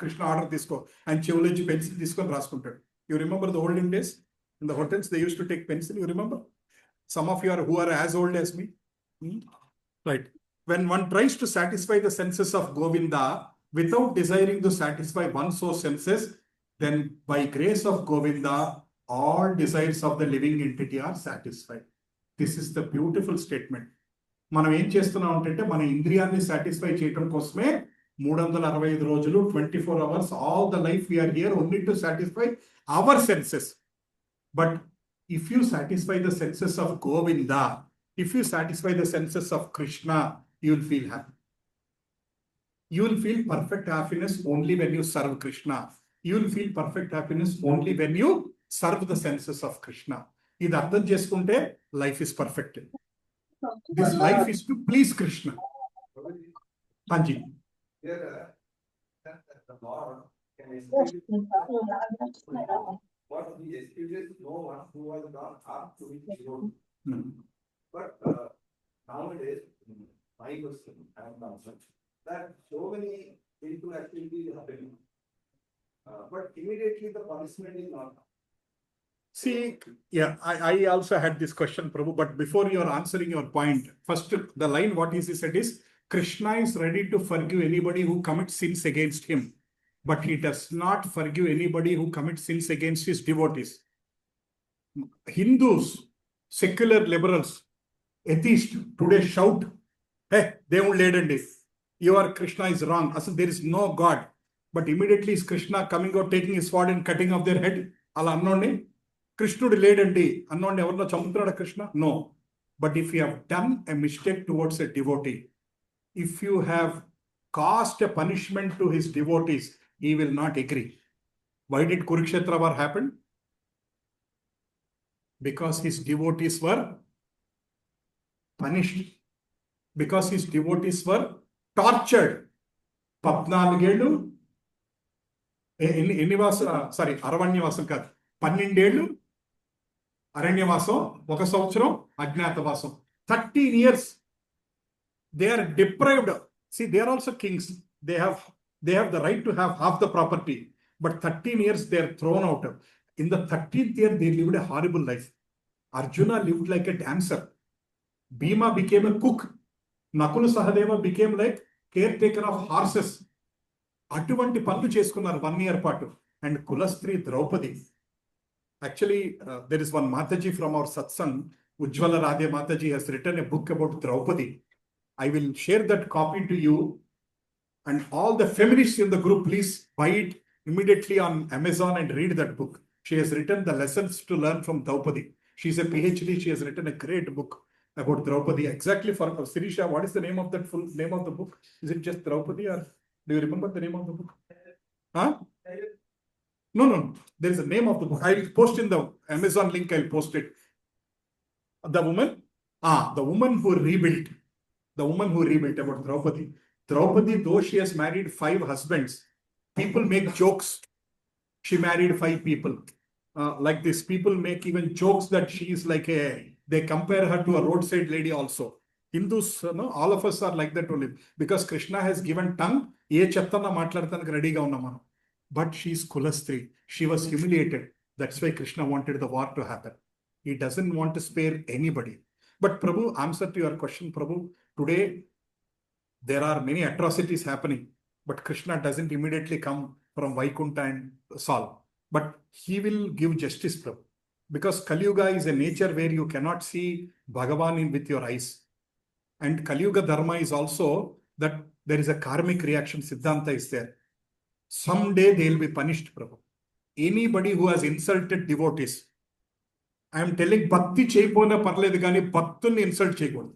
A: Krishna order తీసుకో. ఆయన చెవులోంచి pencil తీసుకొని రాసుకుంటాడు. You remember the olden days? In the hotels, they used to take pencil. You remember? Some of you are who are as old as me. Right. When one tries to satisfy the senses of Govinda without desiring to satisfy one's own senses, then by grace of Govinda, all desires of the living entity are satisfied. This is the beautiful statement. మనం ఏం చేస్తున్నాం అంటే మన ఇంద్రియాన్ని satisfy చేయడం కోసమే 365 రోజులు 24 hours all the life we are here only to satisfy our senses. But if you satisfy the senses of Govinda, if you satisfy the senses of Krishna, you will feel happy. You will feel perfect happiness only when you serve Krishna. You will feel perfect happiness only when you serve the senses of Krishna. ఇది అర్థం చేసుకుంటే life is perfect. This life is to please Krishna. Hanji.
E: The Lord can experience what he experiences no one who was not asked to be healed. But nowadays, my question I have answered that so many people actually happening, but immediately the punishment is not.
A: See, yeah, I also had this question, Prabhu, but before you are answering your point, first the line what is he said is, Krishna is ready to forgive anybody who commits sins against him, but he does not forgive anybody who commits sins against his devotees. Hindus, secular liberals, atheists today shout, hey, దేవుడు లేడండి, your Krishna is wrong, అసలు there is no God. But immediately is Krishna coming out, taking his sword and cutting off their head. అలా అన్నోండి కృష్ణుడు లేడండి అన్నోండి ఎవరినో చంపుతున్నాడా Krishna? No. But if you have done a mistake towards a devotee, if you have caused a punishment to his devotees, he will not agree. Why did Kurukshetra war happen? Because his devotees were punished. Because his devotees were tortured. 14 ఏళ్ళు sorry అరణ్యవాసం కాదు, 12 ఏళ్ళు అరణ్యవాసం, 1 సంవత్సరం అజ్ఞాతవాసం, 13 years. They are deprived. See, they are also kings. They have the right to have half the property. But 13 years they are thrown out. In the 13th year, they lived a horrible life. Arjuna lived like a dancer. Bhima became a cook. Nakula Sahadeva became like caretaker of horses. అటువంటి పనులు చేసుకున్నారు 1 year పాటు. And Kulastri Draupadi. Actually, there is one Mataji from our satsang, Ujjwala Radhe Mataji has written a book about Draupadi. I will share that copy to you, and all the feminists in the group, please buy it immediately on Amazon and read that book. She has written the lessons to learn from Draupadi. She is a PhD. She has written a great book about Draupadi. Exactly for Sirisha, what is the name of that full name of the book? Is it just Draupadi, or do you remember the name of the book? Huh? No. There is a name of the book. I will post in the Amazon link. I will post it. The woman who rebuilt. The woman who rebuilt about Draupadi. Draupadi, though she has married 5 husbands, people make jokes. She married 5 people. Like this, people make even jokes that she is like they compare her to a roadside lady also. Hindus, no, all of us are like that only. Because Krishna has given tongue, ye chattana maatladtaనికి రెడీగా ఉన్నాం మనం. But she is Kulastri. She was humiliated. That's why Krishna wanted the war to happen. He doesn't want to spare anybody. But Prabhu, answer to your question, Prabhu, today there are many atrocities happening, but Krishna doesn't immediately come from Vaikuntha and solve. But he will give justice, Prabhu. Because Kali Yuga is a nature where you cannot see Bhagavan with your eyes. And Kali Yuga Dharma is also that there is a karmic reaction. Siddhanta is there. Someday they will be punished, Prabhu. Anybody who has insulted devotees, I am telling Bhakti cheyipona parledu gaani Bhaktunni insult cheyakoodu.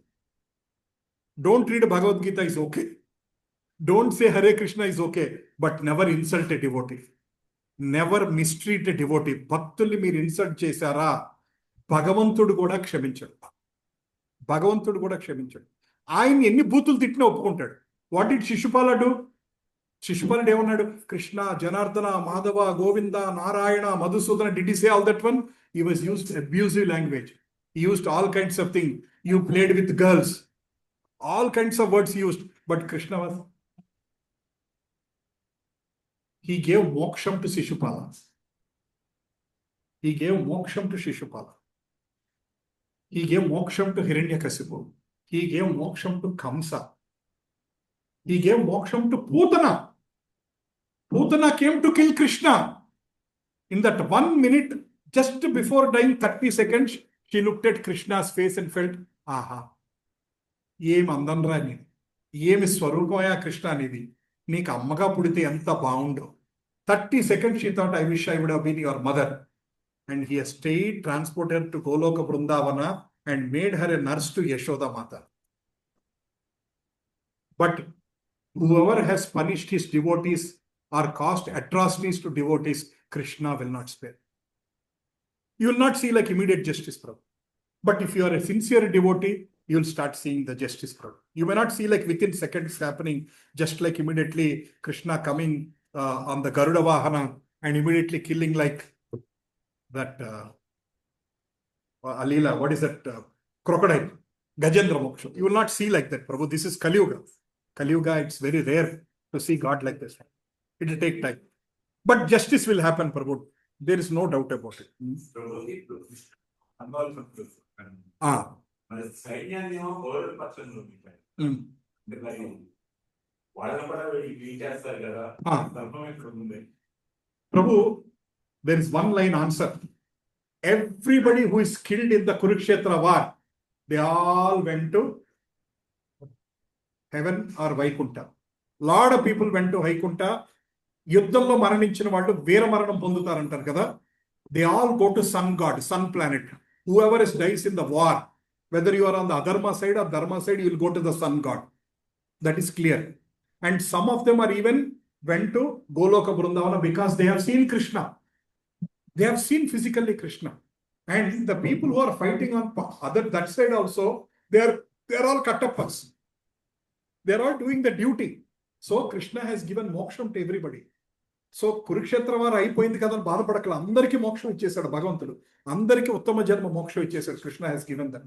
A: Don't read Bhagavad Gita is okay. Don't say Hare Krishna is okay, but never insult a devotee. Never mistreat a devotee. Bhaktulni మీరు insult చేశారా భగవంతుడు కూడా క్షమించడు. భగవంతుడు కూడా క్షమించడు. ఆయన ఎన్ని బూతులు తిట్టినా ఒప్పుకుంటాడు. What did Shishupala do? శిశుపాలుడు ఏమన్నాడు? Krishna, Janardhana, Madhava, Govinda, Narayana, Madhusudana. Did he say all that one? He was used abusive language. He used all kinds of things. You played with girls. All kinds of words he used. But Krishna was... He gave moksham to Shishupala. He gave moksham to Shishupala. He gave moksham to Hiranyakasipu. He gave moksham to Kamsa. He gave moksham to Putana. Putana came to kill Krishna. In that 1 minute, just before dying 30 seconds, she looked at Krishna's face and felt, aha, ఏం అందంరా నీ, ఏమి స్వరూపమయా కృష్ణ అనేది, నీకు అమ్మగా పుడితే ఎంత బాగుండు. 30 seconds she thought, I wish I would have been your mother. And he has stayed, transported to Goloka Vrindavana and made her a nurse to Yashoda Mata. But whoever has punished his devotees or caused atrocities to devotees, Krishna will not spare. You will not see like immediate justice, Prabhu. But if you are a sincere devotee, you will start seeing the justice, Prabhu. You may not see like within seconds happening, just like immediately Krishna coming on the Garuda Vahana and immediately killing like that Alila, what is that crocodile, Gajendra Moksha. You will not see like that, Prabhu. This is Kali Yuga. Kali Yuga, it's very rare to see God like this. It will take time. But justice will happen, Prabhu. There is no doubt about it. Prabhu, there is one line answer. Everybody who is killed in the Kurukshetra war, they all went to heaven or Vaikuntha. Lot of people went to Vaikuntha. యుద్ధంలో మరణించిన వాళ్ళు వీర మరణం పొందుతారంటారు కదా. They all go to sun god, sun planet. Whoever dies in the war, whether you are on the adharma side or dharma side, you will go to the sun god. That is clear. And some of them are even went to Goloka Vrindavana because they have seen Krishna. They have seen physically Krishna. And the people who are fighting on that side also, they are all Kattappas. They are all doing the duty. So Krishna has given moksham to everybody. So Kurukshetra వారు అయిపోయింది కదా బాధపడకల, అందరికీ మోక్షం ఇచ్చేశాడు భగవంతుడు. అందరికీ ఉత్తమ జన్మ మోక్షం ఇచ్చేశాడు. Krishna has given that.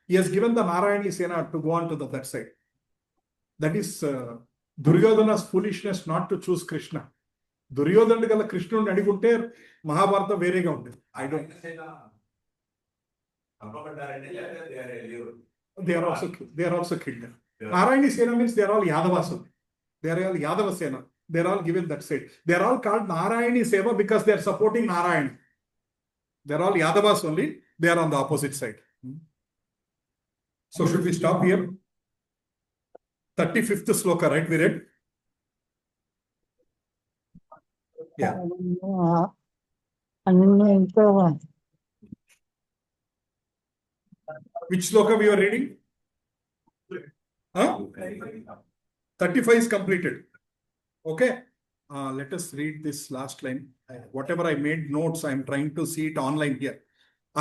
A: He has given the Narayani Sena to go on to that side. That is Duryodhana's foolishness not to choose Krishna. దుర్యోధనుడు గల కృష్ణుడిని అడిగుంటే మహాభారతం వేరేగా ఉంటుంది. I don't they are also killed. Narayani Sena means they are all Yadavas. They are all Yadava Sena. They are all given that side. They are all called Narayani Seva because they are supporting Narayan. They are all Yadavas only. They are on the opposite side. So should we stop here? 35th sloka, right? We read? Yeah. Which sloka we are reading? Huh? 35 is completed. Okay. Let us read this last line. Whatever I made notes, I am trying to see it online here.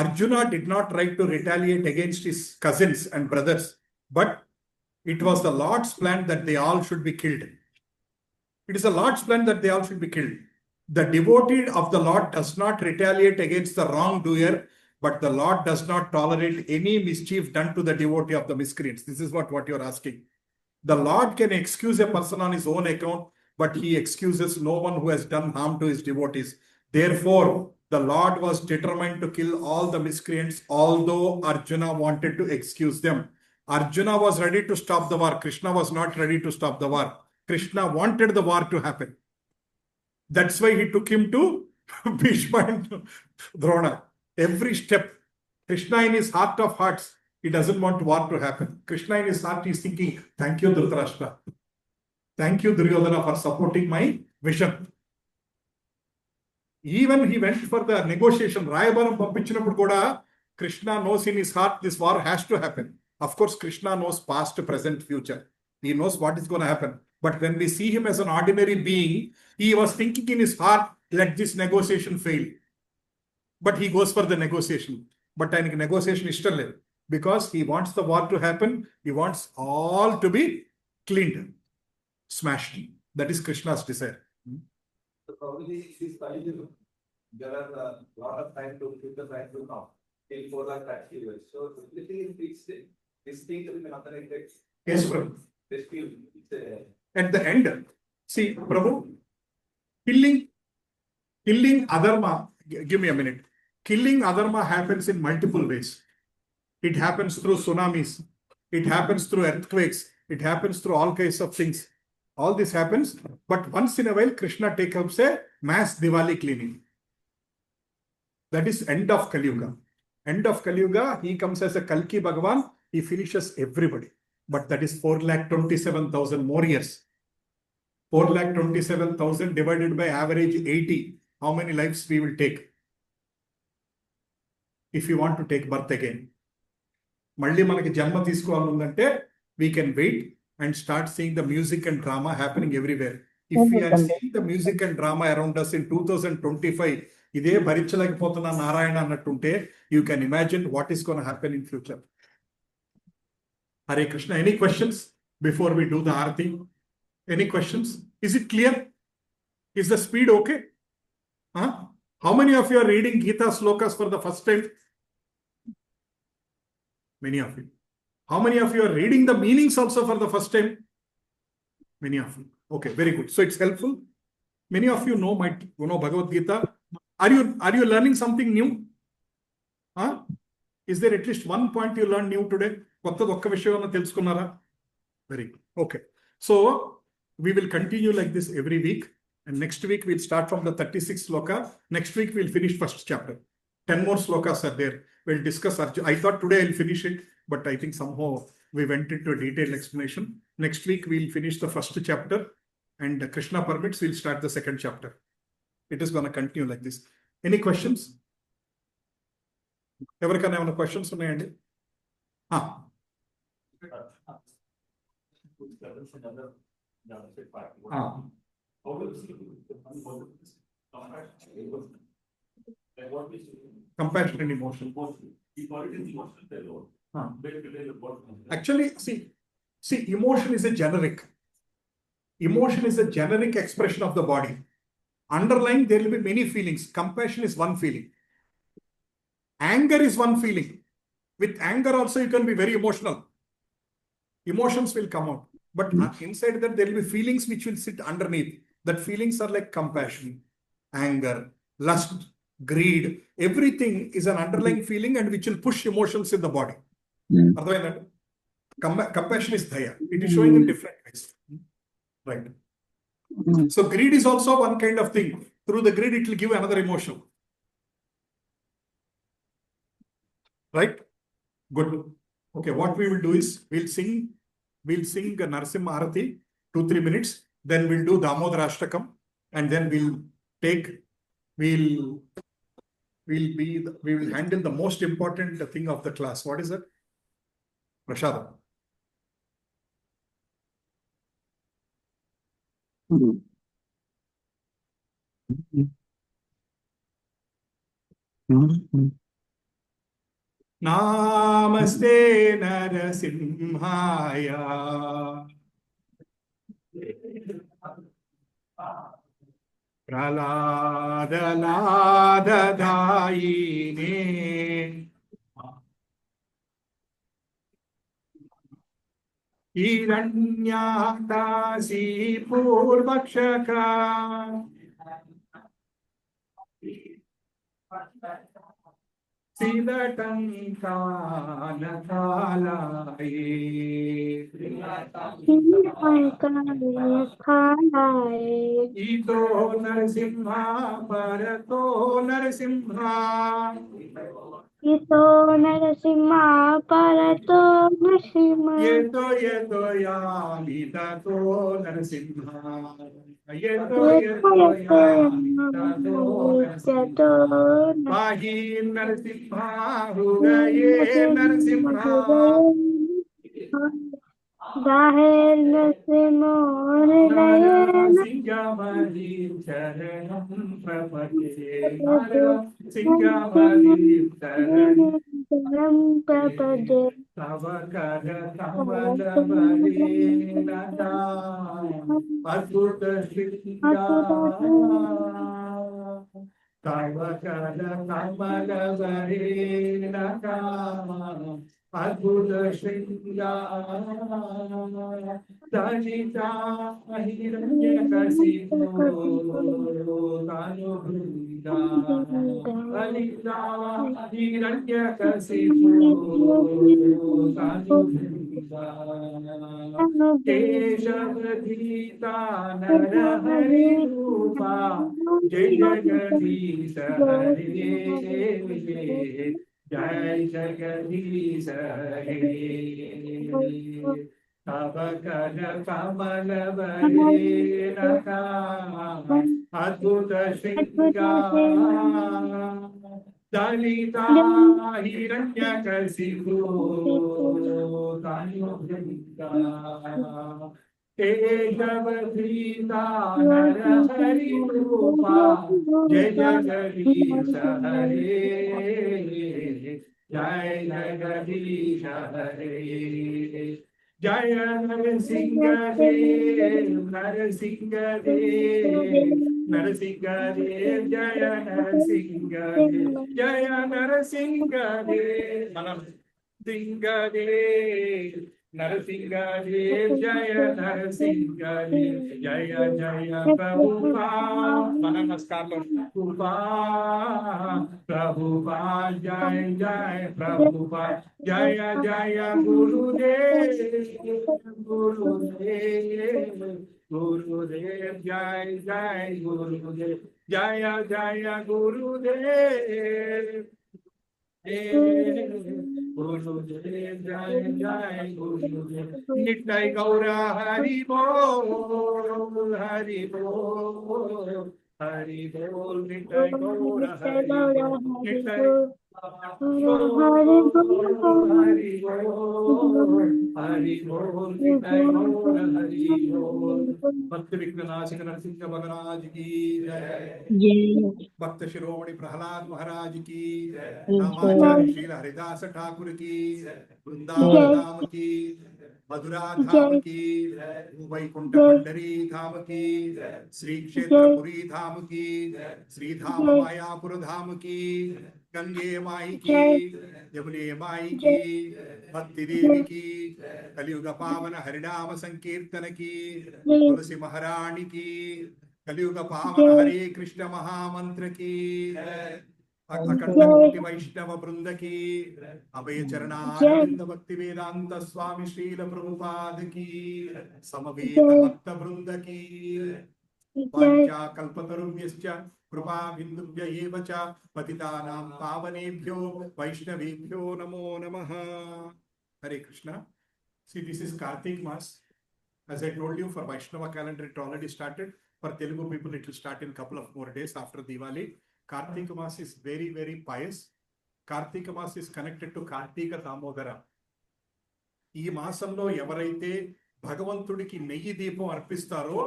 A: Arjuna did not try to retaliate against his cousins and brothers, but it was the Lord's plan that they all should be killed. It is the Lord's plan that they all should be killed. The devotee of the Lord does not retaliate against the wrongdoer, but the Lord does not tolerate any mischief done to the devotee of the miscreants. This is what you are asking. The Lord can excuse a person on his own account, but he excuses no one who has done harm to his devotees. Therefore, The Lord was determined to kill all the miscreants, although Arjuna wanted to excuse them. Arjuna was ready to stop the war. Krishna was not ready to stop the war. Krishna wanted the war to happen. That's why he took him to Bhishma and Drona. Every step, Krishna in his heart of hearts, he doesn't want war to happen. Krishna in his heart is thinking, thank you, Dhritarashtra. Thank you, Duryodhana, for supporting my vision. Even he went for the negotiation. Rayabaram Pampichinappudu kuda, Krishna knows in his heart this war has to happen. Of course, Krishna knows past, present, future. He knows what is going to happen. But when we see him as an ordinary being, he was thinking in his heart, let this negotiation fail. But he goes for the negotiation. But I think negotiation is still there. Because he wants the war to happen. He wants all to be cleaned, smashed. That is Krishna's desire.
E: So probably this time there are a lot of time to keep the time to come in 4 lakh tax years. So the thing is fixed. This thing will be nothing.
A: Yes, Prabhu.
E: This field,
A: At the end, see, Prabhu, killing adharma, give me a minute. Killing adharma happens in multiple ways. It happens through tsunamis. It happens through earthquakes. It happens through all kinds of things. All this happens, but once in a while, Krishna takes up a mass Diwali cleaning. That is end of Kali Yuga. End of Kali Yuga, he comes as a Kalki Bhagavan, he finishes everybody. But that is 4,27,000 more years. 4,27,000 divided by average 80. How many lives we will take? If you want to take birth again. Malli manaki janma తీసుకోవాలంటే we can wait and start seeing the music and drama happening everywhere. If we are seeing the music and drama around us in 2025, ఇదే భరించలేకపోతున్న Narayana అన్నట్టుంటే, you can imagine what is going to happen in future. Hare Krishna, any questions before we do the Aarti? Any questions? Is it clear? Is the speed okay? Huh? How many of you are reading Gita Slokas for the first time? Many of you. How many of you are reading the meanings also for the first time? Many of you. Okay, very good. So it's helpful. Many of you know Bhagavad Gita. Are you learning something new? Huh? Is there at least one point you learned new today? Very good. Okay. So we will continue like this every week. And next week we'll start from the 36th sloka. Next week we'll finish first chapter. 10 more slokas are there. We'll discuss Arjuna. I thought today I'll finish it, but I think somehow we went into a detailed explanation. Next week we'll finish the first chapter, and Krishna permits, we'll start the second chapter. It is going to continue like this. Any questions? Everyone have questions? Compassion and emotion. Actually, see, emotion is a generic. Emotion is a generic expression of the body. Underlying, there will be many feelings. Compassion is one feeling. Anger is one feeling. With anger also, you can be very emotional. Emotions will come out. But inside that, there will be feelings which will sit underneath. That feelings are like compassion, anger, lust, greed. Everything is an underlying feeling and which will push emotions in the body. Compassion is daya. It is showing in different ways. Right. So greed is also one kind of thing. Through the greed, it will give another emotion. Right? Good. Okay, what we will do is we'll sing Narasimha Arati 2-3 minutes. Then we'll do Damodara Ashtakam, and then we will handle the most important thing of the class. What is it? Prashadam. Namaste Narasimhaya Praladadayine Hiranyatasi Purvakshaka ईतो Narasimha परतो Narasimha
D: ito narasimha parato narasimha
A: येतो यामितो नरसिंहा येतो
D: yeto yeto
A: यामितो
D: yeto
A: Narasimha पाही नरसिंहा हृदये Narasimha
D: Dahil narasimha hridaye
A: नरसिंहावरी चरणं प्रपद्ये नरसिंहावरी चरणं
D: Prabhade
A: तव कर कमल बले लता अद्भुत श्रृंगार तव कर कमल बले लता अद्भुत श्रृंगार दलिता हिरण्यकशिपो कानुभृता दलिता हिरण्यकशिपो कानुभृता केशवधीता नरहरि रूपा जय जगदीश हरे जय जगदीश हरे तव कर कमल बले लता अद्भुत श्रृंगार दलिता हिरण्यकशिपो कानुभृता केशवधीता नरहरि रूपा जय जगदीश हरे जय जगदीश हरे जय नरसिंह देव नरसिंह देव नरसिंह देव जय नरसिंह देव जय नरसिंह देव మనం सिंह देव नरसिंह देव जय नरसिंह देव जय जय प्रभुपा మన నమస్కారం प्रभुपा प्रभुपा जय जय प्रभुपा जय जय गुरुदेव गुरुदेव गुरुदेव जय जय गुरुदेव जय जय गुरुदेव गुरुदेव जय जय गुरुदेव नित्य गौर हरि बोल हरि बोल हरि बोल नित्य गौर हरि बोल नित्य हरि बोल हरि बोल नित्य गौर हरि बोल भक्त विघ्ननाशक नरसिंह महाराज की जय भक्त शिरोमणि प्रहलाद महाराज की रामाचार्य श्री हरिदास ठाकुर की वृंदावन धाम की मधुरा धाम की वैकुंठ पंडरी धाम की श्री क्षेत्रपुरी धाम की श्री धाम मायापुर धाम की गंगे माई की यमुने माई की भक्ति देवी की कलियुग पावन हरिनाम संकीर्तन की तुलसी महारानी की कलियुग पावन हरे कृष्ण महामंत्र की अखंड कोटि वैष्णव वृंद की अभय चरणारविंद भक्ति वेदांत स्वामी श्रील प्रभुपाद की समवेत भक्त वृंद की वाञ्छा कल्पतरुभ्यश्च कृपा बिन्दुभ्य एव च पतितानां पावनेभ्यो वैष्णवेभ्यो नमो नमः। Hare Krishna. See, this is Kartik Mas. As I told you, for Vaishnava calendar, it already started. For Telugu people, it will start in a couple of more days after Diwali. Kartik Mas is very, very pious. Kartik Mas is connected to Kartika Damodara. ఈ మాసంలో ఎవరైతే భగవంతుడికి నెయ్యి దీపం అర్పిస్తారో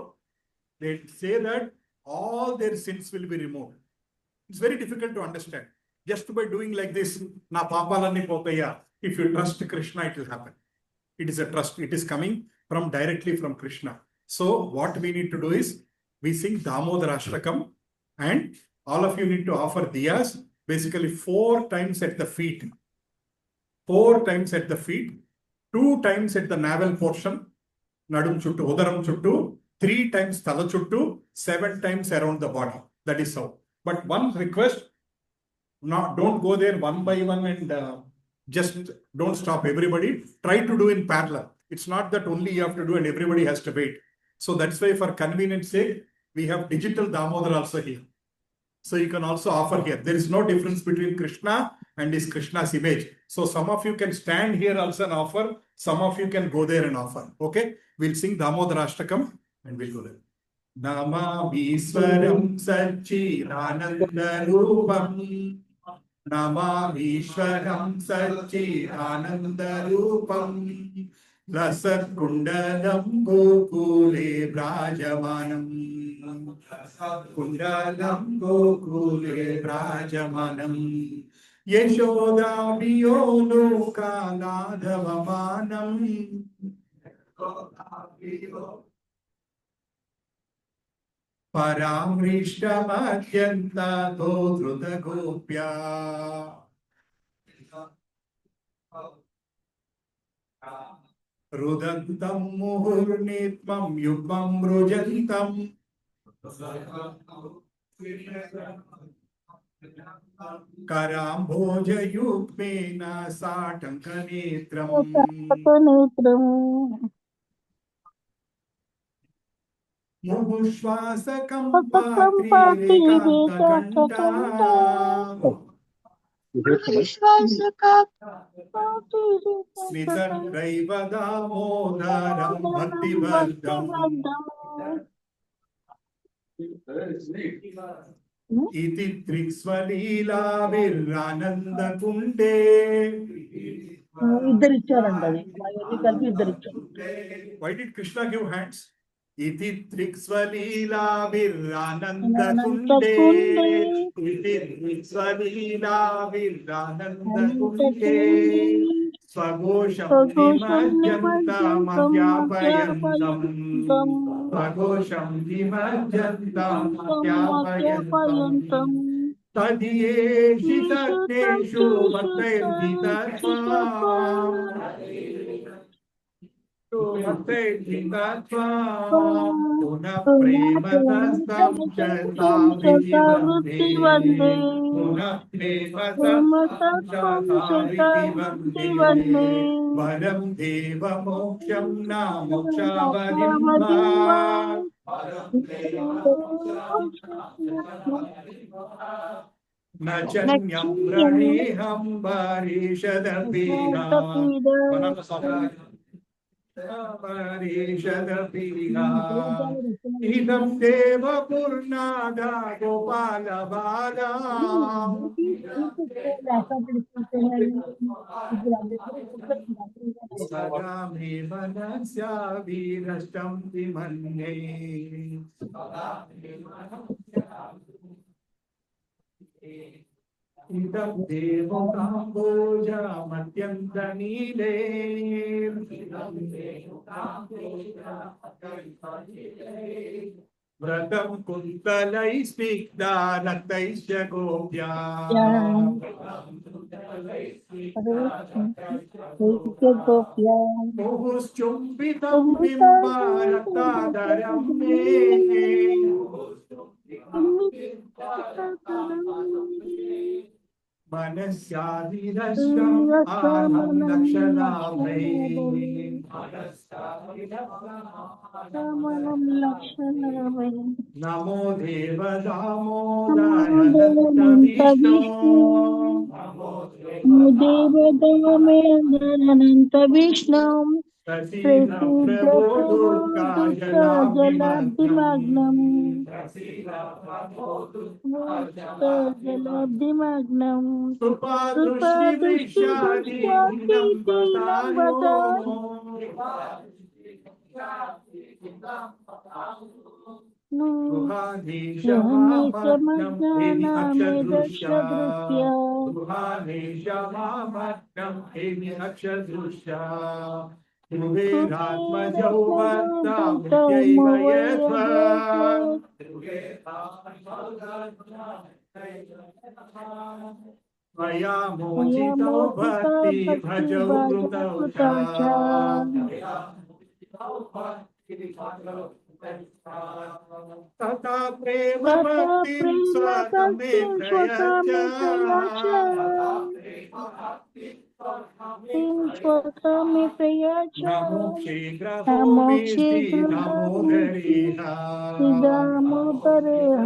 A: they say that all their sins will be removed. It's very difficult to understand. Just by doing like this, na papalanni potaya. If you trust Krishna, it will happen. It is a trust. It is coming from directly from Krishna. So what we need to do is we sing Damodara Ashtakam and all of you need to offer diyas basically 4 times at the feet. 4 times at the feet, 2 times at the navel portion, nadum chuttu, udaram chuttu, 3 times tala chuttu, 7 times around the body. That is how. But one request, Don't go there one by one and just don't stop everybody. Try to do in parallel. It's not that only you have to do and everybody has to wait. So that's why for convenience sake, we have digital Damodar also here. So you can also offer here. There is no difference between Krishna and his Krishna's image. So some of you can stand here also and offer. Some of you can go there and offer. Okay? We'll sing Damodar Ashtakam and we'll go there. Namamishwaram Satchidanandarupam Namamishwaram Satchidanandarupam Lasat Kundalam Gokule Brajamanam Kundalam Gokule Brajamanam Yashoda Viyolo Kanadavamanam Paramrishtamadhyanta Dodruta Gopya Rudantam Muhurnitmam Yugmam Rujantam Karamboja Yukmena Satankanetram Muhushvasakam Patri Rekanta Kanta Smitar Daimodaram Bhaktivardham Iti Triksvalila Virananda Kunde Why did Krishna give hands? Iti Triksvalila Virananda Kunde Iti Triksvalila Virananda Kunde Swagosham Vimajyantam Adhyapayantam Swagosham Vimajyantam Adhyapayantam Tadiyeshi Satneshu Bhaktairgitatvam Puna Premadastam Chalaviti Vande Puna Premadastam Chalaviti Vande Varam Deva Moksham Na Mokshavarim Nachanyam Praneham Varishadabhira Idam Deva Purnada Gopala Bala Sagami Manasya Virashtam Vimanye Idam Devo Kamboja Matyantanile Vratam Kuntalai Snigdha Nataisya Gopya Muhuschumbitam Bimbaratadaram Me Manasyadirasham Anam Lakshanamai Namo Deva Damodarananta Vishnu Sasila Prabhu Durga Jalabdimagnam Supadrushti Vishadi Nambatayo Ruhadesha Mamatnam Eni Akshadrushya Ruhadesha Mamatnam Eni Akshadrushya Ruheratmajau Bhatta Mutyaiva Yatva Maya Mojito Bhakti Bhajau Vrutau Cha तथा प्रेम
F: तथा
A: भक्तिं
F: प्रेम
A: स्वतः मे
F: भक्तिं स्वतः मे प्रयाच स्वतः मे प्रयाच
A: नमो शीघ्रहो
F: नमो
A: मे श्री दामोदरेह
F: दामोदरेह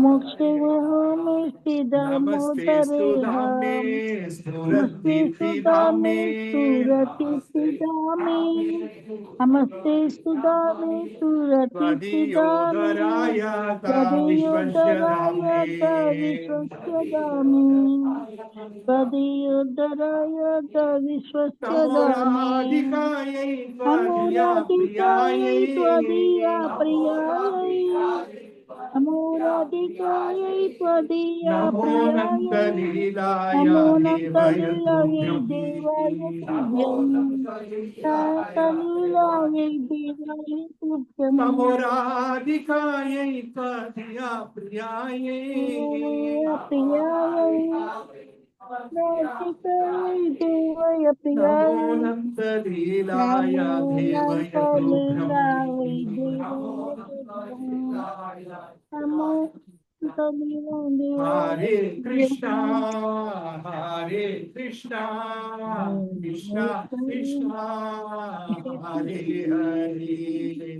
F: मोक्षेवहमे
A: नमस्ते
F: दामोदरेह
A: सुधाम्ने
F: नमस्ते सुदामे
A: स्फुरद्दीप्तिदाम्ने
F: सुरतिदामे नमस्ते सुदामे सुरतिदामे
A: त्वदीयोदरायत विश्वस्य
F: त्वदयोदराय
A: धाम्ने
F: विश्वस्य दामे त्वदयोदराय विश्वस्य
A: नमो
F: दामे
A: राधिकायै
F: नमो
A: त्वदीया
F: राधिकायै
A: प्रियायै
F: त्वदीया प्रियायै नमो राधिकायै त्वदीया
A: नमो
F: प्रियायै
A: नन्दलीलाय
F: नमो
A: देवय
F: नन्दलीलायै
A: तुभ्यं
F: देवाय तुभ्यं नन्दलीलायै देवाय तुभ्यं
A: नमो राधिकायै त्वदीया प्रियायै
F: प्रियायै राधिकायै देवाय
A: नमो
F: प्रियायै
A: नन्दलीलाय
F: नमो
A: देवय तुभ्यं
F: नन्दलीलायै देवाय तुभ्यं नमो
A: हरे कृष्णा
F: नन्दलीलायै
A: हरे कृष्णा कृष्णा कृष्णा हरे हरे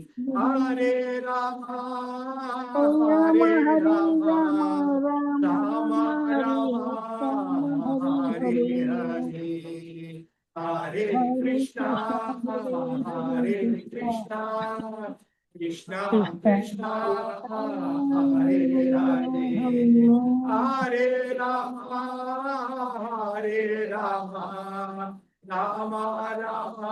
A: हरे राम
F: राम
A: हरे
F: हरे
A: राम
F: राम राम
A: राम
F: राम हरे
A: राम
F: राम हरे
A: हरे
F: हरे
A: हरे हरे
F: हरे
A: कृष्णा
F: कृष्ण हरे हरे
A: हरे
F: कृष्ण
A: कृष्णा कृष्णा
F: कृष्ण
A: कृष्णा हरे
F: हरे
A: हरे
F: हरे
A: हरे राम हरे राम राम राम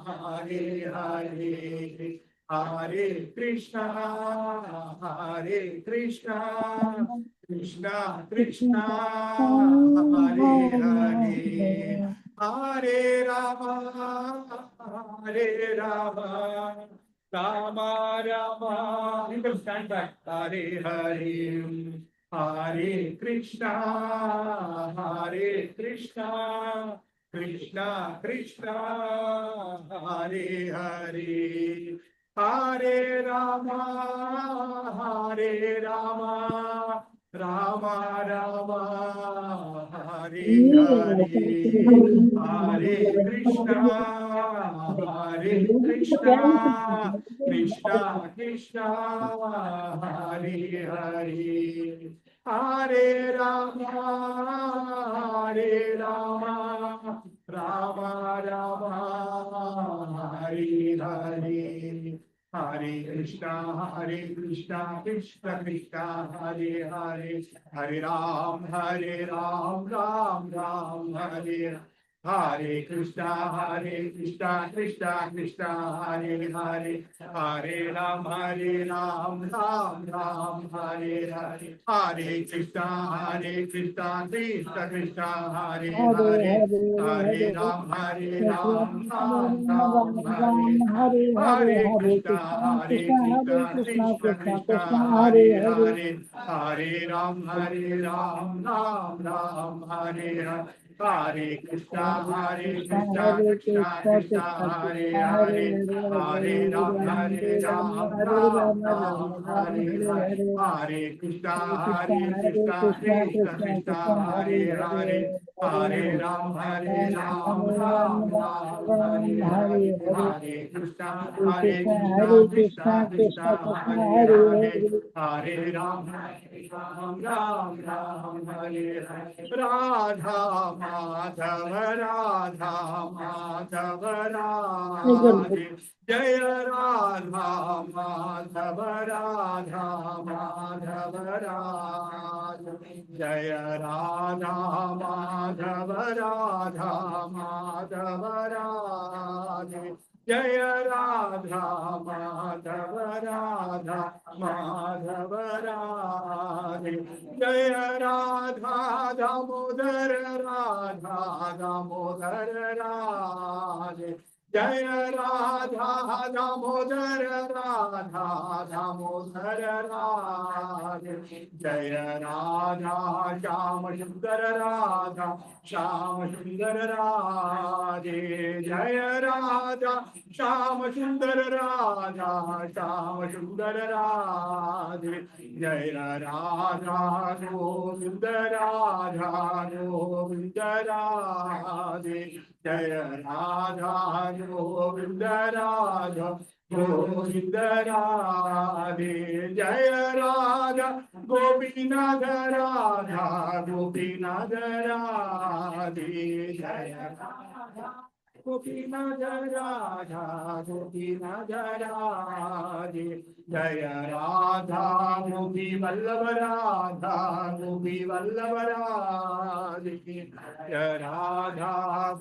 A: हरे हरे हरे कृष्णा कृष्णा कृष्णा हरे हरे हरे राम हरे Ram Ram Ram you can stand back Hare Hare Hare Krishna Krishna Krishna Hare Hare Hare Ram Ram Ram Hare Hare Hare Krishna Krishna Krishna Hare Hare Hare Ram Ram Ram Hare Hare Hare Krishna Krishna Krishna Hare Hare Hare Ram Ram Hare Hare Krishna Krishna Krishna Hare Hare Hare Ram Ram Hare Hare Hare Krishna Krishna Krishna Hare
F: Hare
A: Hare
F: Hare
A: Hare
F: Hare
A: Ram
F: Ram
A: Ram
F: Ram Hare Hare
A: Hare
F: Hare Krishna Krishna हरे कृष्ण
A: कृष्ण
F: कृष्ण
A: कृष्ण
F: कृष्ण हरे
A: हरे
F: हरे
A: हरे हरे राम राम हरे हरे हरे कृष्ण
F: हरे कृष्ण हरे कृष्ण
A: कृष्ण
F: कृष्ण
A: हरे
F: कृष्ण हरे
A: हरे
F: हरे
A: हरे
F: हरे हरे राम हरे राम राम राम
A: हरे
F: हरे हरे
A: हरे कृष्ण
F: हरे कृष्ण हरे कृष्ण
A: कृष्ण
F: कृष्ण
A: कृष्ण
F: कृष्ण हरे
A: हरे
F: हरे
A: हरे
F: हरे
A: हरे
F: हरे
A: राम
F: राम
A: हरे
F: राम हरे
A: हरे
F: हरे
A: हरे कृष्ण
F: हरे कृष्ण कृष्ण कृष्ण हरे हरे
A: हरे राम हरे हरे राधा माधव राधे जय राधा माधव राधे जय राधा माधव राधे जय राधा माधव राधे जय राधा दामोदर राधे जय राधा दामोदर राधा दामोदर राधे जय राधा श्याम सुंदर राधा श्याम सुंदर राधे जय राधा श्याम सुंदर राधा श्याम सुंदर राधे जय राधा गोविंद राधा गोविंद राधे जय राधा गोविंद राधा गोविंद राधे जय राधा गोपीनाथ राधा गोपीनाथ राधे जय राधा गोपीनाथ राधा गोपीनाथ राधे जय राधा गोपी वल्लभ राधा गोपी वल्लभ राधे जय राधा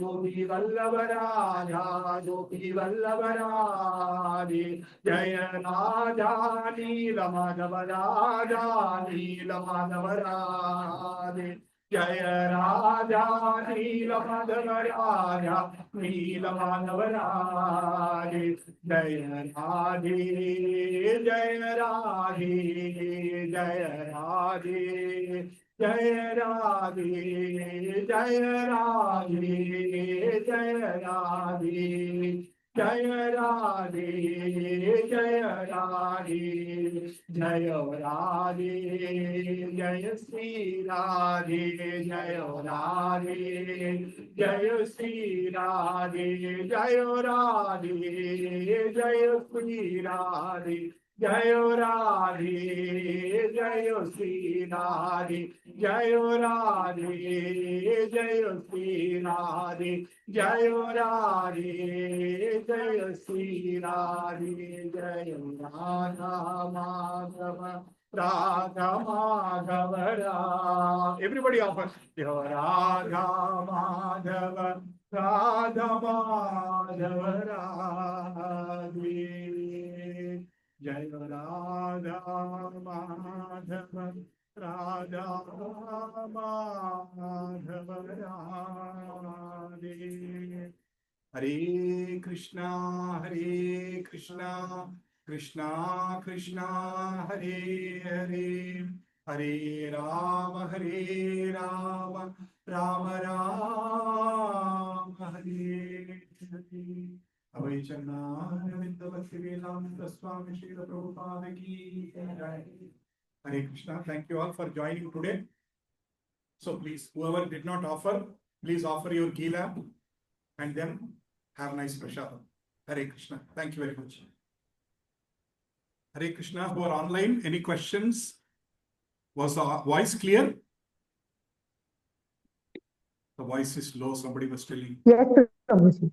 A: गोपी वल्लभ राधा गोपी वल्लभ राधे जय राधा नील माधव राधा नील माधव राधे जय राधा नील माधव राधा नील माधव राधे जय राधे जय राधे जय राधे जय राधे जय राधे जय राधे जय राधे जय राधे जय राधे जय श्री राधे जय राधे जय श्री राधे जय राधे जय श्री राधे जय राधे जय श्री राधे जय राधे जय श्री राधे जय राधे जय श्री राधे जय राधा माधव राधा माधव everybody offer जय राधा माधव राधा माधव राधे जय राधा माधव राधा माधव राधे हरे कृष्णा कृष्णा कृष्णा हरे हरे हरे राम राम राम हरे हरे अभय चरणारविंदवस्य वेदांत स्वामी श्री प्रभुपाद की जय Hare Krishna. Thank you all for joining today. So please, whoever did not offer, please offer your ghee lamp and then have nice prashadam. Hare Krishna. Thank you very much. Hare Krishna. Who are online? Any questions? Was the voice clear? The voice is low. Somebody was telling.
F: Yes, Prabhuji.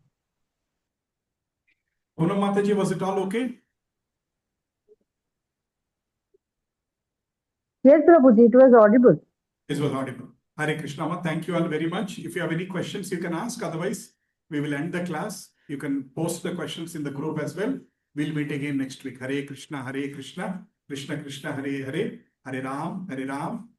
A: Poonam Mataji, was it all okay?
F: Yes, Prabhuji, it was audible.
A: This was audible. Hare Krishna. Thank you all very much. If you have any questions, you can ask. Otherwise, we will end the class. You can post the questions in the group as well. We'll meet again next week. Hare Krishna, Krishna Krishna, Hare Hare, Hare Ram,